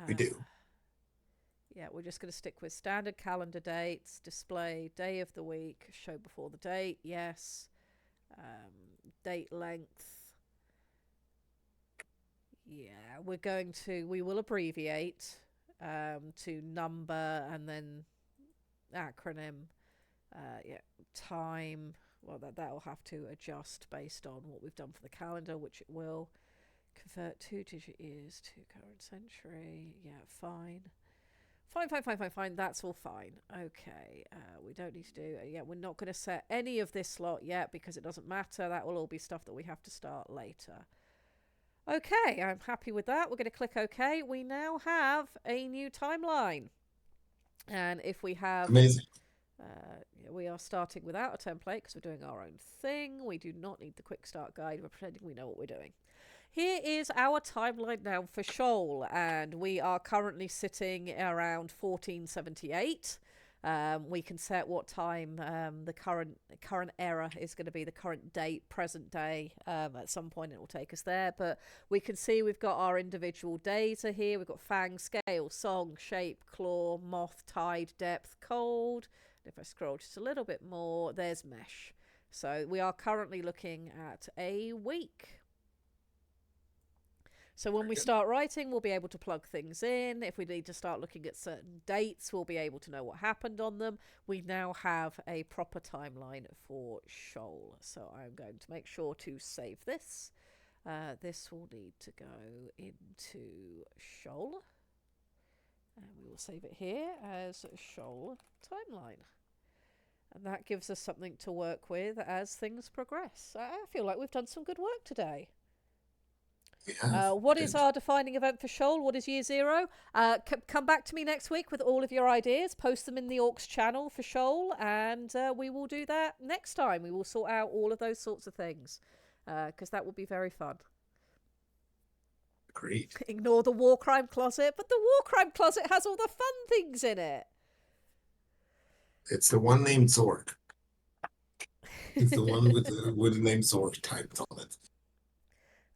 We do. Yeah, we're just going to stick with standard calendar dates, display, day of the week, show before the date, yes. Date length. Yeah, we will abbreviate to number and then acronym. Time. Well, that'll have to adjust based on what we've done for the calendar, which it will. Convert 2-digit years to current century. Yeah, fine. Fine. That's all fine. Okay. We don't need to do. We're not going to set any of this slot yet because it doesn't matter. That will all be stuff that we have to start later. Okay, I'm happy with that. We're going to click OK. We now have a new timeline. And if we have... Amazing. We are starting without a template because we're doing our own thing. We do not need the quick start guide. We're pretending we know what we're doing. Here is our timeline now for Shoal, and we are currently sitting around 1478. We can set what time the current era is going to be, the current date, present day. At some point it will take us there, but we can see we've got our individual days are here. We've got Fang, Scale, Song, Shape, Claw, Moth, Tide, Depth, Cold. And if I scroll just a little bit more, there's Mesh. So we are currently looking at a week. So when we start writing, we'll be able to plug things in. If we need to start looking at certain dates, we'll be able to know what happened on them. We now have a proper timeline for Shoal. So I'm going to make sure to save this. This will need to go into Shoal. And we will save it here as Shoal timeline. And that gives us something to work with as things progress. I feel like we've done some good work today. What is our defining event for Shoal? What is year 0? Come back to me next week with all of your ideas. Post them in the Orcs channel for Shoal, and we will do that next time. We will sort out all of those sorts of things, because that will be very fun. Great. Ignore the war crime closet, but the war crime closet has all the fun things in it. It's the one named Zork. It's the one with the name Zork typed on it.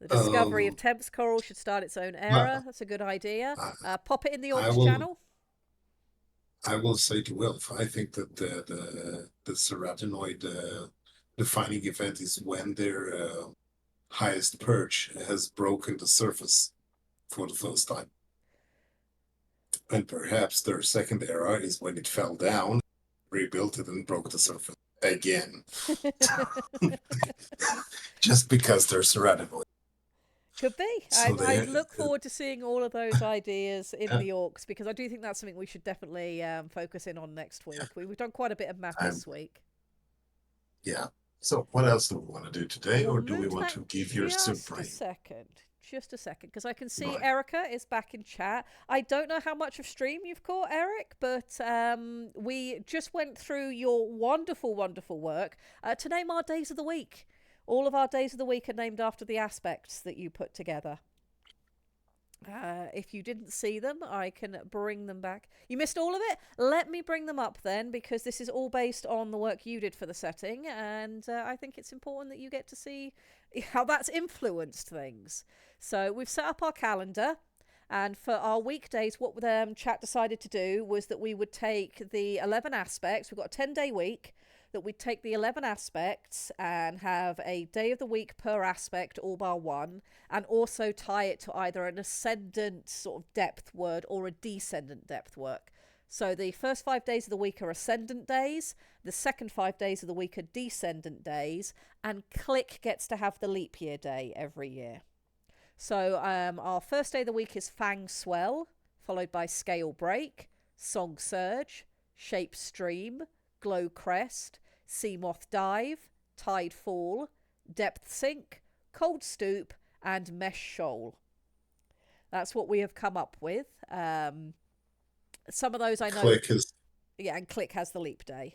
The discovery of Temps Coral should start its own era. That's a good idea. Pop it in the Orcs channel. I will say to Wilf, I think that the ceratinoid defining event is when their highest perch has broken the surface for the first time. And perhaps their second era is when it fell down, rebuilt it, and broke the surface again. Just because they're ceratinoid. Could be. So I look forward to seeing all of those ideas in the Orcs, because I do think that's something we should definitely focus in on next week. We've done quite a bit of math this week. Yeah. So what else do we want to do today, Well, or do we want Moontat, to give your soup just a brain? second. Just a second, because I can see Right. Erica is back in chat. I don't know how much of stream you've caught, Eric, but we just went through your wonderful, wonderful work to name our days of the week. All of our days of the week are named after the aspects that you put together. If you didn't see them, I can bring them back. You missed all of it? Let me bring them up then, because this is all based on the work you did for the setting, and I think it's important that you get to see how that's influenced things. So we've set up our calendar, and for our weekdays, what the chat decided to do was that we would take the 11 aspects. We've got a 10-day week. That we'd take the 11 aspects and have a day of the week per aspect, all bar one, and also tie it to either an ascendant sort of depth word or a descendant depth work. So the first 5 days of the week are ascendant days, the second 5 days of the week are descendant days, and Click gets to have the leap year day every year. So our first day of the week is Fang Swell, followed by Scale Break, Song Surge, Shape Stream, Glow Crest, Seamoth Dive, Tide Fall, Depth Sink, Cold Stoop, and Mesh Shoal. That's what we have come up with. Some of those I know. Click is Yeah, and Click has the leap day.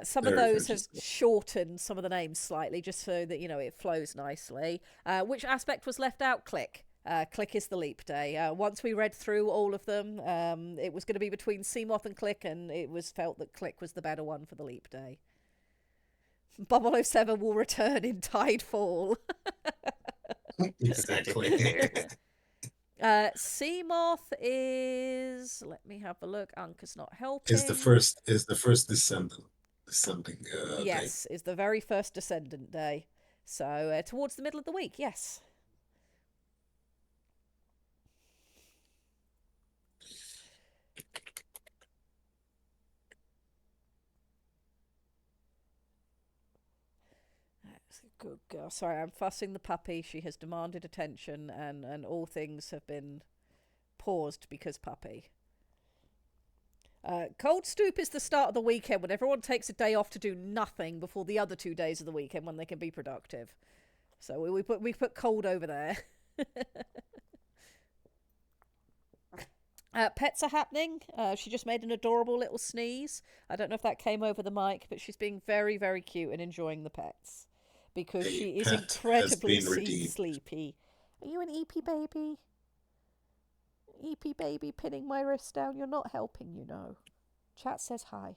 Some of very those good. have shortened some of the names slightly, just so that it flows nicely. Which aspect was left out? Click. Click is the leap day. Once we read through all of them, it was going to be between Seamoth and Click, and it was felt that Click was the better one for the leap day. Bubble07 will return in Tidefall. Exactly. Seamoth is. Let me have a look. Anka's not helping. Is the first descending day. Yes, is the very first descendant day. So towards the middle of the week, yes. Good girl. Sorry, I'm fussing the puppy. She has demanded attention, and all things have been paused because puppy. Cold Stoop is the start of the weekend when everyone takes a day off to do nothing before the other 2 days of the weekend when they can be productive. So we put Cold over there. Pets are happening. She just made an adorable little sneeze. I don't know if that came over the mic, but she's being very, very cute and enjoying the pets because she is incredibly sleepy. Are you an EP baby? EP baby pinning my wrist down. You're not helping, you know. Chat says hi.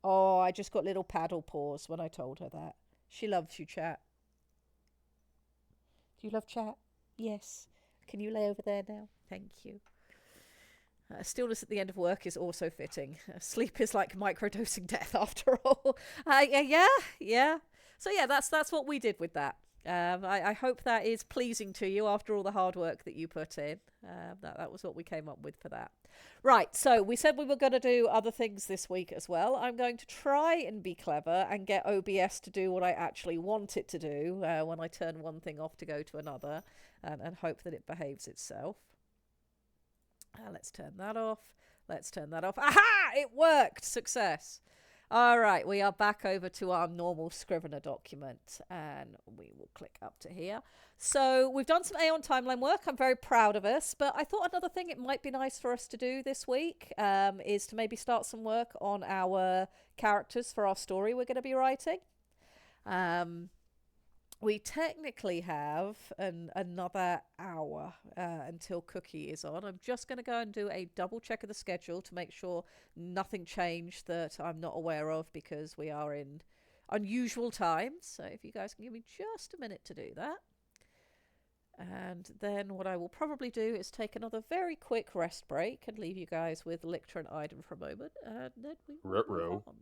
Oh, I just got little paddle paws when I told her that. She loves you, chat. Do you love chat? Yes. Can you lay over there now? Thank you. Stillness at the end of work is also fitting. Sleep is like microdosing death after all. Yeah. So yeah, that's what we did with that. I hope that is pleasing to you after all the hard work that you put in. That was what we came up with for that. Right, so we said we were going to do other things this week as well. I'm going to try and be clever and get OBS to do what I actually want it to do when I turn one thing off to go to another, and hope that it behaves itself. Let's turn that off. Let's turn that off. Aha! It worked! Success. All right, we are back over to our normal Scrivener document, and we will click up to here. So we've done some Aeon timeline work. I'm very proud of us, but I thought another thing it might be nice for us to do this week is to maybe start some work on our characters for our story we're going to be writing. We technically have another hour until Cookie is on. I'm just going to go and do a double check of the schedule to make sure nothing changed that I'm not aware of, because we are in unusual times. So if you guys can give me just a minute to do that. And then what I will probably do is take another very quick rest break and leave you guys with Lictor and Iden for a moment. And then we will move on.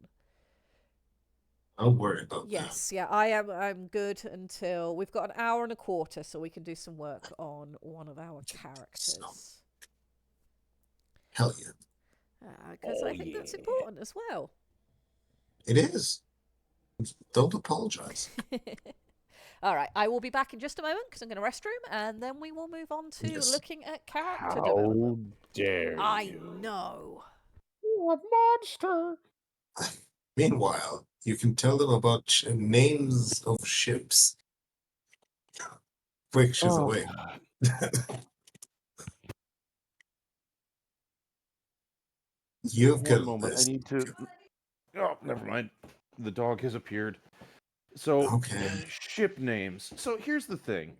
I'll worry about Yes, yeah, I'm good until we've got an hour and a quarter, so we can do some work on one of our characters. Hell yeah. Because I think that's important as well. It is. Don't apologize. All right, I will be back in just a moment because I'm going to restroom, and then we will move on to looking at character development. How dare I you? know. You're a monster. Meanwhile, you can tell them about names of ships. Quick, she's Oh away. God. You've got One a moment. I list. need to. Oh, never mind. The dog has appeared. So, Okay. ship names. So here's the thing.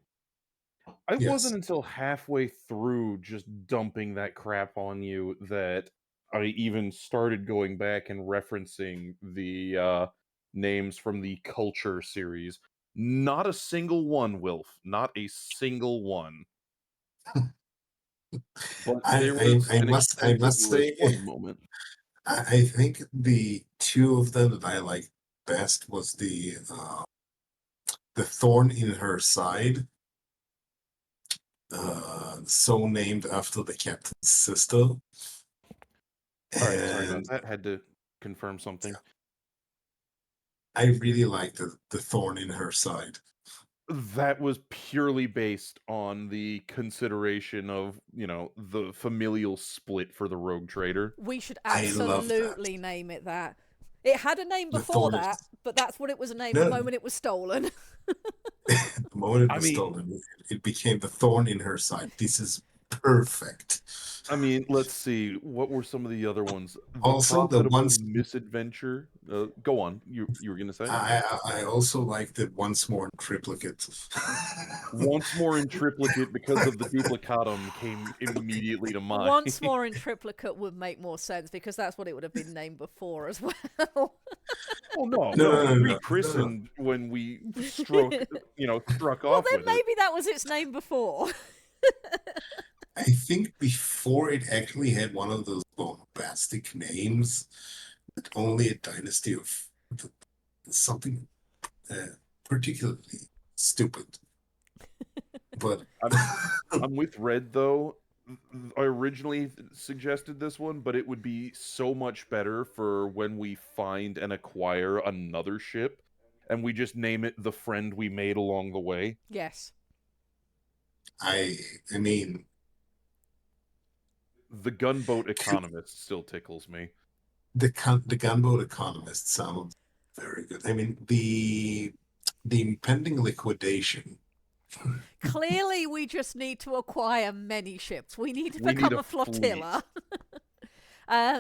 It Yes. wasn't until halfway through just dumping that crap on you that I even started going back and referencing the names from the Culture series. Not a single one, Wilf. Not a single one. But there was I an must I extensive must list. say One moment. I think the two of them that I liked best was the thorn in her side, so named after the captain's sister, All right, sorry about and that. Had to confirm something. I really liked the thorn in her side. That was purely based on the consideration of, the familial split for the rogue trader. We should I love that. absolutely name it that. It had a name The before thorn that, is but that's what it was named the no, moment it was stolen. the moment it I was mean, stolen, it became the thorn in her side. This is perfect. let's see. What were some of the other ones? The Also, the profitable once misadventure. Go on. You were gonna say? I also like the once more in triplicate. Once more in triplicate because of the duplicatum came immediately to mind. Once more in triplicate would make more sense because that's what it would have been named before as well. Well, no, No, no, no, we no, no, no, no. rechristened when we struck Well, off then with it. maybe that was its name before. I think before it actually had one of those bombastic names that only a dynasty of something uh, particularly stupid. But I'm I'm with Red though. I originally suggested this one, but it would be so much better for when we find and acquire another ship, and we just name it the friend we made along the way. Yes. I, I mean, The gunboat economist still tickles me. the gunboat economist sounds very good. I mean, the impending liquidation. Clearly, we just need to acquire many ships. We need to We need become a a fleet. flotilla.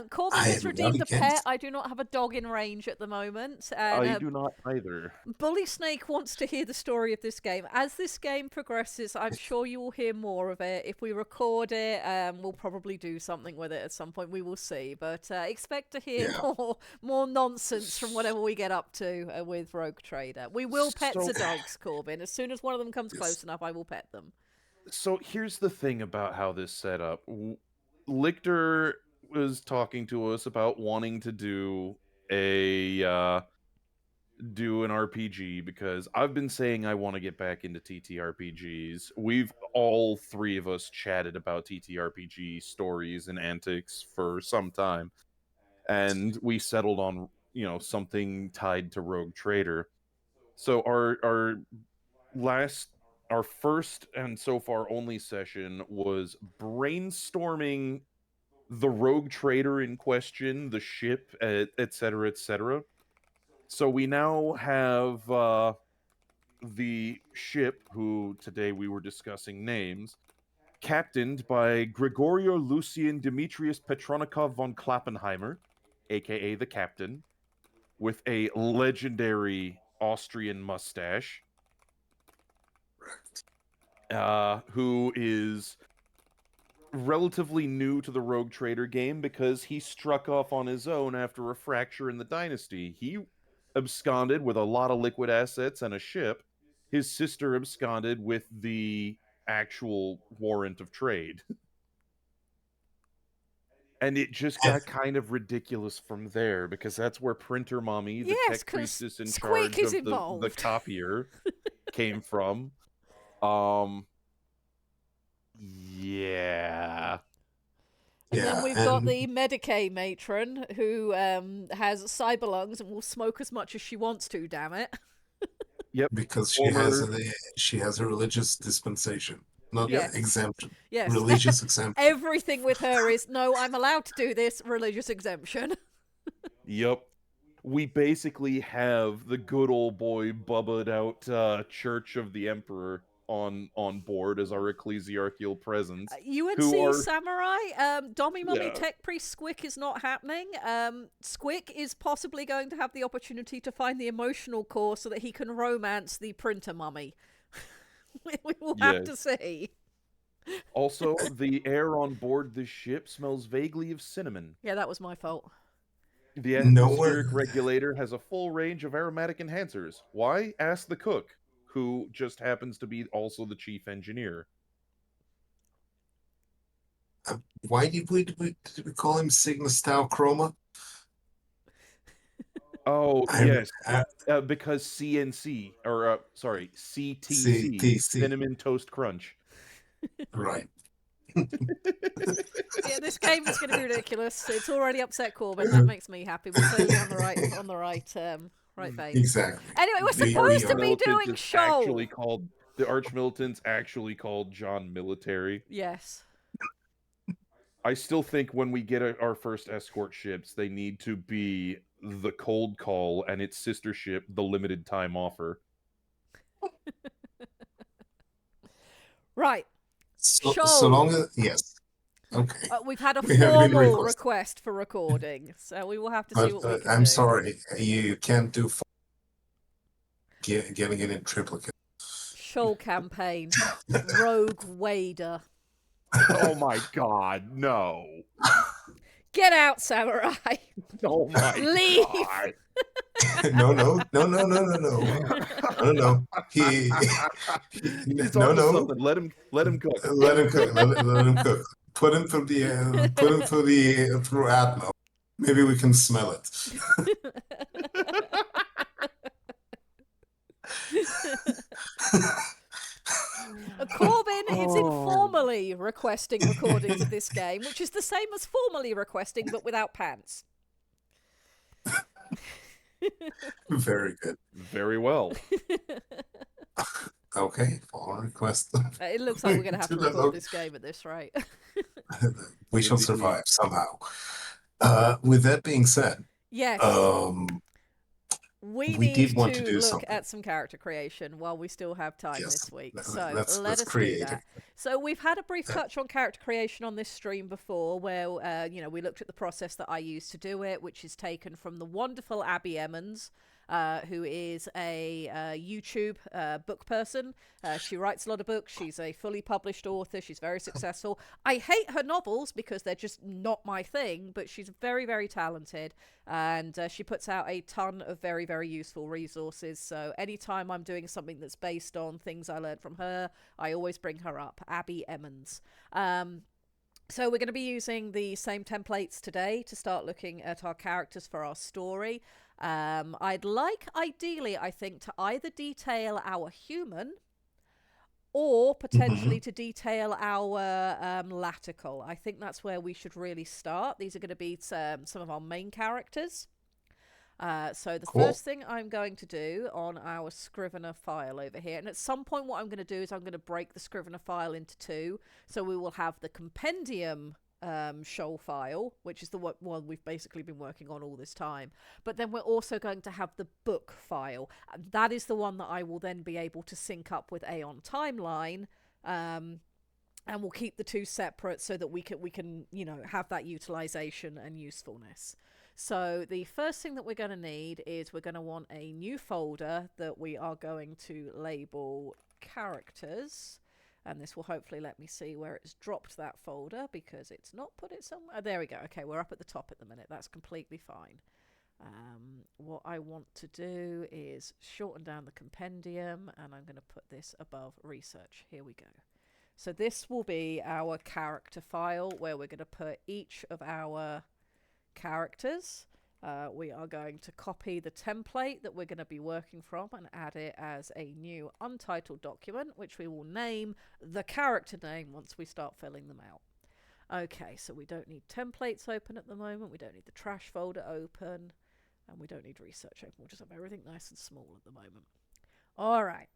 Corbin I has am not redeemed a pet. against. I do not have a dog in range at the moment. And I do not either. Bully Snake wants to hear the story of this game. As this game progresses, I'm sure you will hear more of it. If we record it, we'll probably do something with it at some point. We will see. But expect to hear Yeah. more nonsense from whatever we get up to with Rogue Trader. We will pet So the dogs, Corbin. As soon as one of them comes Yes. close enough, I will pet them. so here's the thing about how this set up. Lichter was talking to us about wanting to do an RPG because I've been saying I want to get back into TTRPGs. We've all three of us chatted about TTRPG stories and antics for some time, and we settled on something tied to Rogue Trader. So last our first and so far only session was brainstorming the Rogue Trader in question, the ship, et cetera, et cetera. So we now have the ship, who today we were discussing names, captained by Gregorio Lucian Demetrius Petronikov von Klappenheimer, aka the Captain, with a legendary Austrian mustache, who is relatively new to the Rogue Trader game because he struck off on his own after a fracture in the dynasty. He absconded with a lot of liquid assets and a ship. His sister absconded with the actual warrant of trade. And it just And got kind of ridiculous from there because that's where Printer Mommy, the Yes, tech because priestess in Squeak charge is of the involved. copier, came from. Um, yeah. And then yeah, we've got and the Medicaid matron who has cyber lungs and will smoke as much as she wants to, damn it. Yep. because Former. she has a religious dispensation, not Yep. Yes. exemption, Yes. religious exemption. Everything with her is no, I'm allowed to do this, religious exemption. Yep. we basically have the good old boy bubbaed out Church of the Emperor on board as our ecclesiarchal presence, who UNC are Samurai, Dommy Mummy yeah, Tech Priest Squick is not happening. Squick is possibly going to have the opportunity to find the emotional core so that he can romance the printer mummy. We will have to yes. see. Also, the air on board this ship smells vaguely of cinnamon. Yeah, that was my fault. The Nowhere. atmospheric regulator has a full range of aromatic enhancers. Why? Ask the cook, who just happens to be also the chief engineer. Why did we call him Cygnus Tau Chroma? Oh, I, yes, I because CNC, or sorry, see CTC, TC. Cinnamon Toast Crunch. Right. Yeah, this game is going to be ridiculous. It's already upset Corbin. That makes me happy. We're clearly on the right vein. Exactly. Anyway, we're The We supposed arch to are. be militant doing is show. actually called the arch militant's actually called John Military. Yes. I still think when we get our first escort ships, they need to be the Cold Call and its sister ship, the Limited Time Offer. Right. So Show. long as yes. Okay. We've had a We have been formal requested. request for recording, so we will have to see But what we can I'm do. sorry, you can't do getting it in triplicate. Show campaign. Rogue Wader. Oh my god, no. Get out, Samurai. Oh my Leave. god. No. He's No, onto no. something. Let him cook. Let him cook. Let him cook. Put him through Atmo. Maybe we can smell it. Corbin is Oh. informally requesting recordings of this game, which is the same as formally requesting but without pants. Very good. Very well. Okay, follow request. It looks like we're going to have to record Look, this game at this rate. we shall Indeed. survive somehow. With that being said, Yes. We we need did want to to do look something. at some character creation while we still have time Yes, this week. let- So let's let us create do it. that. So we've had a brief touch on character creation on this stream before, where we looked at the process that I used to do it, which is taken from the wonderful Abby Emmons. Who is a YouTube book person. She writes a lot of books. She's a fully published author. She's very successful. I hate her novels because they're just not my thing, but she's very, very talented. And she puts out a ton of very, very useful resources. So anytime I'm doing something that's based on things I learned from her, I always bring her up. Abby Emmons. So we're going to be using the same templates today to start looking at our characters for our story. I'd like, ideally, I think, to either detail our human or potentially to detail our latical. I think that's where we should really start. These are going to be some of our main characters. So the Cool. first thing I'm going to do on our Scrivener file over here, and at some point what I'm going to do is I'm going to break the Scrivener file into two. So we will have the compendium show file, which is the one we've basically been working on all this time. But then we're also going to have the book file. That is the one that I will then be able to sync up with Aeon Timeline. And we'll keep the two separate so that we can have that utilization and usefulness. So the first thing that we're going to need is we're going to want a new folder that we are going to label characters. And this will hopefully let me see where it's dropped that folder because it's not put it somewhere. Oh, there we go. Okay, we're up at the top at the minute. That's completely fine. What I want to do is shorten down the compendium, and I'm going to put this above research. Here we go. So this will be our character file where we're going to put each of our characters. We are going to copy the template that we're going to be working from and add it as a new untitled document, which we will name the character name once we start filling them out. Okay, so we don't need templates open at the moment. We don't need the trash folder open. And we don't need research open. We'll just have everything nice and small at the moment. All right.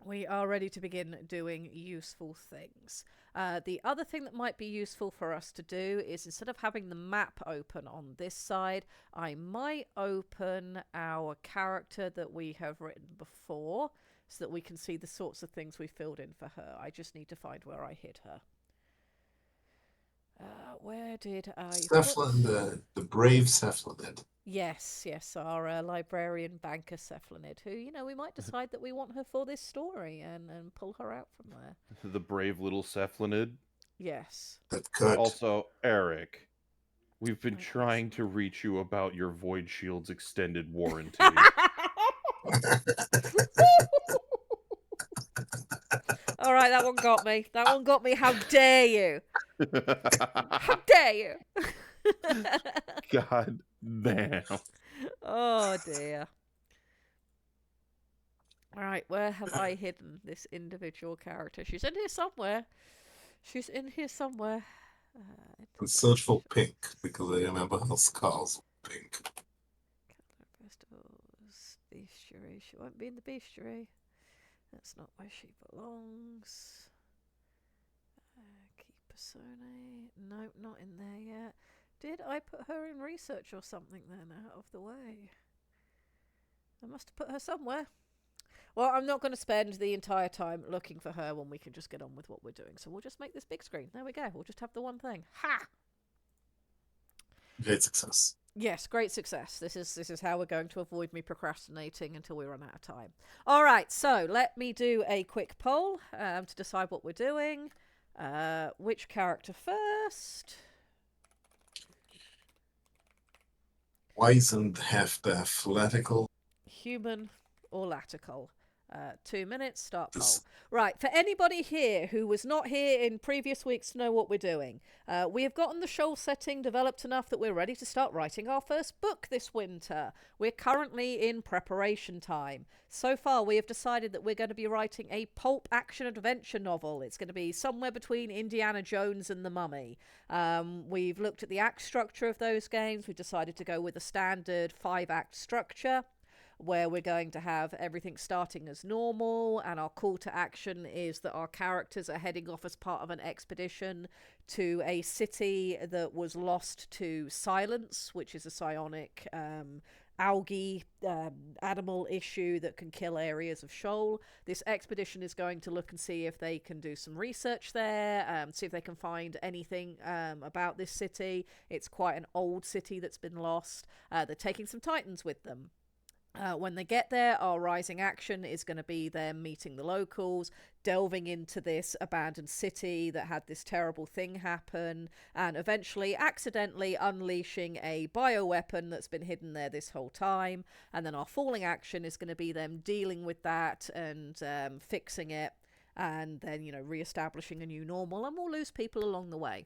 We are ready to begin doing useful things. The other thing that might be useful for us to do is, instead of having the map open on this side, I might open our character that we have written before so that we can see the sorts of things we filled in for her. I just need to find where I hid her. Where did I Cephalin, the brave Cephalin. Yes, our librarian banker Cephalonid, who, we might decide that we want her for this story and pull her out from there. The brave little Cephalonid. Yes. That could. Also, Eric, we've been Okay. trying to reach you about your Void Shield's extended warranty. All right, that one got me. That one got me. How dare you? How dare you? God damn. Oh dear. All right, where have I hidden this individual character? She's in here somewhere. She's in here somewhere. And search for pink, because I remember her skulls were pink. Festivals, bestiary. She won't be in the bestiary. That's not where she belongs. Key personae. Nope, not in there yet. Did I put her in research or something then, out of the way? I must have put her somewhere. Well, I'm not going to spend the entire time looking for her when we can just get on with what we're doing. So we'll just make this big screen. There we go. We'll just have the one thing. Ha! Great success. Yes, great success. This is how we're going to avoid me procrastinating until we run out of time. All right, so let me do a quick poll to decide what we're doing. Which character first? Wizened have the athletical. Human or latical? 2 minutes, start poll. This- Right, for anybody here who was not here in previous weeks to know what we're doing, we have gotten the shoal setting developed enough that we're ready to start writing our first book this winter. We're currently in preparation time. So far, we have decided that we're going to be writing a pulp action-adventure novel. It's going to be somewhere between Indiana Jones and The Mummy. We've looked at the act structure of those games. We've decided to go with a standard 5-act structure, where we're going to have everything starting as normal, and our call to action is that our characters are heading off as part of an expedition to a city that was lost to silence, which is a psionic algae animal issue that can kill areas of shoal. This expedition is going to look and see if they can do some research there, see if they can find anything about this city. It's quite an old city that's been lost. They're taking some titans with them. When they get there, our rising action is going to be them meeting the locals, delving into this abandoned city that had this terrible thing happen, and eventually accidentally unleashing a bioweapon that's been hidden there this whole time. And then our falling action is going to be them dealing with that and fixing it, and then, re-establishing a new normal, and we'll lose people along the way.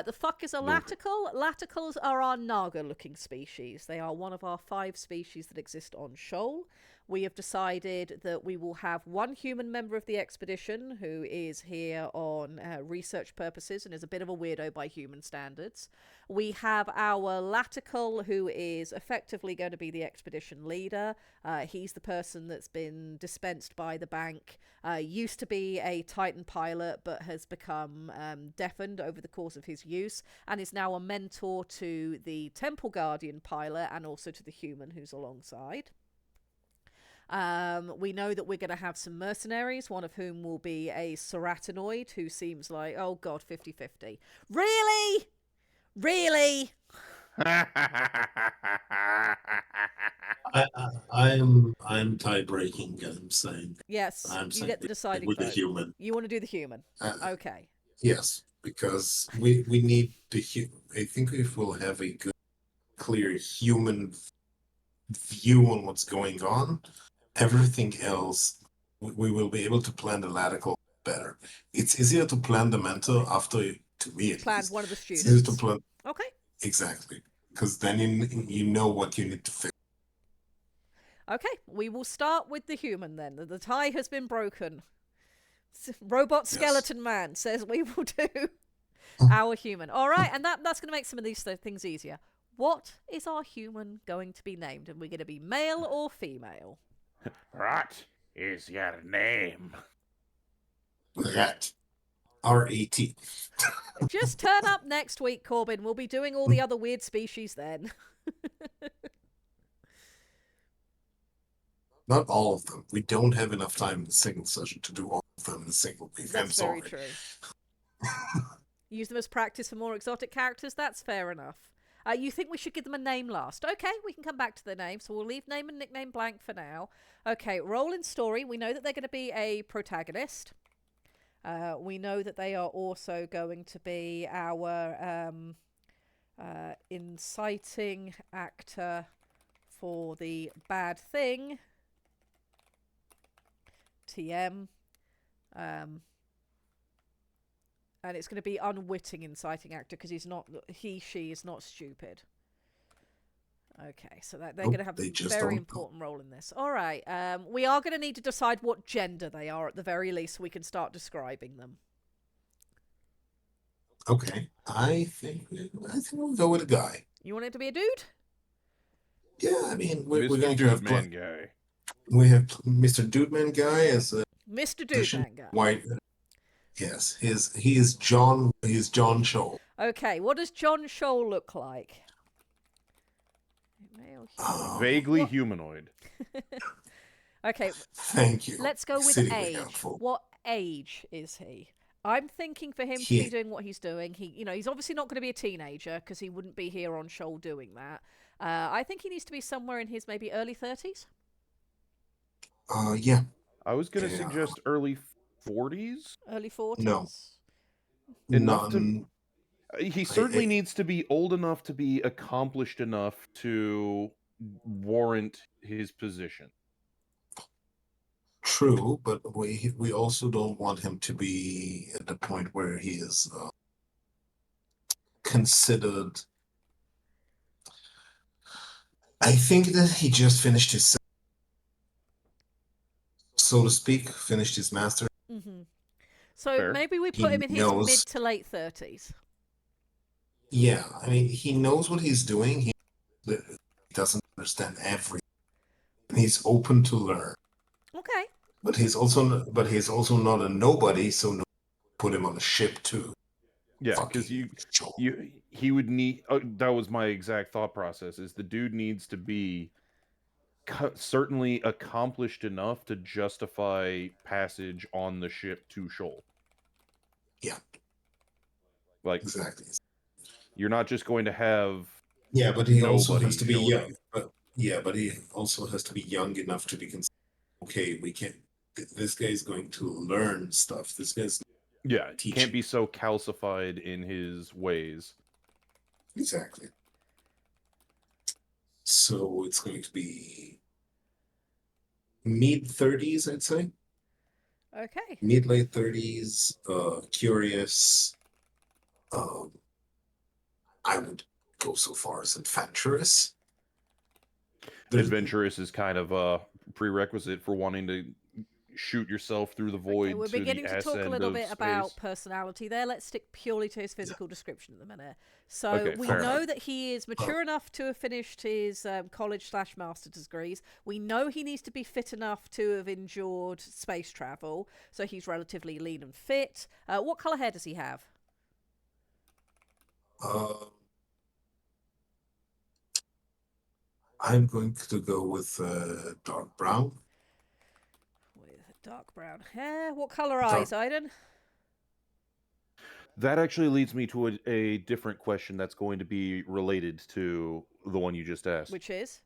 The fuck is a latical? Laticals are our Naga-looking species. They are one of our 5 species that exist on Shoal. We have decided that we will have one human member of the expedition who is here on research purposes and is a bit of a weirdo by human standards. We have our latical, who is effectively going to be the expedition leader. He's the person that's been dispensed by the bank. Used to be a Titan pilot, but has become deafened over the course of his use, and is now a mentor to the Temple Guardian pilot and also to the human who's alongside. We know that we're going to have some mercenaries, one of whom will be a ceratinoid who seems like, oh god, 50-50. Really? Really? I'm tie breaking. I'm saying. Yes, I'm you saying get the deciding with the vote. human. You want to do the human? Okay. Yes, because we need the I think if we'll have a good, clear human view on what's going on, everything else we will be able to plan the radical better. It's easier to plan the mentor after, to me at Planned least. one of the It's easier to students. plan Okay. exactly, because then you know what you need to fix. Okay, we will start with the human then. The tie has been broken. Robot Skeleton Man says we will do our human. All right, and that's going to make some of these things easier. What is our human going to be named? And we're going to be male or female? Right. is your name? Rat. R-A-T. Just turn up next week, Corbin. We'll be doing all the other weird species then. Not all of them. We don't have enough time in a single session to do all of them in a single week. I'm That's very sorry. true. Use them as practice for more exotic characters. That's fair enough. You think we should give them a name last? Okay, we can come back to the name. So we'll leave name and nickname blank for now. Okay, role in story. We know that they're going to be a protagonist. We know that they are also going to be our inciting actor for the bad thing. TM. And it's going to be unwitting inciting actor because she is not stupid. Okay, so they're going to have a very important role in this. All right, we are going to need to decide what gender they are at the very least so we can start describing them. Okay, I think we'll go with a guy. You want it to be a dude? Yeah, I mean, we're Mr. going to have Man Guy. We have Mr. Dude Man Guy as a Mr. Dude Man Guy. White. Yes, he is John. He's John Scholl. Okay, what does John Scholl look like? Vaguely humanoid. Okay. Thank you. Let's go with age. What age is he? I'm thinking for him to be doing what he's doing. He's obviously not going to be a teenager because he wouldn't be here on Scholl doing that. I think he needs to be somewhere in his maybe early 30s. Yeah. I was going to suggest early 40s. Early 40s? No. Enough to... He certainly needs to be old enough to be accomplished enough to warrant his position. True, but we also don't want him to be at the point where he is considered. I think that he just finished his, so to speak, finished his master. Mm-hmm. So Fair. Maybe we put him in his mid to late 30s. Yeah, I mean, he knows what he's doing. He doesn't understand everything. He's open to learn. Okay. But he's also not a nobody, so no, put him on a ship too. Yeah, because he would need. That was my exact thought process. Is the dude needs to be certainly accomplished enough to justify passage on the ship to Scholl. Yeah. Like exactly. You're not just going to have. Yeah, but he also has to be young. Up. But he also has to be young enough to be considered. Okay, we can't. This guy's going to learn stuff. This guy's he can't be so calcified in his ways. Exactly. So it's going to be mid-30s, I'd say. Okay. Mid-late 30s, curious. I would go so far as adventurous. Adventurous is kind of a prerequisite for wanting to shoot yourself through the void. Okay, we're beginning to talk a little bit about personality there. Let's stick purely to his physical description at the minute. So we know that he is mature enough to have finished his college/master's degrees. We know he needs to be fit enough to have endured space travel. So he's relatively lean and fit. What color hair does he have? I'm going to go with dark brown. With dark brown hair. What color eyes, Aiden? That actually leads me to a different question that's going to be related to the one you just asked. Which is?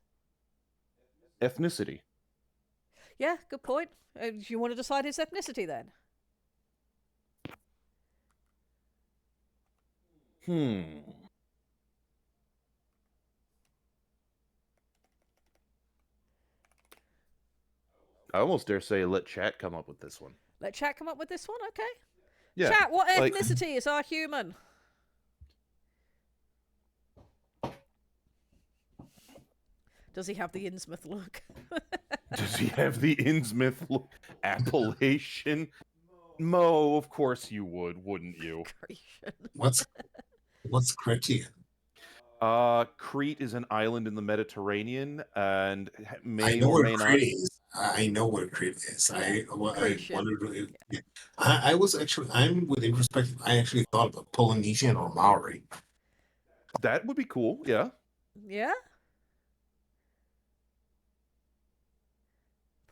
Ethnicity. Yeah, good point. Do you want to decide his ethnicity then? I almost dare say let chat come up with this one. Let chat come up with this one? Okay. Yeah. Chat, what ethnicity is our human? Does he have the Innsmouth look? Does he have the Innsmouth look? Appellation? Mo, of course you would, wouldn't you? What's criterion? Crete is an island in the Mediterranean and I may know or where may not. Crete is. I know where Crete is. Yeah, I Cretan. wondered. Yeah. I was actually. I'm with introspective. I actually thought about Polynesian or Maori. That would be cool. Yeah. Yeah,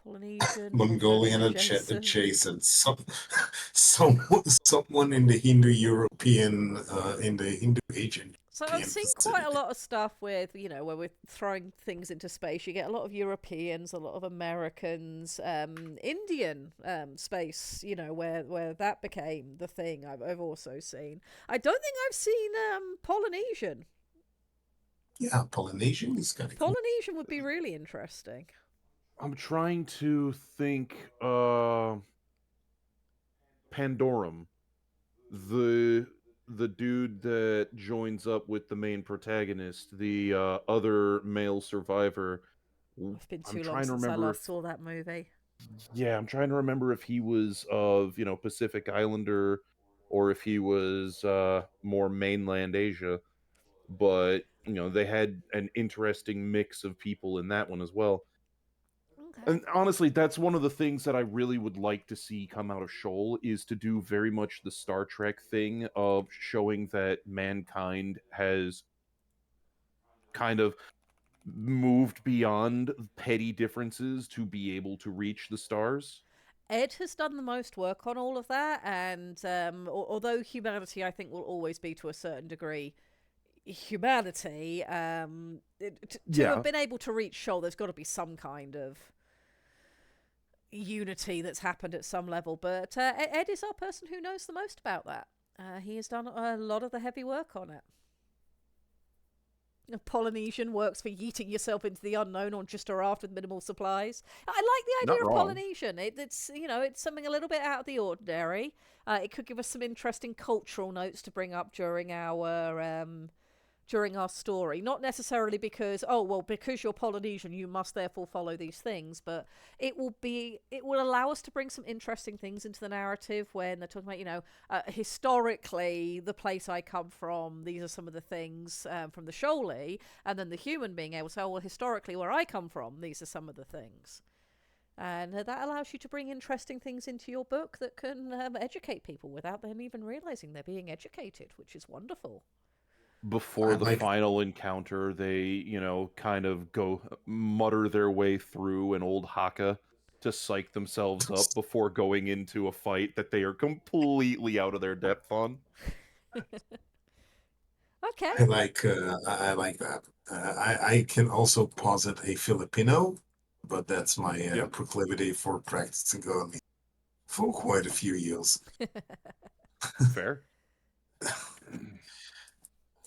Polynesian or Mongolian adjacent. adjacent, someone in the Hindu-European, in the Hindu-Asian So I've European seen quite a vicinity. lot of stuff with, where we're throwing things into space. You get a lot of Europeans, a lot of Americans, Indian space, where that became the thing. I've also seen. I don't think I've seen Polynesian. Yeah, Polynesian is kind of cool. Polynesian would be really interesting. I'm trying to think. Pandorum, the the dude that joins up with the main protagonist, the other male survivor. It's been I'm too long trying to since I remember last if saw that movie. yeah, I'm trying to remember if he was of Pacific Islander or if he was more mainland Asia. But they had an interesting mix of people in that one as well. Okay. And honestly, that's one of the things that I really would like to see come out of Shoal is to do very much the Star Trek thing of showing that mankind has kind of moved beyond petty differences to be able to reach the stars. Ed has done the most work on all of that, and although humanity, I think, will always be to a certain degree humanity, to have Yeah, been able to reach Shoal, there's got to be some kind of unity that's happened at some level. But Ed is our person who knows the most about that. He has done a lot of the heavy work on it. Polynesian works for yeeting yourself into the unknown on just a raft with minimal supplies. I like the not idea of wrong. Polynesian. It's something a little bit out of the ordinary. It could give us some interesting cultural notes to bring up during our story. Not necessarily because, oh well, because you're Polynesian you must therefore follow these things, but it will allow us to bring some interesting things into the narrative when they're talking about, historically the place I come from, these are some of the things from the Shoaley, and then the human being able to say, oh, well, historically where I come from, these are some of the things. And that allows you to bring interesting things into your book that can educate people without them even realizing they're being educated, which is wonderful. Before I the like. final encounter, they, kind of go mutter their way through an old haka to psych themselves up before going into a fight that they are completely out of their depth on. Okay. I like that. I can also posit a Filipino, but that's my Yep, proclivity for practicing on me for quite a few years. fair.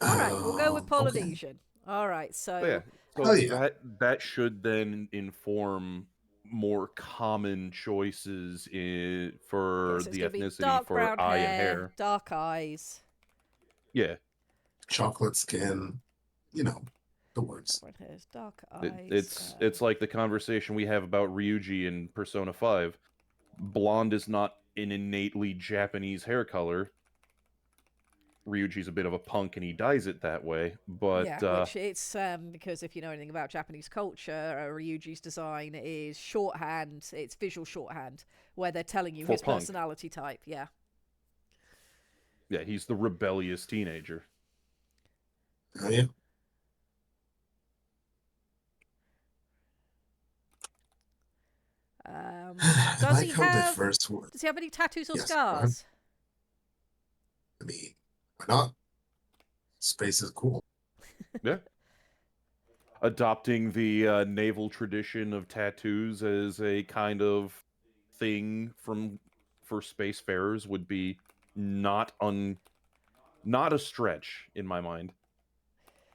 All right, we'll go with Okay. Polynesian. All right, But yeah, so so Oh yeah. that should then inform more common choices for yes, it's the going to be ethnicity dark for brown eye and hair, hair. dark eyes. Yeah, Chocolate skin, you know, the Dark words. brown hairs, dark it, eyes. it's it's like the conversation we have about Ryuji in Persona 5. Blonde is not an innately Japanese hair color. Ryuji's a bit of a punk and he dyes it that way, but Yeah, which it's because if you know anything about Japanese culture, Ryuji's design is shorthand. It's visual shorthand where they're telling you for his punk, personality type. Yeah. yeah, he's the rebellious teenager. Oh yeah. I Does like he how the have? first word. Does he have any tattoos or Yes, go ahead. scars? I mean, why not? Space is cool. Yeah, adopting the naval tradition of tattoos as a kind of thing from for spacefarers would be not un not a stretch in my mind.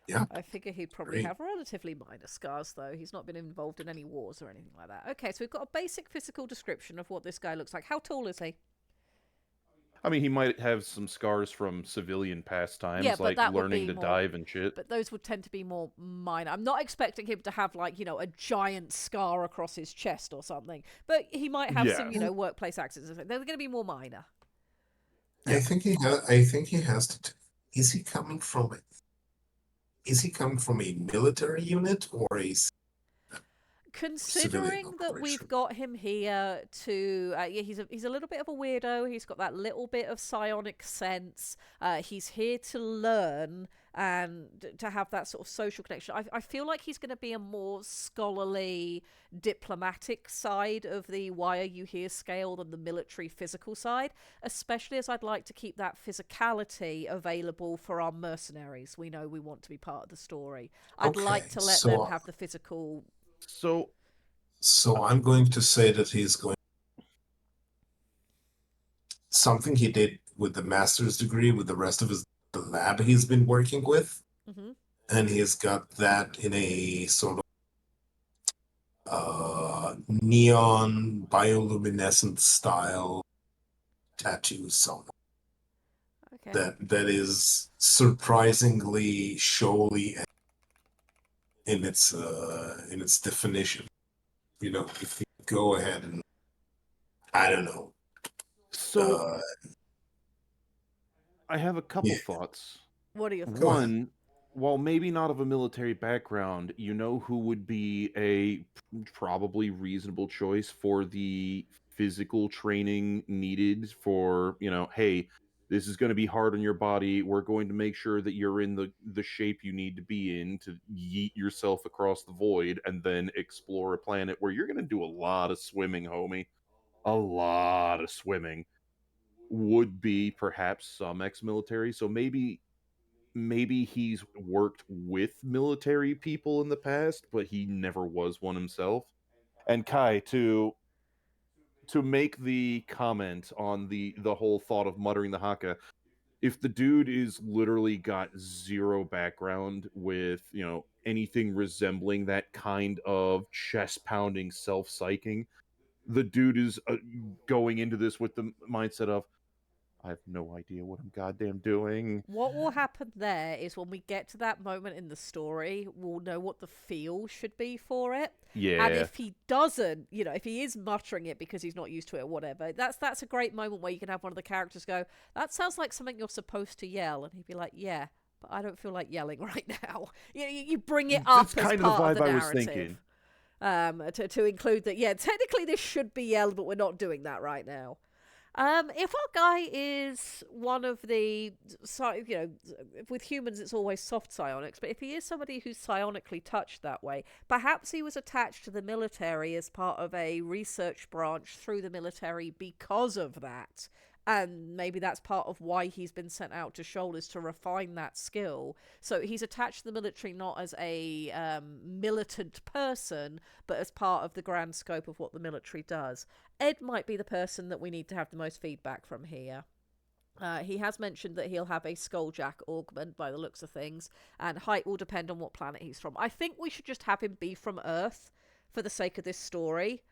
Yeah, I figure he'd probably great. have relatively minor scars, though. He's not been involved in any wars or anything like that. Okay, so we've got a basic physical description of what this guy looks like. How tall is he? I mean, he might have some scars from civilian Yeah, pastimes but like that would learning be to more. dive and shit. But those would tend to be more minor. I'm not expecting him to have, like, a giant scar across his chest or something. But he might have some, Yeah, workplace accidents. They're going to be more minor. I yeah. think he has. I think he has to. Is he coming from is he coming from a military unit or a civilian Considering that we've operation? got him here to yeah, he's a little bit of a weirdo. He's got that little bit of psionic sense. He's here to learn and to have that sort of social connection. I feel like he's going to be a more scholarly, diplomatic side of the why are you here scale than the military physical side, especially as I'd like to keep that physicality available for our mercenaries. We know we want to be part of the story. I'd like Okay, to let them have the physical. So so I'm going to say that he's going something he did with the master's degree with the rest of his the lab he's been working with, Mhm. and he's got that in a sort of neon bioluminescent style tattoo somewhere Okay. that is surprisingly showy in its definition. You know, if you go ahead and I don't know, so uh, I have a couple yeah, thoughts. What are your go thoughts? ahead. One, while maybe not of a military background, you know who would be a probably reasonable choice for the physical training needed for, hey, this is going to be hard on your body. We're going to make sure that you're in the shape you need to be in to yeet yourself across the void and then explore a planet where you're going to do a lot of swimming, homie. A lot of swimming would be perhaps some ex-military. So maybe he's worked with military people in the past, but he never was one himself. And Kai, to make the comment on the whole thought of muttering the Haka, if the dude is literally got zero background with, anything resembling that kind of chest pounding self psyching, the dude is going into this with the mindset of, I have no idea what I'm goddamn doing. What will happen there is when we get to that moment in the story, we'll know what the feel should be for it. And Yeah. if he doesn't, if he is muttering it because he's not used to it or whatever, that's a great moment where you can have one of the characters go, "That sounds like something you're supposed to yell," and he'd be like, "Yeah, but I don't feel like yelling right now." You bring it That's up as kind of the part of the vibe I was thinking. narrative. To include that, yeah, technically this should be yelled, but we're not doing that right now. If our guy is one of the, with humans it's always soft psionics, but if he is somebody who's psionically touched that way, perhaps he was attached to the military as part of a research branch through the military because of that. And maybe that's part of why he's been sent out to Shoal, is to refine that skill. So he's attached to the military not as a militant person, but as part of the grand scope of what the military does. Ed might be the person that we need to have the most feedback from here. He has mentioned that he'll have a skulljack augment by the looks of things, and height will depend on what planet he's from. I think we should just have him be from Earth for the sake of this story.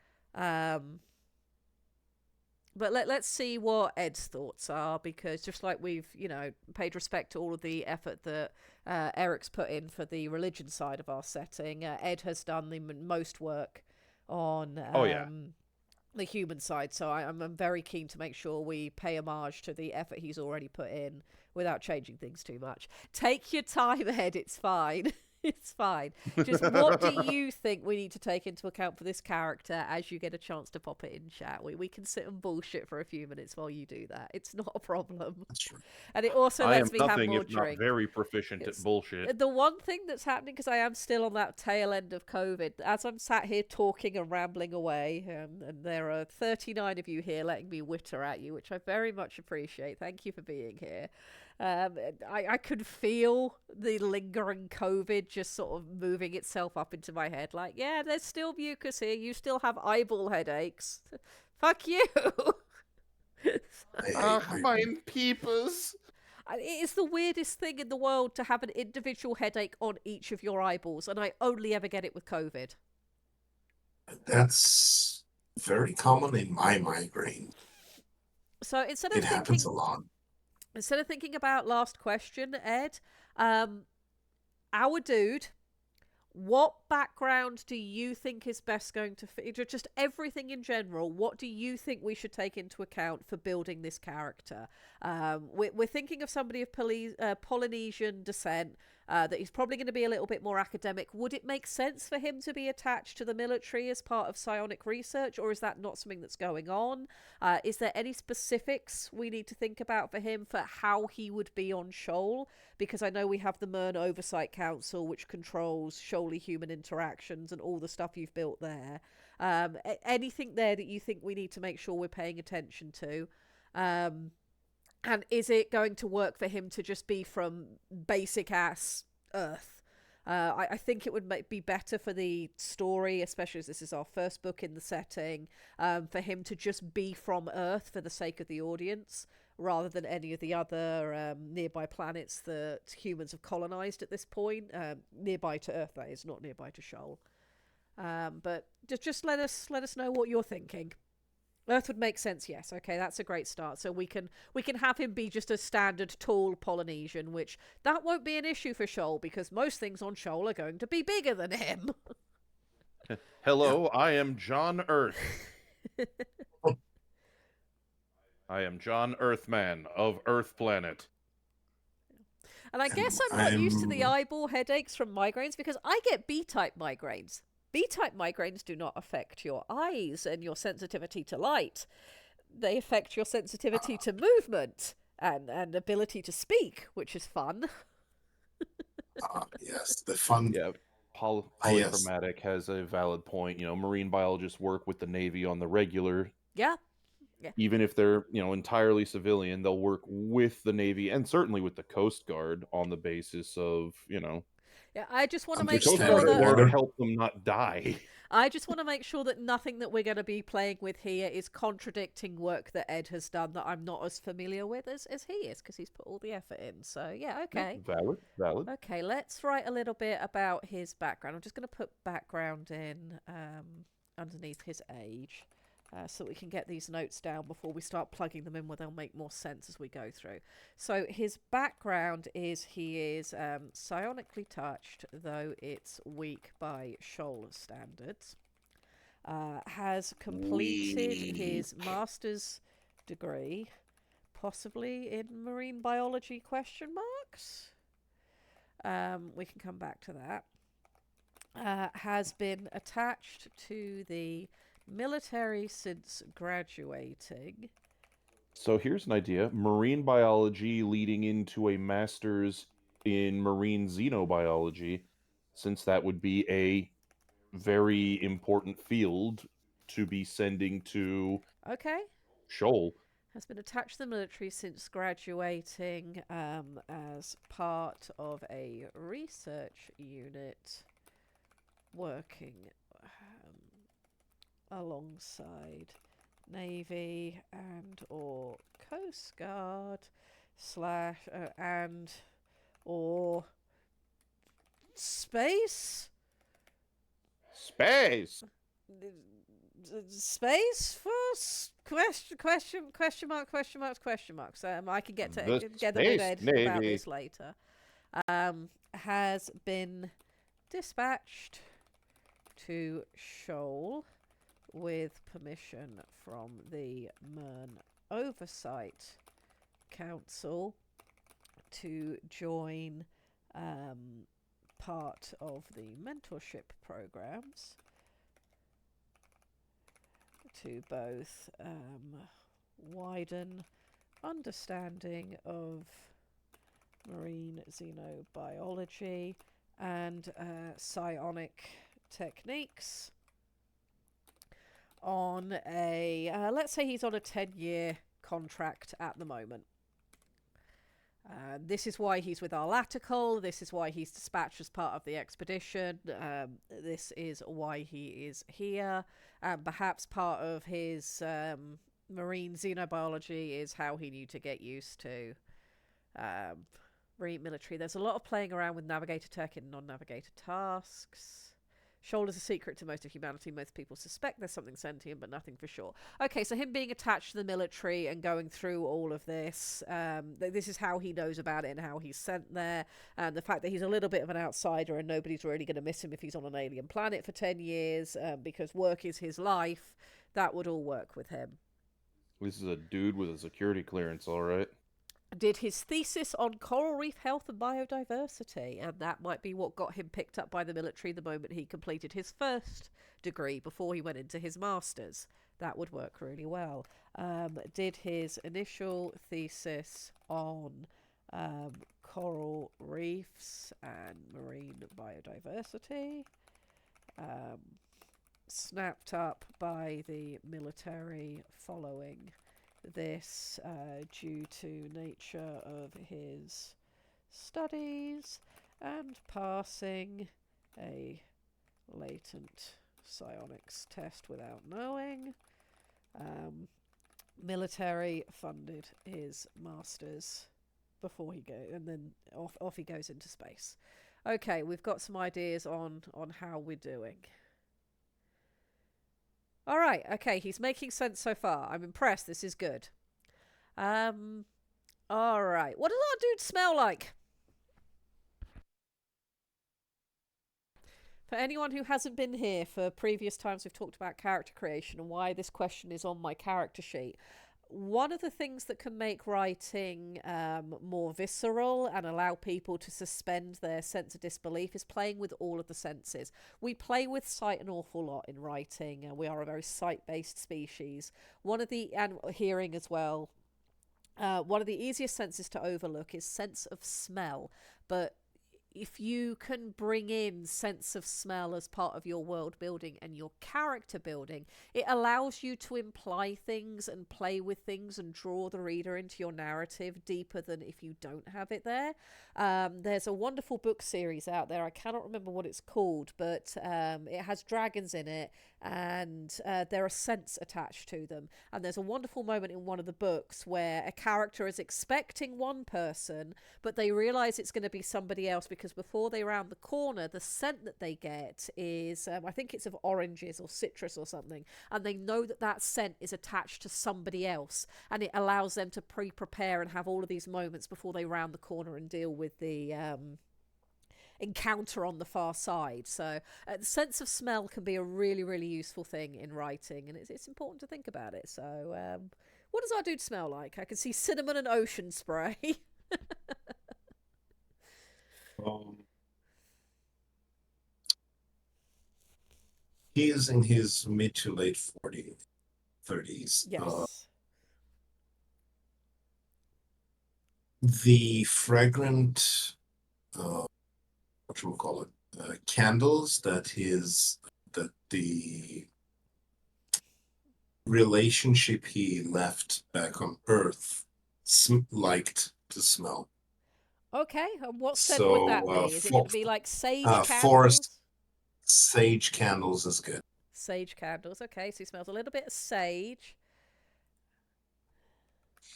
But let's see what Ed's thoughts are, because just like we've, paid respect to all of the effort that Eric's put in for the religion side of our setting, Ed has done the most work on Oh yeah. the human side. So I'm very keen to make sure we pay homage to the effort he's already put in without changing things too much. Take your time, Ed. It's fine. It's fine. Just what do you think we need to take into account for this character as you get a chance to pop it in chat? We can sit and bullshit for a few minutes while you do that. It's not a problem. That's right. And it also I am lets me have nothing more if not drink. very proficient at It's bullshit. the one thing that's happening, because I am still on that tail end of COVID, as I'm sat here talking and rambling away, and there are 39 of you here letting me witter at you, which I very much appreciate. Thank you for being here. I could feel the lingering COVID just sort of moving itself up into my head. Like, yeah, there's still mucus here. You still have eyeball headaches. Fuck you. Mein peepers. It is the weirdest thing in the world to have an individual headache on each of your eyeballs, and I only ever get it with COVID. That's very common in my migraine. So instead of It happens thinking, a lot. about last question, Ed, our dude, what background do you think is best going to fit? Just everything in general. What do you think we should take into account for building this character? We're thinking of somebody of Polynesian descent. that he's probably going to be a little bit more academic. Would it make sense for him to be attached to the military as part of psionic research, or is that not something that's going on? Is there any specifics we need to think about for him for how he would be on Shoal? Because I know we have the Mern Oversight Council, which controls Shoaly human interactions and all the stuff you've built there. Anything there that you think we need to make sure we're paying attention to? And is it going to work for him to just be from basic ass Earth? I think it would be better for the story, especially as this is our first book in the setting, for him to just be from Earth for the sake of the audience, rather than any of the other nearby planets that humans have colonized at this point. Nearby to Earth, that is, not nearby to Shoal. But just let us know what you're thinking. Earth would make sense, yes. Okay, that's a great start. So we can have him be just a standard tall Polynesian, which that won't be an issue for Shoal because most things on Shoal are going to be bigger than him. Hello, I am John Earth. I am John Earthman of Earth Planet. And I guess I'm not used to the eyeball headaches from migraines because I get B-type migraines. B-type migraines do not affect your eyes and your sensitivity to light. They affect your sensitivity to movement and ability to speak, which is fun. Yes, the fun. Yeah, Yes. polychromatic has a valid point. Marine biologists work with the Navy on the regular. Yeah. Even if they're, entirely civilian, they'll work with the Navy and certainly with the Coast Guard on the basis of, Yeah, I just want to The make Coast sure Standard Guard that order. to help them not die. I just want to make sure that nothing that we're going to be playing with here is contradicting work that Ed has done that I'm not as familiar with as he is, because he's put all the effort in. So yeah, okay. Valid. Okay, let's write a little bit about his background. I'm just going to put background in underneath his age. So we can get these notes down before we start plugging them in where they'll make more sense as we go through. So his background is he is psionically touched, though it's weak by Shoal standards. Has completed his master's degree, possibly in marine biology, question marks? We can come back to that. Has been attached to the military since graduating. So here's an idea. Marine biology leading into a master's in marine xenobiology, since that would be a very important field to be sending to Okay. Shoal. Has been attached to the military since graduating as part of a research unit working alongside Navy and or Coast Guard / and or space force question marks. I can get The together with Space Ed Navy. about this later. Has been dispatched to Shoal with permission from the Mern Oversight Council to join part of the mentorship programs to both widen understanding of marine xenobiology and psionic techniques on a let's say he's on a 10-year contract at the moment. This is why he's with our Latical. This is why he's dispatched as part of the expedition. This is why he is here. Perhaps part of his marine xenobiology is how he knew to get used to marine military. There's a lot of playing around with navigator tech in non-navigator tasks. Shoal is a secret to most of humanity. Most people suspect there's something sentient, but nothing for sure. Okay, so him being attached to the military and going through all of this, this is how he knows about it and how he's sent there. And the fact that he's a little bit of an outsider and nobody's really going to miss him if he's on an alien planet for 10 years because work is his life, that would all work with him. This is a dude with a security clearance, all right. did his thesis on coral reef health and biodiversity, and that might be what got him picked up by the military the moment he completed his first degree before he went into his master's. That would work really well. Did his initial thesis on coral reefs and marine biodiversity, snapped up by the military following this due to nature of his studies and passing a latent psionics test without knowing. Military funded his masters before he goes, and then off he goes into space. Okay, we've got some ideas on how we're doing. All right, okay, he's making sense so far. I'm impressed. This is good. All right. What does our dude smell like? For anyone who hasn't been here for previous times we've talked about character creation and why this question is on my character sheet, one of the things that can make writing more visceral and allow people to suspend their sense of disbelief is playing with all of the senses. We play with sight an awful lot in writing, and we are a very sight-based species. And hearing as well. One of the easiest senses to overlook is sense of smell, but if you can bring in sense of smell as part of your world building and your character building, it allows you to imply things and play with things and draw the reader into your narrative deeper than if you don't have it there. There's a wonderful book series out there. I cannot remember what it's called, but it has dragons in it, and there are scents attached to them. And there's a wonderful moment in one of the books where a character is expecting one person, but they realize it's going to be somebody else, because before they round the corner, the scent that they get is, I think it's of oranges or citrus or something, and they know that that scent is attached to somebody else, and it allows them to pre-prepare and have all of these moments before they round the corner and deal with the encounter on the far side. So the sense of smell can be a really, really useful thing in writing, and it's important to think about it. So what does our dude smell like? I can see cinnamon and ocean spray. He is in his mid to late 30s. Yes. The fragrant, what should we call it? Candles that the relationship he left back on Earth liked to smell. Okay, and what scent would that be? Is it going to be like sage forest candles? sage candles is good. Sage candles. Okay, so he smells a little bit of sage.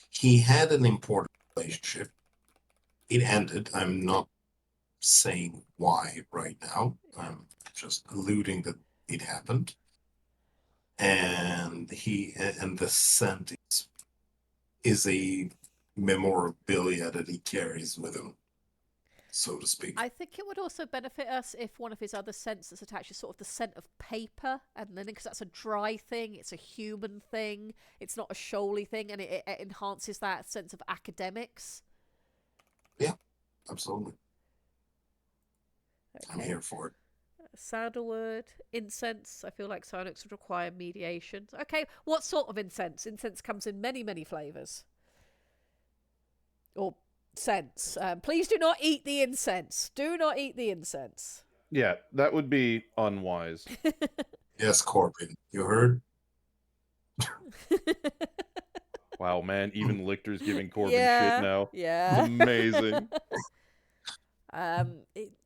He had an important relationship. It ended. I'm not saying why right now. I'm just alluding that it happened. And the scent is a memorabilia that he carries with him, so to speak. I think it would also benefit us if one of his other scents that's attached is sort of the scent of paper, and then because that's a dry thing, it's a human thing, it's not a shoaly thing, and it enhances that sense of academics. Yeah, absolutely. Okay. I'm here for it. Sandalwood, incense. I feel like psionics would require mediation. Okay, what sort of incense? Incense comes in many, many flavors. Or scents. Please do not eat the incense. Do not eat the incense. Yeah, that would be unwise. Yes, Corbin, you heard? Wow, man, even Lictor's giving Corbin Yeah, shit now. yeah. Amazing.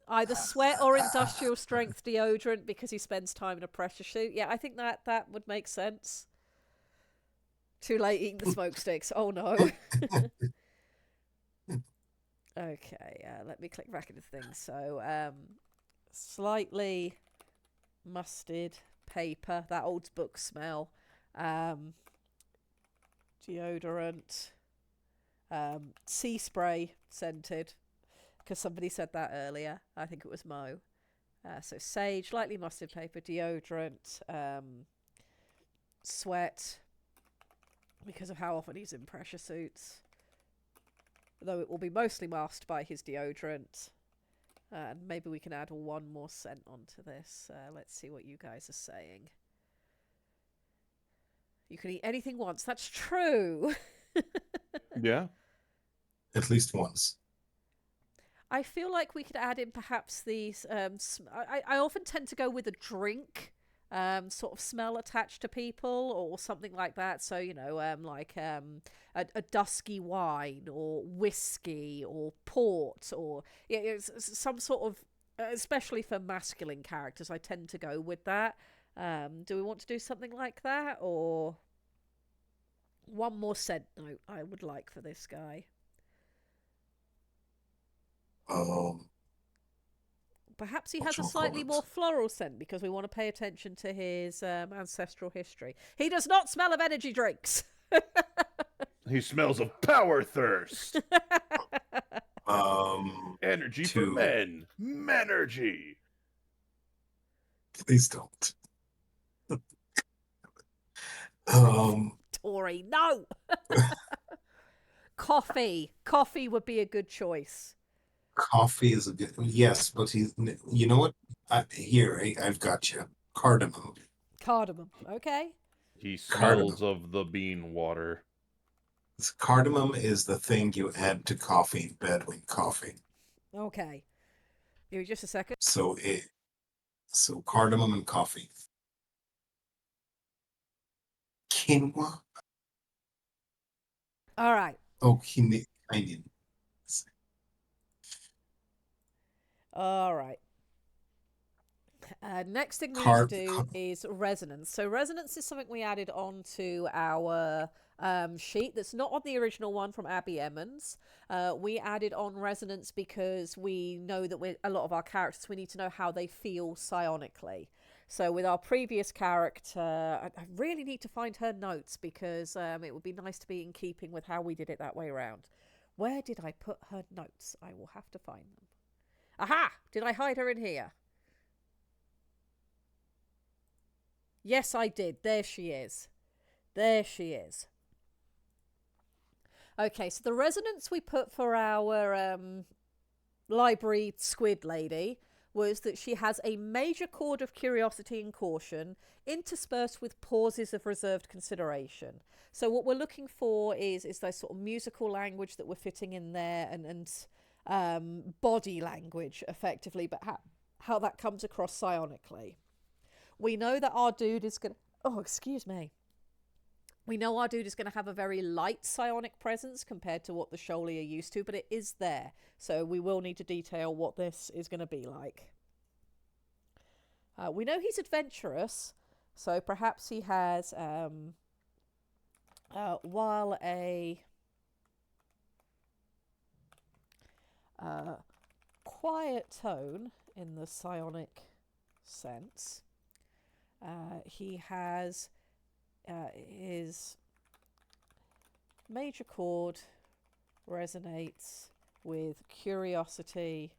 Either sweat or industrial strength deodorant because he spends time in a pressure suit. Yeah, I think that would make sense. Too late eating the smoke sticks. Oh no. Okay, let me click back into things. So, slightly musted paper, that old book smell. Deodorant. Sea spray scented, because somebody said that earlier. I think it was Mo. So sage, lightly mustard paper, deodorant, sweat, because of how often he's in pressure suits. though it will be mostly masked by his deodorant. And maybe we can add one more scent onto this. Let's see what you guys are saying. You can eat anything once. That's true. Yeah. At least once. I feel like we could add in perhaps these. I often tend to go with a drink sort of smell attached to people or something like that. So, a dusky wine or whiskey or port or it's some sort of, especially for masculine characters, I tend to go with that. Do we want to do something like that, or one more scent note I would like for this guy? Um, Perhaps he what has a shall I slightly call more it? floral scent because we want to pay attention to his ancestral history. He does not smell of energy drinks. He smells of power thirst. Energy for To men. Menergy. please don't. Um, Tori, no. Coffee. Coffee would be a good choice. Coffee is a good, yes, but you know what? I've got you. Cardamom. Cardamom. Okay. He smells Cardamom. of the bean water. Cardamom is the thing you add to coffee in Bedouin coffee. Okay. Give me just a second. So cardamom and coffee. Quinoa. All right. Oh, onion. All right. Next thing we need to Card. do is resonance. So resonance is something we added onto our sheet that's not on the original one from Abby Emmons. We added on resonance because we know that a lot of our characters, we need to know how they feel psionically. So with our previous character, I really need to find her notes because it would be nice to be in keeping with how we did it that way around. Where did I put her notes? I will have to find them. Aha! Did I hide her in here? Yes, I did. There she is. There she is. Okay, so the resonance we put for our library squid lady was that she has a major chord of curiosity and caution interspersed with pauses of reserved consideration. So what we're looking for is that sort of musical language that we're fitting in there and body language effectively, but how that comes across psionically. We know that our dude is going to... Oh, excuse me. We know our dude is going to have a very light psionic presence compared to what the Sholi are used to, but it is there. So we will need to detail what this is going to be like. We know he's adventurous, so perhaps he has, while a quiet tone in the psionic sense, he has his major chord resonates with curiosity,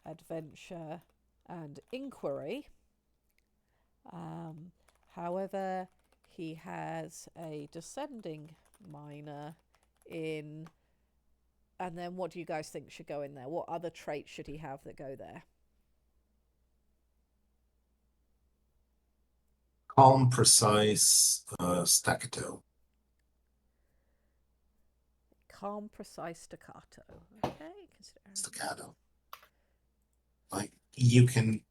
adventure, and inquiry. However, he has a descending minor in... And then what do you guys think should go in there? What other traits should he have that go there? Calm, precise, staccato. Calm, precise, staccato. Okay, Staccato. Like you can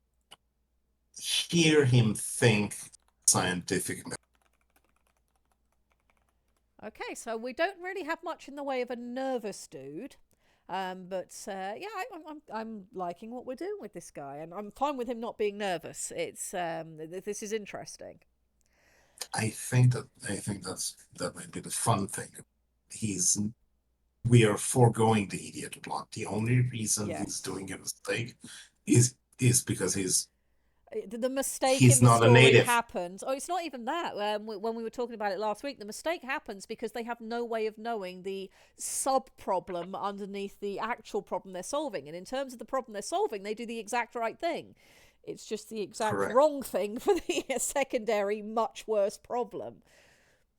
hear him think scientific. Okay, so we don't really have much in the way of a nervous dude. I'm liking what we're doing with this guy, and I'm fine with him not being nervous. It's this is interesting. I think that might be the fun thing. We are foregoing the idiot plot. The only reason he's doing a mistake is because The mistake he's in the not a story native. happens. Oh, it's not even that. When we were talking about it last week, the mistake happens because they have no way of knowing the sub problem underneath the actual problem they're solving. And in terms of the problem they're solving, they do the exact right thing. It's just the exact Correct. wrong thing for the secondary, much worse problem.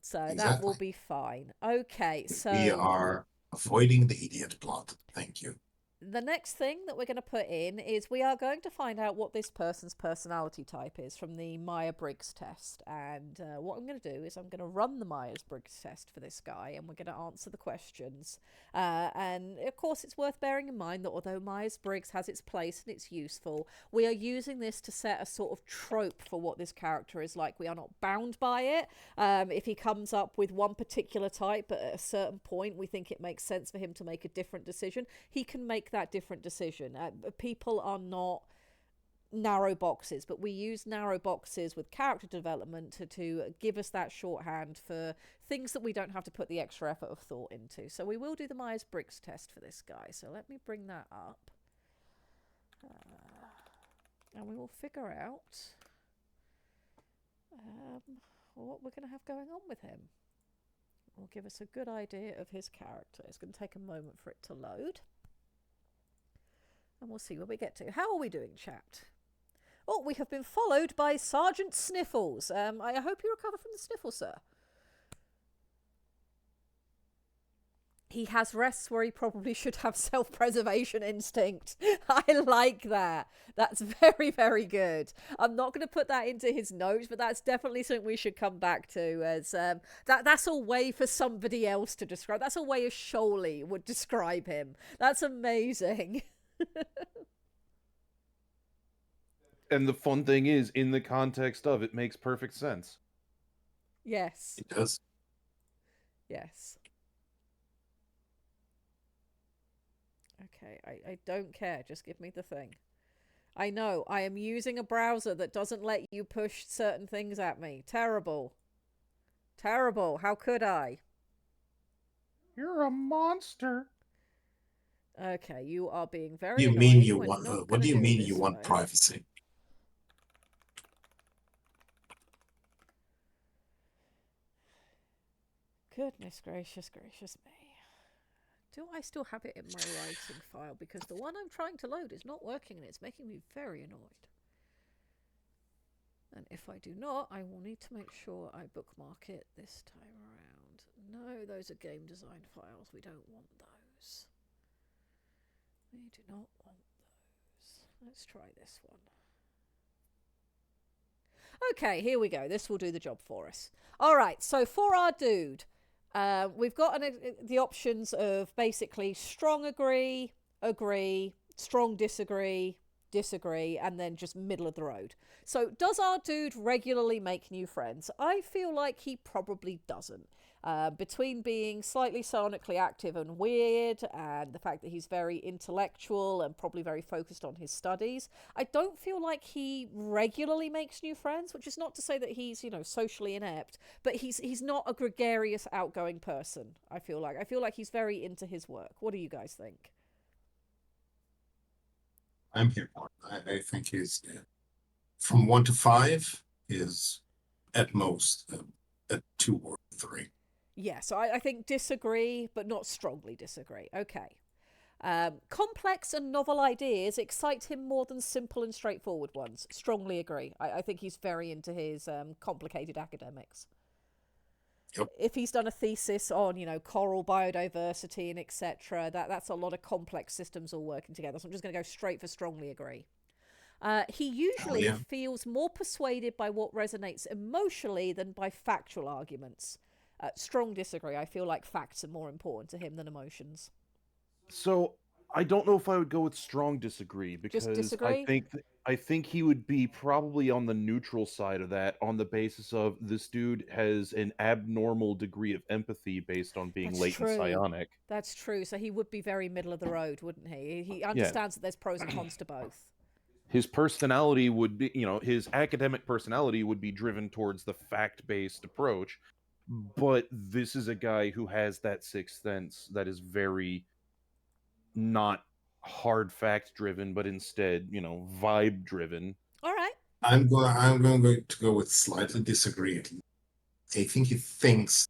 So that will Exactly. be fine. Okay, so We are Avoiding the idiot plot. Thank you. The next thing that we're going to put in is we are going to find out what this person's personality type is from the Myers-Briggs test. And what I'm going to do is I'm going to run the Myers-Briggs test for this guy, and we're going to answer the questions. And of course, it's worth bearing in mind that although Myers-Briggs has its place and it's useful, we are using this to set a sort of trope for what this character is like. We are not bound by it. If he comes up with one particular type, but at a certain point we think it makes sense for him to make a different decision, he can make that different decision. People are not narrow boxes, but we use narrow boxes with character development to give us that shorthand for things that we don't have to put the extra effort of thought into. So we will do the Myers-Briggs test for this guy. So let me bring that up. And we will figure out what we're going to have going on with him. It will give us a good idea of his character. It's going to take a moment for it to load. And we'll see where we get to. How are we doing, chat? Oh, we have been followed by Sergeant Sniffles. I hope you recover from the sniffle, sir. He has rests where he probably should have self-preservation instinct. I like that. That's very, very good. I'm not going to put that into his notes, but that's definitely something we should come back to. As that's a way for somebody else to describe. That's a way a Sholey would describe him. That's amazing. And the fun thing is, in the context of it, makes perfect sense. Yes. It does. Yes. Okay, I don't care. Just give me the thing. I know, I am using a browser that doesn't let you push certain things at me. Terrible. Terrible. How could I? You're a monster. Okay, you are being very What do you annoying. mean you We're want? not What gonna do you do it mean this you want way. privacy? Goodness gracious, gracious me. Do I still have it in my writing file? Because the one I'm trying to load is not working and it's making me very annoyed. And if I do not, I will need to make sure I bookmark it this time around. No, those are game design files. We don't want those. We do not want those. Let's try this one. Okay, here we go. This will do the job for us. All right, so for our dude, we've got the options of basically strong agree, agree, strong disagree, disagree, and then just middle of the road. So does our dude regularly make new friends? I feel like he probably doesn't. Between being slightly sonically active and weird, and the fact that he's very intellectual and probably very focused on his studies, I don't feel like he regularly makes new friends, which is not to say that he's, socially inept, but he's not a gregarious, outgoing person, I feel like he's very into his work. What do you guys think? I'm here for it. I think he's from 1 to 5 is at most a 2 or 3. Yeah, so I think disagree, but not strongly disagree. Okay. Complex and novel ideas excite him more than simple and straightforward ones. Strongly agree. I think he's very into his complicated academics. Yep. If he's done a thesis on, coral biodiversity and etc., that's a lot of complex systems all working together. So I'm just going to go straight for strongly agree. He usually feels more persuaded by what resonates emotionally than by factual arguments. Strong disagree. I feel like facts are more important to him than emotions. So I don't know if I would go with strong disagree, because disagree? I think he would be probably on the neutral side of that, on the basis of this dude has an abnormal degree of empathy based on being latent psionic. That's true. So he would be very middle of the road, wouldn't he? He understands that there's pros and cons to both. His personality would be, his academic personality would be driven towards the fact-based approach, but this is a guy who has that sixth sense that is very not hard fact driven, but instead, vibe driven. All right. I'm going to go with slightly disagree. I think he thinks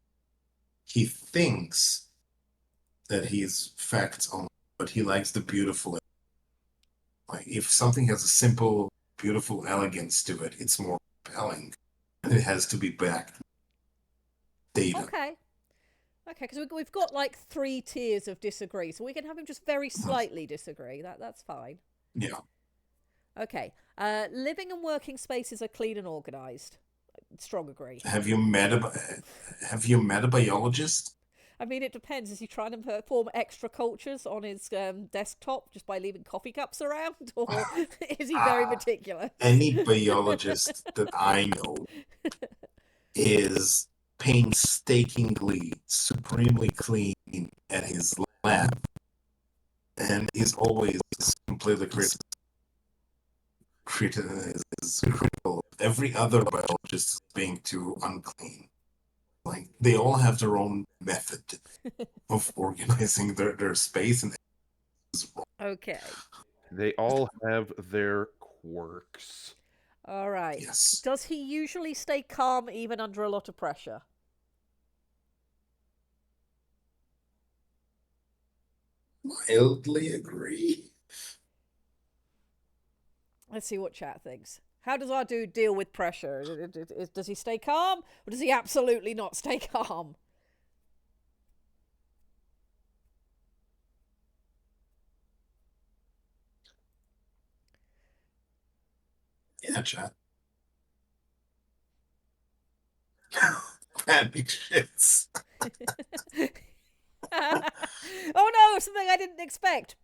that he's facts only, but he likes the beautiful. Like if something has a simple, beautiful elegance to it, it's more compelling. And it has to be backed. Data. Okay. Okay, because we've got like 3 tiers of disagree, so we can have him just very slightly disagree. That's fine. Yeah. Okay. Living and working spaces are clean and organized. Strong agree. Have you met a biologist? I mean, it depends. Is he trying to perform extra cultures on his desktop just by leaving coffee cups around, or is he very Ah, meticulous? any biologist that I know is painstakingly, supremely clean at his lab and is always completely critical of every other biologist being too unclean. Like they all have their own method of organizing their space and Okay. They all have their quirks. All right. yes, Does he usually stay calm even under a lot of pressure? mildly agree. Let's see what chat thinks. How does our dude deal with pressure? Does he stay calm, or does he absolutely not stay calm? Yeah, chat. Panic shits. Oh no, something I didn't expect.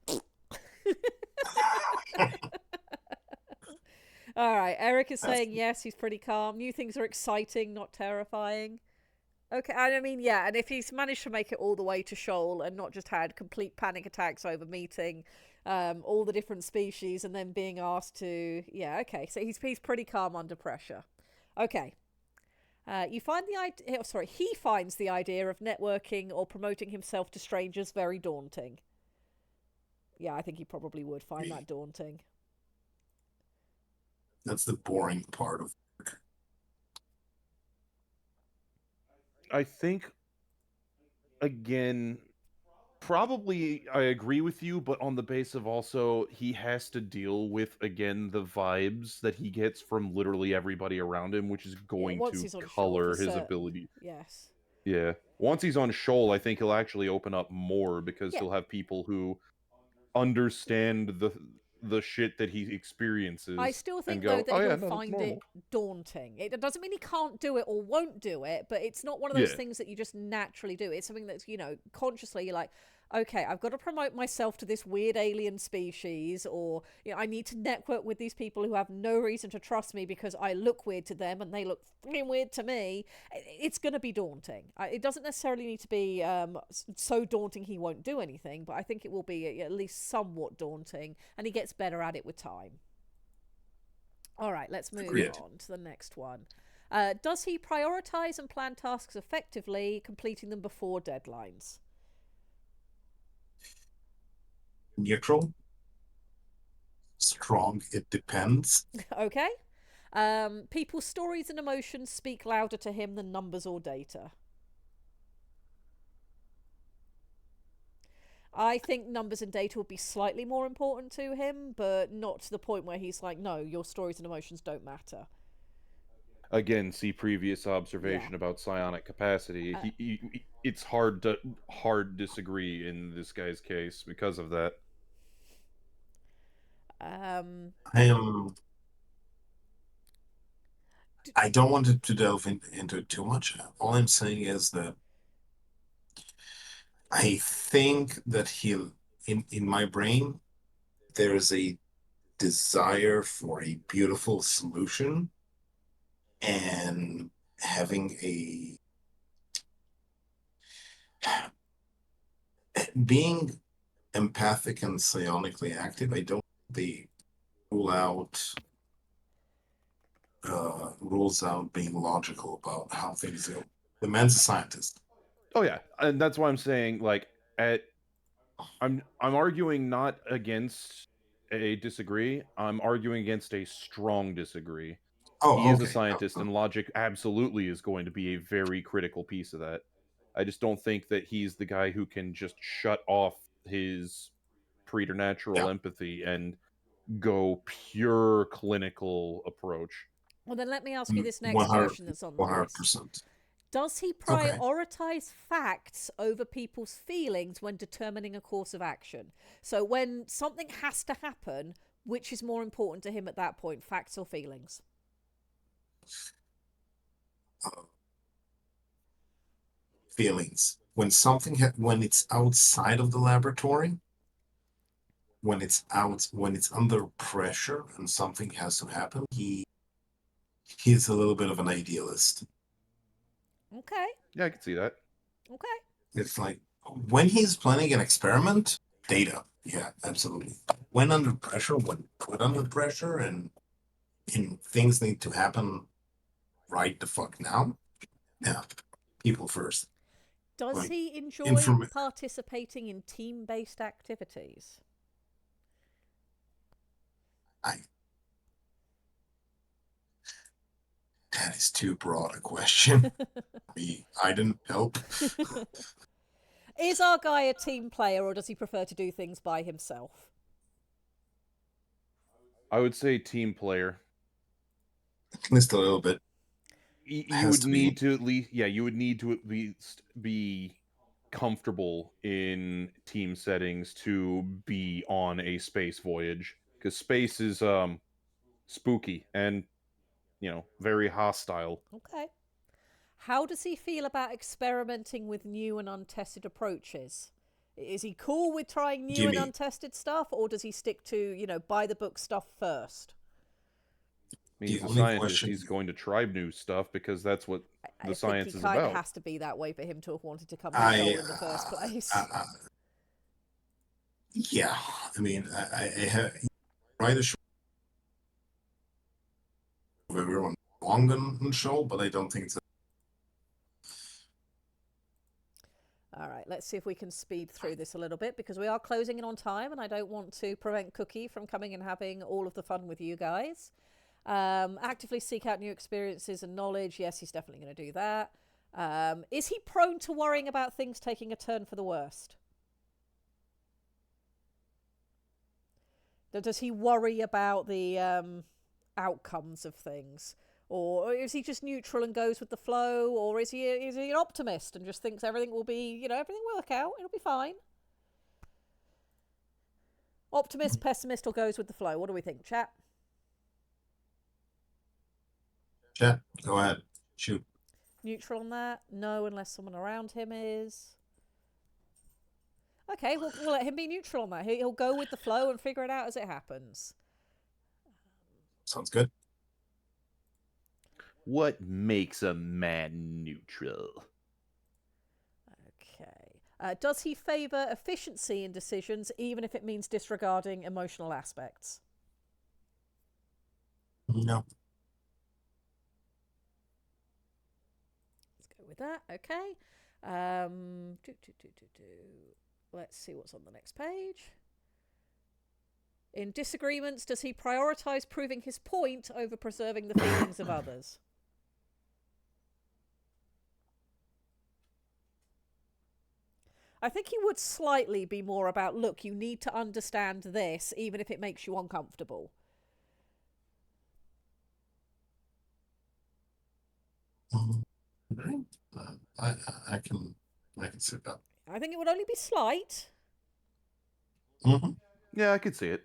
All right, Eric is saying yes, he's pretty calm. New things are exciting, not terrifying. Okay, I mean, yeah, and if he's managed to make it all the way to Shoal and not just had complete panic attacks over meeting all the different species and then being asked to, yeah, okay, so he's pretty calm under pressure. Okay, you find the idea. Oh, sorry, he finds the idea of networking or promoting himself to strangers very daunting. Yeah, I think he probably would find that daunting. That's the boring part of work. I think, again, probably I agree with you, but on the base of also he has to deal with, again, the vibes that he gets from literally everybody around him, which is Yeah, going once to he's on Shoal for color his certain. ability. Yes. Yeah. Once he's on Shoal, I think he'll actually open up more because Yeah, he'll have people who understand the shit that he I experiences still and think though go, that "Oh yeah, he'll no, that's find it normal." daunting. It doesn't mean he can't do it or won't do it, but it's not one of those Yeah. things that you just naturally do. It's something that's, consciously you're like, okay, I've got to promote myself to this weird alien species, or I need to network with these people who have no reason to trust me because I look weird to them and they look fucking weird to me. It's going to be daunting. It doesn't necessarily need to be so daunting he won't do anything, but I think it will be at least somewhat daunting, and he gets better at it with time. All right, let's move Agreed. on to the next one. Does he prioritize and plan tasks effectively, completing them before deadlines? Neutral, strong, it depends. Okay. People's stories and emotions speak louder to him than numbers or data. I think numbers and data would be slightly more important to him, but not to the point where he's like, no, your stories and emotions don't matter. Again, see previous Yeah. observation about psionic capacity. It's hard disagree in this guy's case because of that. Um, I am. I don't want to delve into it too much. All I'm saying is that I think that in my brain, there is a desire for a beautiful solution and having a being empathic and psionically active. I don't think they rule out rules out being logical about how things go. The man's a scientist. Oh yeah, and that's why I'm saying like at I'm arguing not against a disagree. I'm arguing against a strong disagree. He Oh, is a okay. scientist, and logic absolutely is going to be a very critical piece of that. I just don't think that he's the guy who can just shut off his preternatural Yeah, empathy and go pure clinical approach. well, then let me ask you this next 100, question that's on the list. 100%. Does he Okay. prioritize facts over people's feelings when determining a course of action? So when something has to happen, which is more important to him at that point, facts or feelings? Uh, Feelings. When it's outside of the laboratory, when it's under pressure and something has to happen, he's a little bit of an idealist. Okay. Yeah, I can see that. Okay. It's like when he's planning an experiment, data. Yeah, absolutely. When put under pressure and things need to happen right the fuck now. Yeah, people first. Does Like he enjoy inform. participating in team-based activities? I That is too broad a question. I didn't help. Is our guy a team player, or does he prefer to do things by himself? I would say team player. At least a little bit You has would to be. need to at least, yeah, you would need to at least be comfortable in team settings to be on a space voyage, because space is spooky and very hostile. Okay. How does he feel about experimenting with new and untested approaches? Is he cool with trying new and Gimme. untested stuff, or does he stick to, by the book stuff first? I mean, The he's a only scientist. question. He's going to try new stuff because that's what I the think he science is kind of about. has to be that way for him to have wanted to come to I, Shoal in the first uh, place. uh, yeah. I mean, write a show of everyone long on show, but I don't think it's. All right, let's see if we can speed through this a little bit because we are closing in on time and I don't want to prevent Cookie from coming and having all of the fun with you guys. Actively seek out new experiences and knowledge. Yes, he's definitely going to do that. Is he prone to worrying about things taking a turn for the worst? Does he worry about the outcomes of things? Or is he just neutral and goes with the flow? Or is he an optimist and just thinks everything will be, everything will work out, it'll be fine? Optimist, pessimist, or goes with the flow? What do we think, chat? Chat, go ahead. Shoot. Neutral on that? No, unless someone around him is. Okay, we'll let him be neutral on that. He'll go with the flow and figure it out as it happens. Sounds good. What makes a man neutral? Okay. Does he favour efficiency in decisions, even if it means disregarding emotional aspects? No. Let's go with that. Okay. Let's see what's on the next page. In disagreements, does he prioritise proving his point over preserving the feelings of others? I think he would slightly be more about, look, you need to understand this, even if it makes you uncomfortable. Great. I can see that. I think it would only be slight. Mm-hmm. Yeah, I could see it.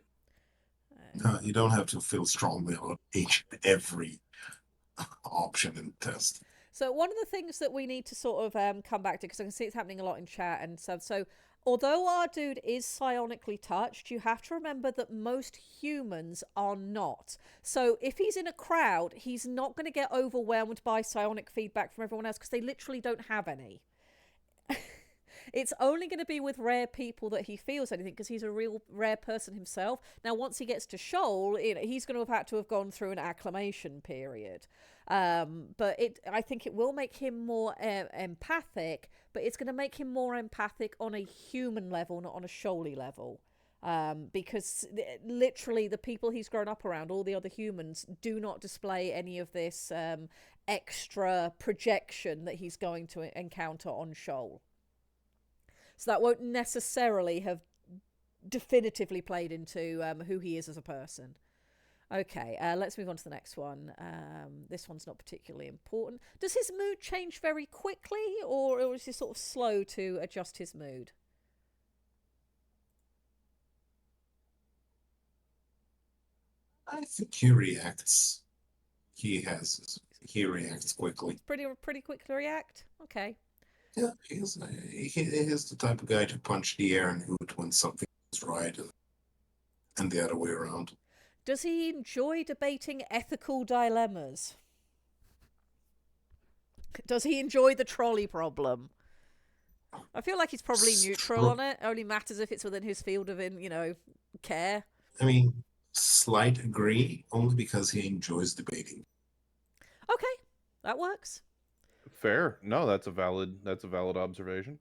You don't have to feel strongly about each and every option in the test. So one of the things that we need to sort of come back to, because I can see it's happening a lot in chat and stuff. So although our dude is psionically touched, you have to remember that most humans are not. So if he's in a crowd, he's not going to get overwhelmed by psionic feedback from everyone else because they literally don't have any. It's only going to be with rare people that he feels anything because he's a real rare person himself. Now, once he gets to Shoal, he's going to have had to have gone through an acclimation period. But I think it will make him more empathic, but it's going to make him more empathic on a human level, not on a Shoaly level. Because literally the people he's grown up around, all the other humans, do not display any of this extra projection that he's going to encounter on Shoal. So that won't necessarily have definitively played into who he is as a person. Okay, let's move on to the next one. This one's not particularly important. Does his mood change very quickly, or is he sort of slow to adjust his mood? I think he reacts. He reacts quickly. Pretty quick to react. Okay. Yeah, he's the type of guy to punch the air and hoot when something is right, and the other way around. Does he enjoy debating ethical dilemmas? Does he enjoy the trolley problem? I feel like he's probably neutral on it. Only matters if it's within his field of care. I mean, slight agree, only because he enjoys debating. Okay, that works. Fair. No, that's a valid observation.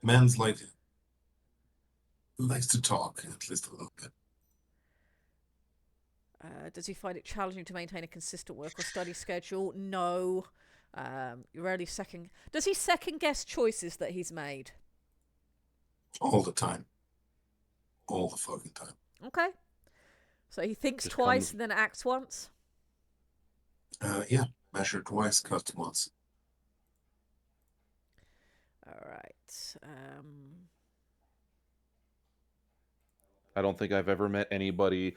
Man's like likes to talk at least a little bit. Does he find it challenging to maintain a consistent work or study schedule? No. Rarely second. Does he second guess choices that he's made? All the time. All the fucking time. Okay. So he thinks Just twice comes- and then acts once. Yeah, measure twice, cut once. All right. I don't think I've ever met anybody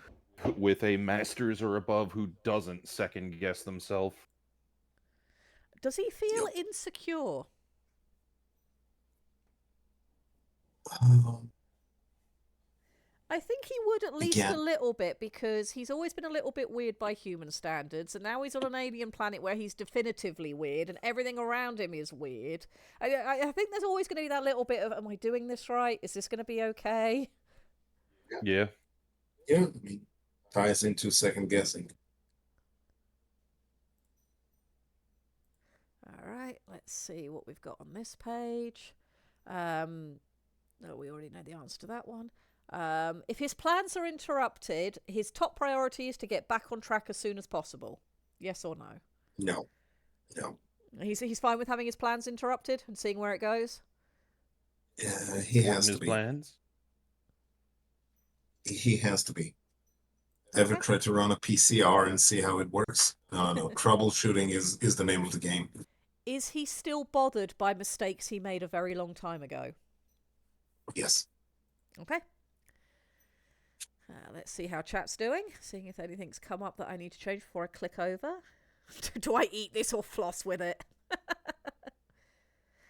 with a master's or above who doesn't second guess themselves. Does he feel Yep. insecure? Um, I think he would at least Again. a little bit, because he's always been a little bit weird by human standards, and now he's on an alien planet where he's definitively weird, and everything around him is weird. I think there's always going to be that little bit of, am I doing this right? Is this going to be okay? Yeah. Yeah, I mean, ties into second guessing. All right, let's see what we've got on this page. No, we already know the answer to that one. If his plans are interrupted, his top priority is to get back on track as soon as possible. Yes or no? No, no. He's fine with having his plans interrupted and seeing where it goes. He Thwarting has to his be. plans. He has to be. Ever Okay. try to run a PCR and see how it works? No. Troubleshooting is the name of the game. Is he still bothered by mistakes he made a very long time ago? Yes. Okay. Let's see how chat's doing. Seeing if anything's come up that I need to change before I click over. Do I eat this or floss with it?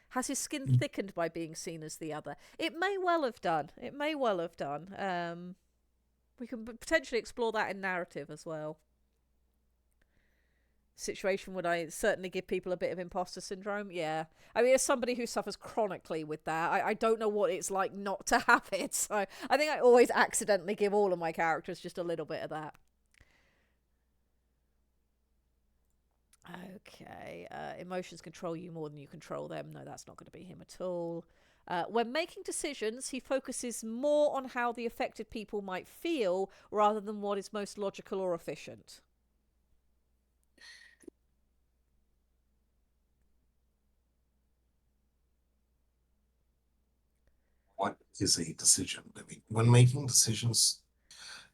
Has his skin thickened by being seen as the other? It may well have done. It may well have done. We can potentially explore that in narrative as well. Situation would I certainly give people a bit of imposter syndrome? Yeah. I mean, as somebody who suffers chronically with that, I don't know what it's like not to have it. So I think I always accidentally give all of my characters just a little bit of that. Okay. Emotions control you more than you control them. No, that's not going to be him at all. When making decisions, he focuses more on how the affected people might feel rather than what is most logical or efficient. What is a decision? I mean, when making decisions,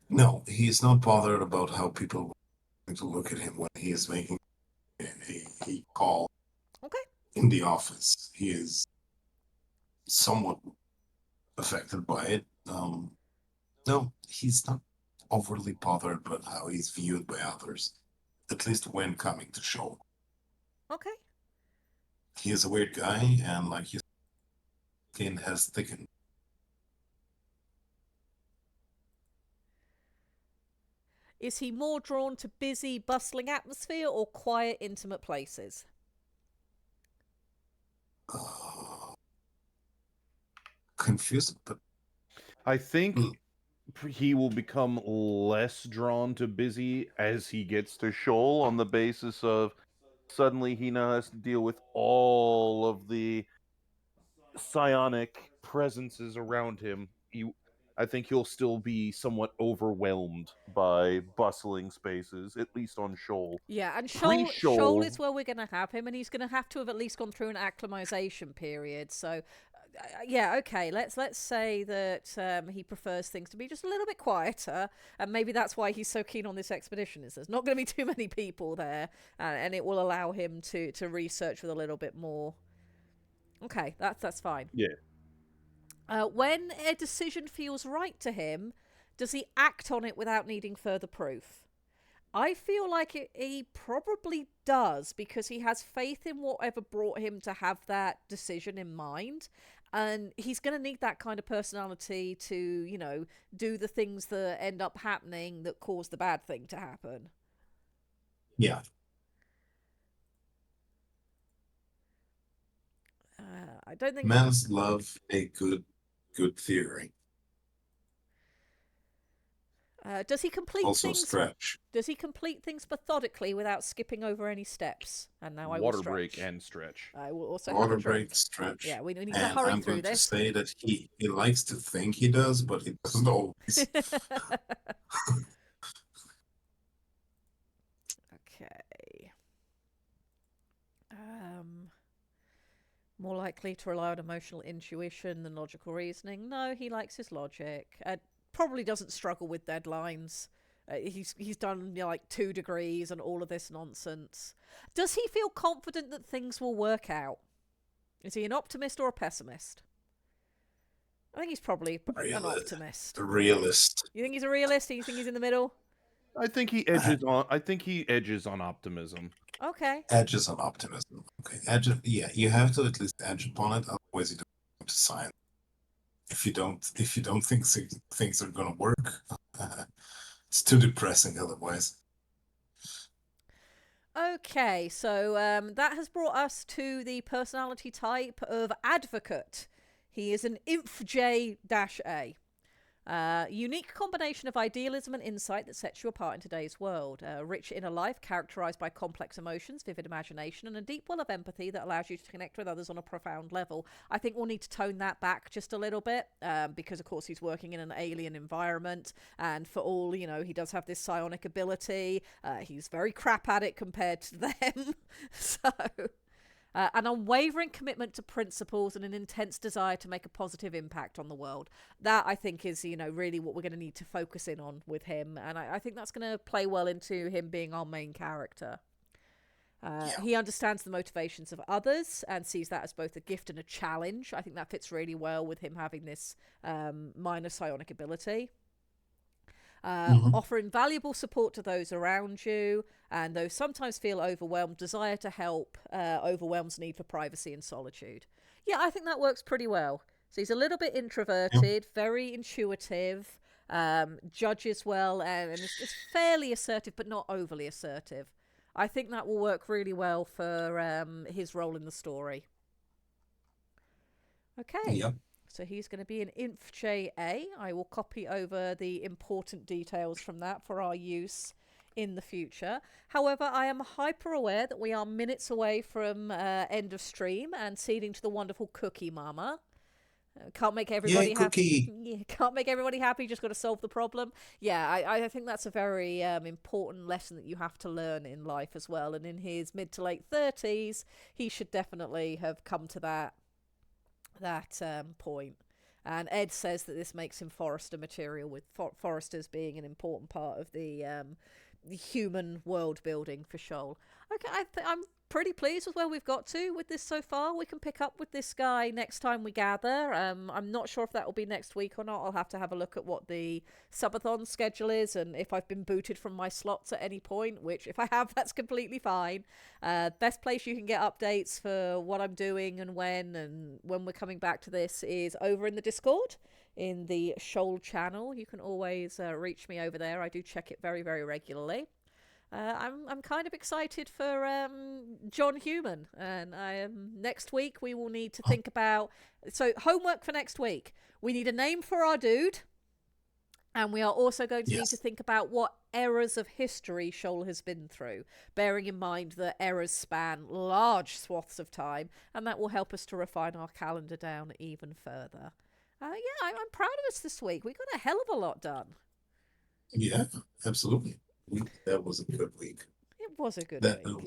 no, he's not bothered about how people are going to look at him when he is making a call Okay. in the office. He is somewhat affected by it. No, he's not overly bothered about how he's viewed by others, at least when coming to show. Okay. He is a weird guy, and like his skin has thickened. Is he more drawn to busy, bustling atmosphere or quiet, intimate places? Confused, but I think Mm. he will become less drawn to busy as he gets to Shoal, on the basis of suddenly he now has to deal with all of the psionic presences around him. I think he'll still be somewhat overwhelmed by bustling spaces, at least on Shoal. Yeah, and Pre-Shoal- Shoal is where we're going to have him, and he's going to have to have at least gone through an acclimatization period. So yeah, okay. Let's say that he prefers things to be just a little bit quieter, and maybe that's why he's so keen on this expedition. Is there's not going to be too many people there, and it will allow him to research with a little bit more. Okay, that's fine. Yeah. When a decision feels right to him, does he act on it without needing further proof? I feel like he probably does because he has faith in whatever brought him to have that decision in mind. And he's going to need that kind of personality to, do the things that end up happening that cause the bad thing to happen. Yeah. I don't think. Men's love a good theory. Does he complete Also things? stretch. Does he complete things methodically without skipping over any steps? And now I will Water stretch. break and stretch. I will also have Water a drink. break, stretch. Yeah, we need to And hurry I'm through going to this. say that he likes to think he does, but he doesn't always. Okay. More likely to rely on emotional intuition than logical reasoning. No, he likes his logic. Probably doesn't struggle with deadlines. He's done like 2 degrees and all of this nonsense. Does he feel confident that things will work out? Is he an optimist or a pessimist? I think he's probably an optimist. A realist. You think he's a realist? Or you think he's in the middle? I think he edges on. I think he edges on optimism. Okay. Edges on optimism. Okay. Yeah, you have to at least edge upon it, otherwise you don't have to sign. If you don't think things are gonna work, it's too depressing otherwise. Okay, so that has brought us to the personality type of advocate. He is an INFJ-A. Unique combination of idealism and insight that sets you apart in today's world. Rich inner life characterized by complex emotions, vivid imagination, and a deep well of empathy that allows you to connect with others on a profound level. I think we'll need to tone that back just a little bit because, of course, he's working in an alien environment, and for all, he does have this psionic ability. He's very crap at it compared to them. So... an unwavering commitment to principles and an intense desire to make a positive impact on the world. That, I think, is, really what we're going to need to focus in on with him. And I think that's going to play well into him being our main character. He understands the motivations of others and sees that as both a gift and a challenge. I think that fits really well with him having this minor psionic ability. Offer invaluable support to those around you, and though sometimes feel overwhelmed, desire to help overwhelms need for privacy and solitude. Yeah, I think that works pretty well. So he's a little bit introverted, very intuitive, judges well, and is fairly assertive, but not overly assertive. I think that will work really well for his role in the story. Okay. Yep. So he's going to be an INFJ-A. I will copy over the important details from that for our use in the future. However, I am hyper aware that we are minutes away from end of stream and ceding to the wonderful Cookie Mama. Can't make everybody happy. Yeah, can't make everybody happy. Just got to solve the problem. Yeah, I think that's a very important lesson that you have to learn in life as well. And in his mid to late 30s, he should definitely have come to that point. And Ed says that this makes him Forrester material, with Forresters being an important part of the human world building for Shoal. Okay, I'm pretty pleased with where we've got to with this so far. We can pick up with this guy next time we gather. I'm not sure if that will be next week or not. I'll have to have a look at what the subathon schedule is and if I've been booted from my slots at any point, which if I have, that's completely fine. Best place you can get updates for what I'm doing and when we're coming back to this is over in the Discord, in the Shoal channel. You can always reach me over there. I do check it very, very regularly. I'm kind of excited for John Human, and next week we will need to think about. So homework for next week: we need a name for our dude, and we are also going to need to think about what eras of history Shoal has been through, bearing in mind that eras span large swaths of time, and that will help us to refine our calendar down even further. I'm proud of us this week. We got a hell of a lot done. Yeah, absolutely. That was a good week. It was a good It week.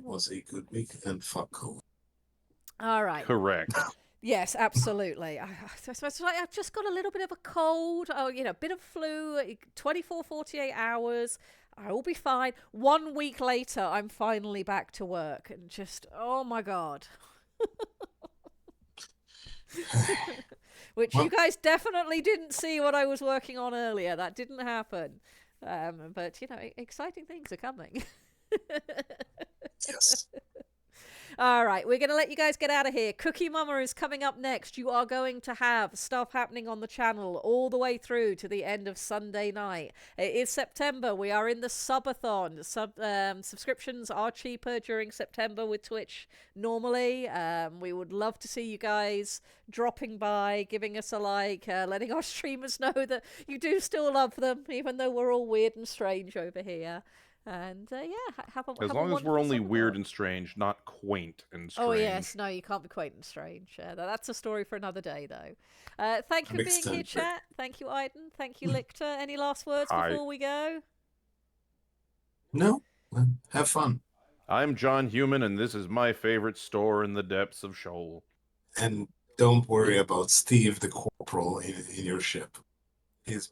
was a good week, and fuck cool. All right. Correct. Yes, absolutely. I've just got a little bit of a cold. Oh, bit of flu, 24, 48 hours. I will be fine. 1 week later, I'm finally back to work. And just, oh my God. Which you Well, guys definitely didn't see what I was working on earlier. That didn't happen. But, exciting things are coming. yes. All right, we're going to let you guys get out of here. Cookie Mama is coming up next. You are going to have stuff happening on the channel all the way through to the end of Sunday night. It is September. We are in the subathon. Subscriptions are cheaper during September with Twitch normally. We would love to see you guys dropping by, giving us a like, letting our streamers know that you do still love them, even though we're all weird and strange over here. And have a As have a long as we're wonderful only weird subathon. and strange, not quaint and Oh strange. yes, no, you can't be quaint and strange. That's a story for another day, though. Thank you I'm for being here, eccentric. chat. Thank you, Aiden. Thank you, Lichter. Any last words before we go? No, well, have fun. I'm John Human, and this is my favorite store in the depths of Sheol. And don't worry about Steve the Corporal in your ship. He's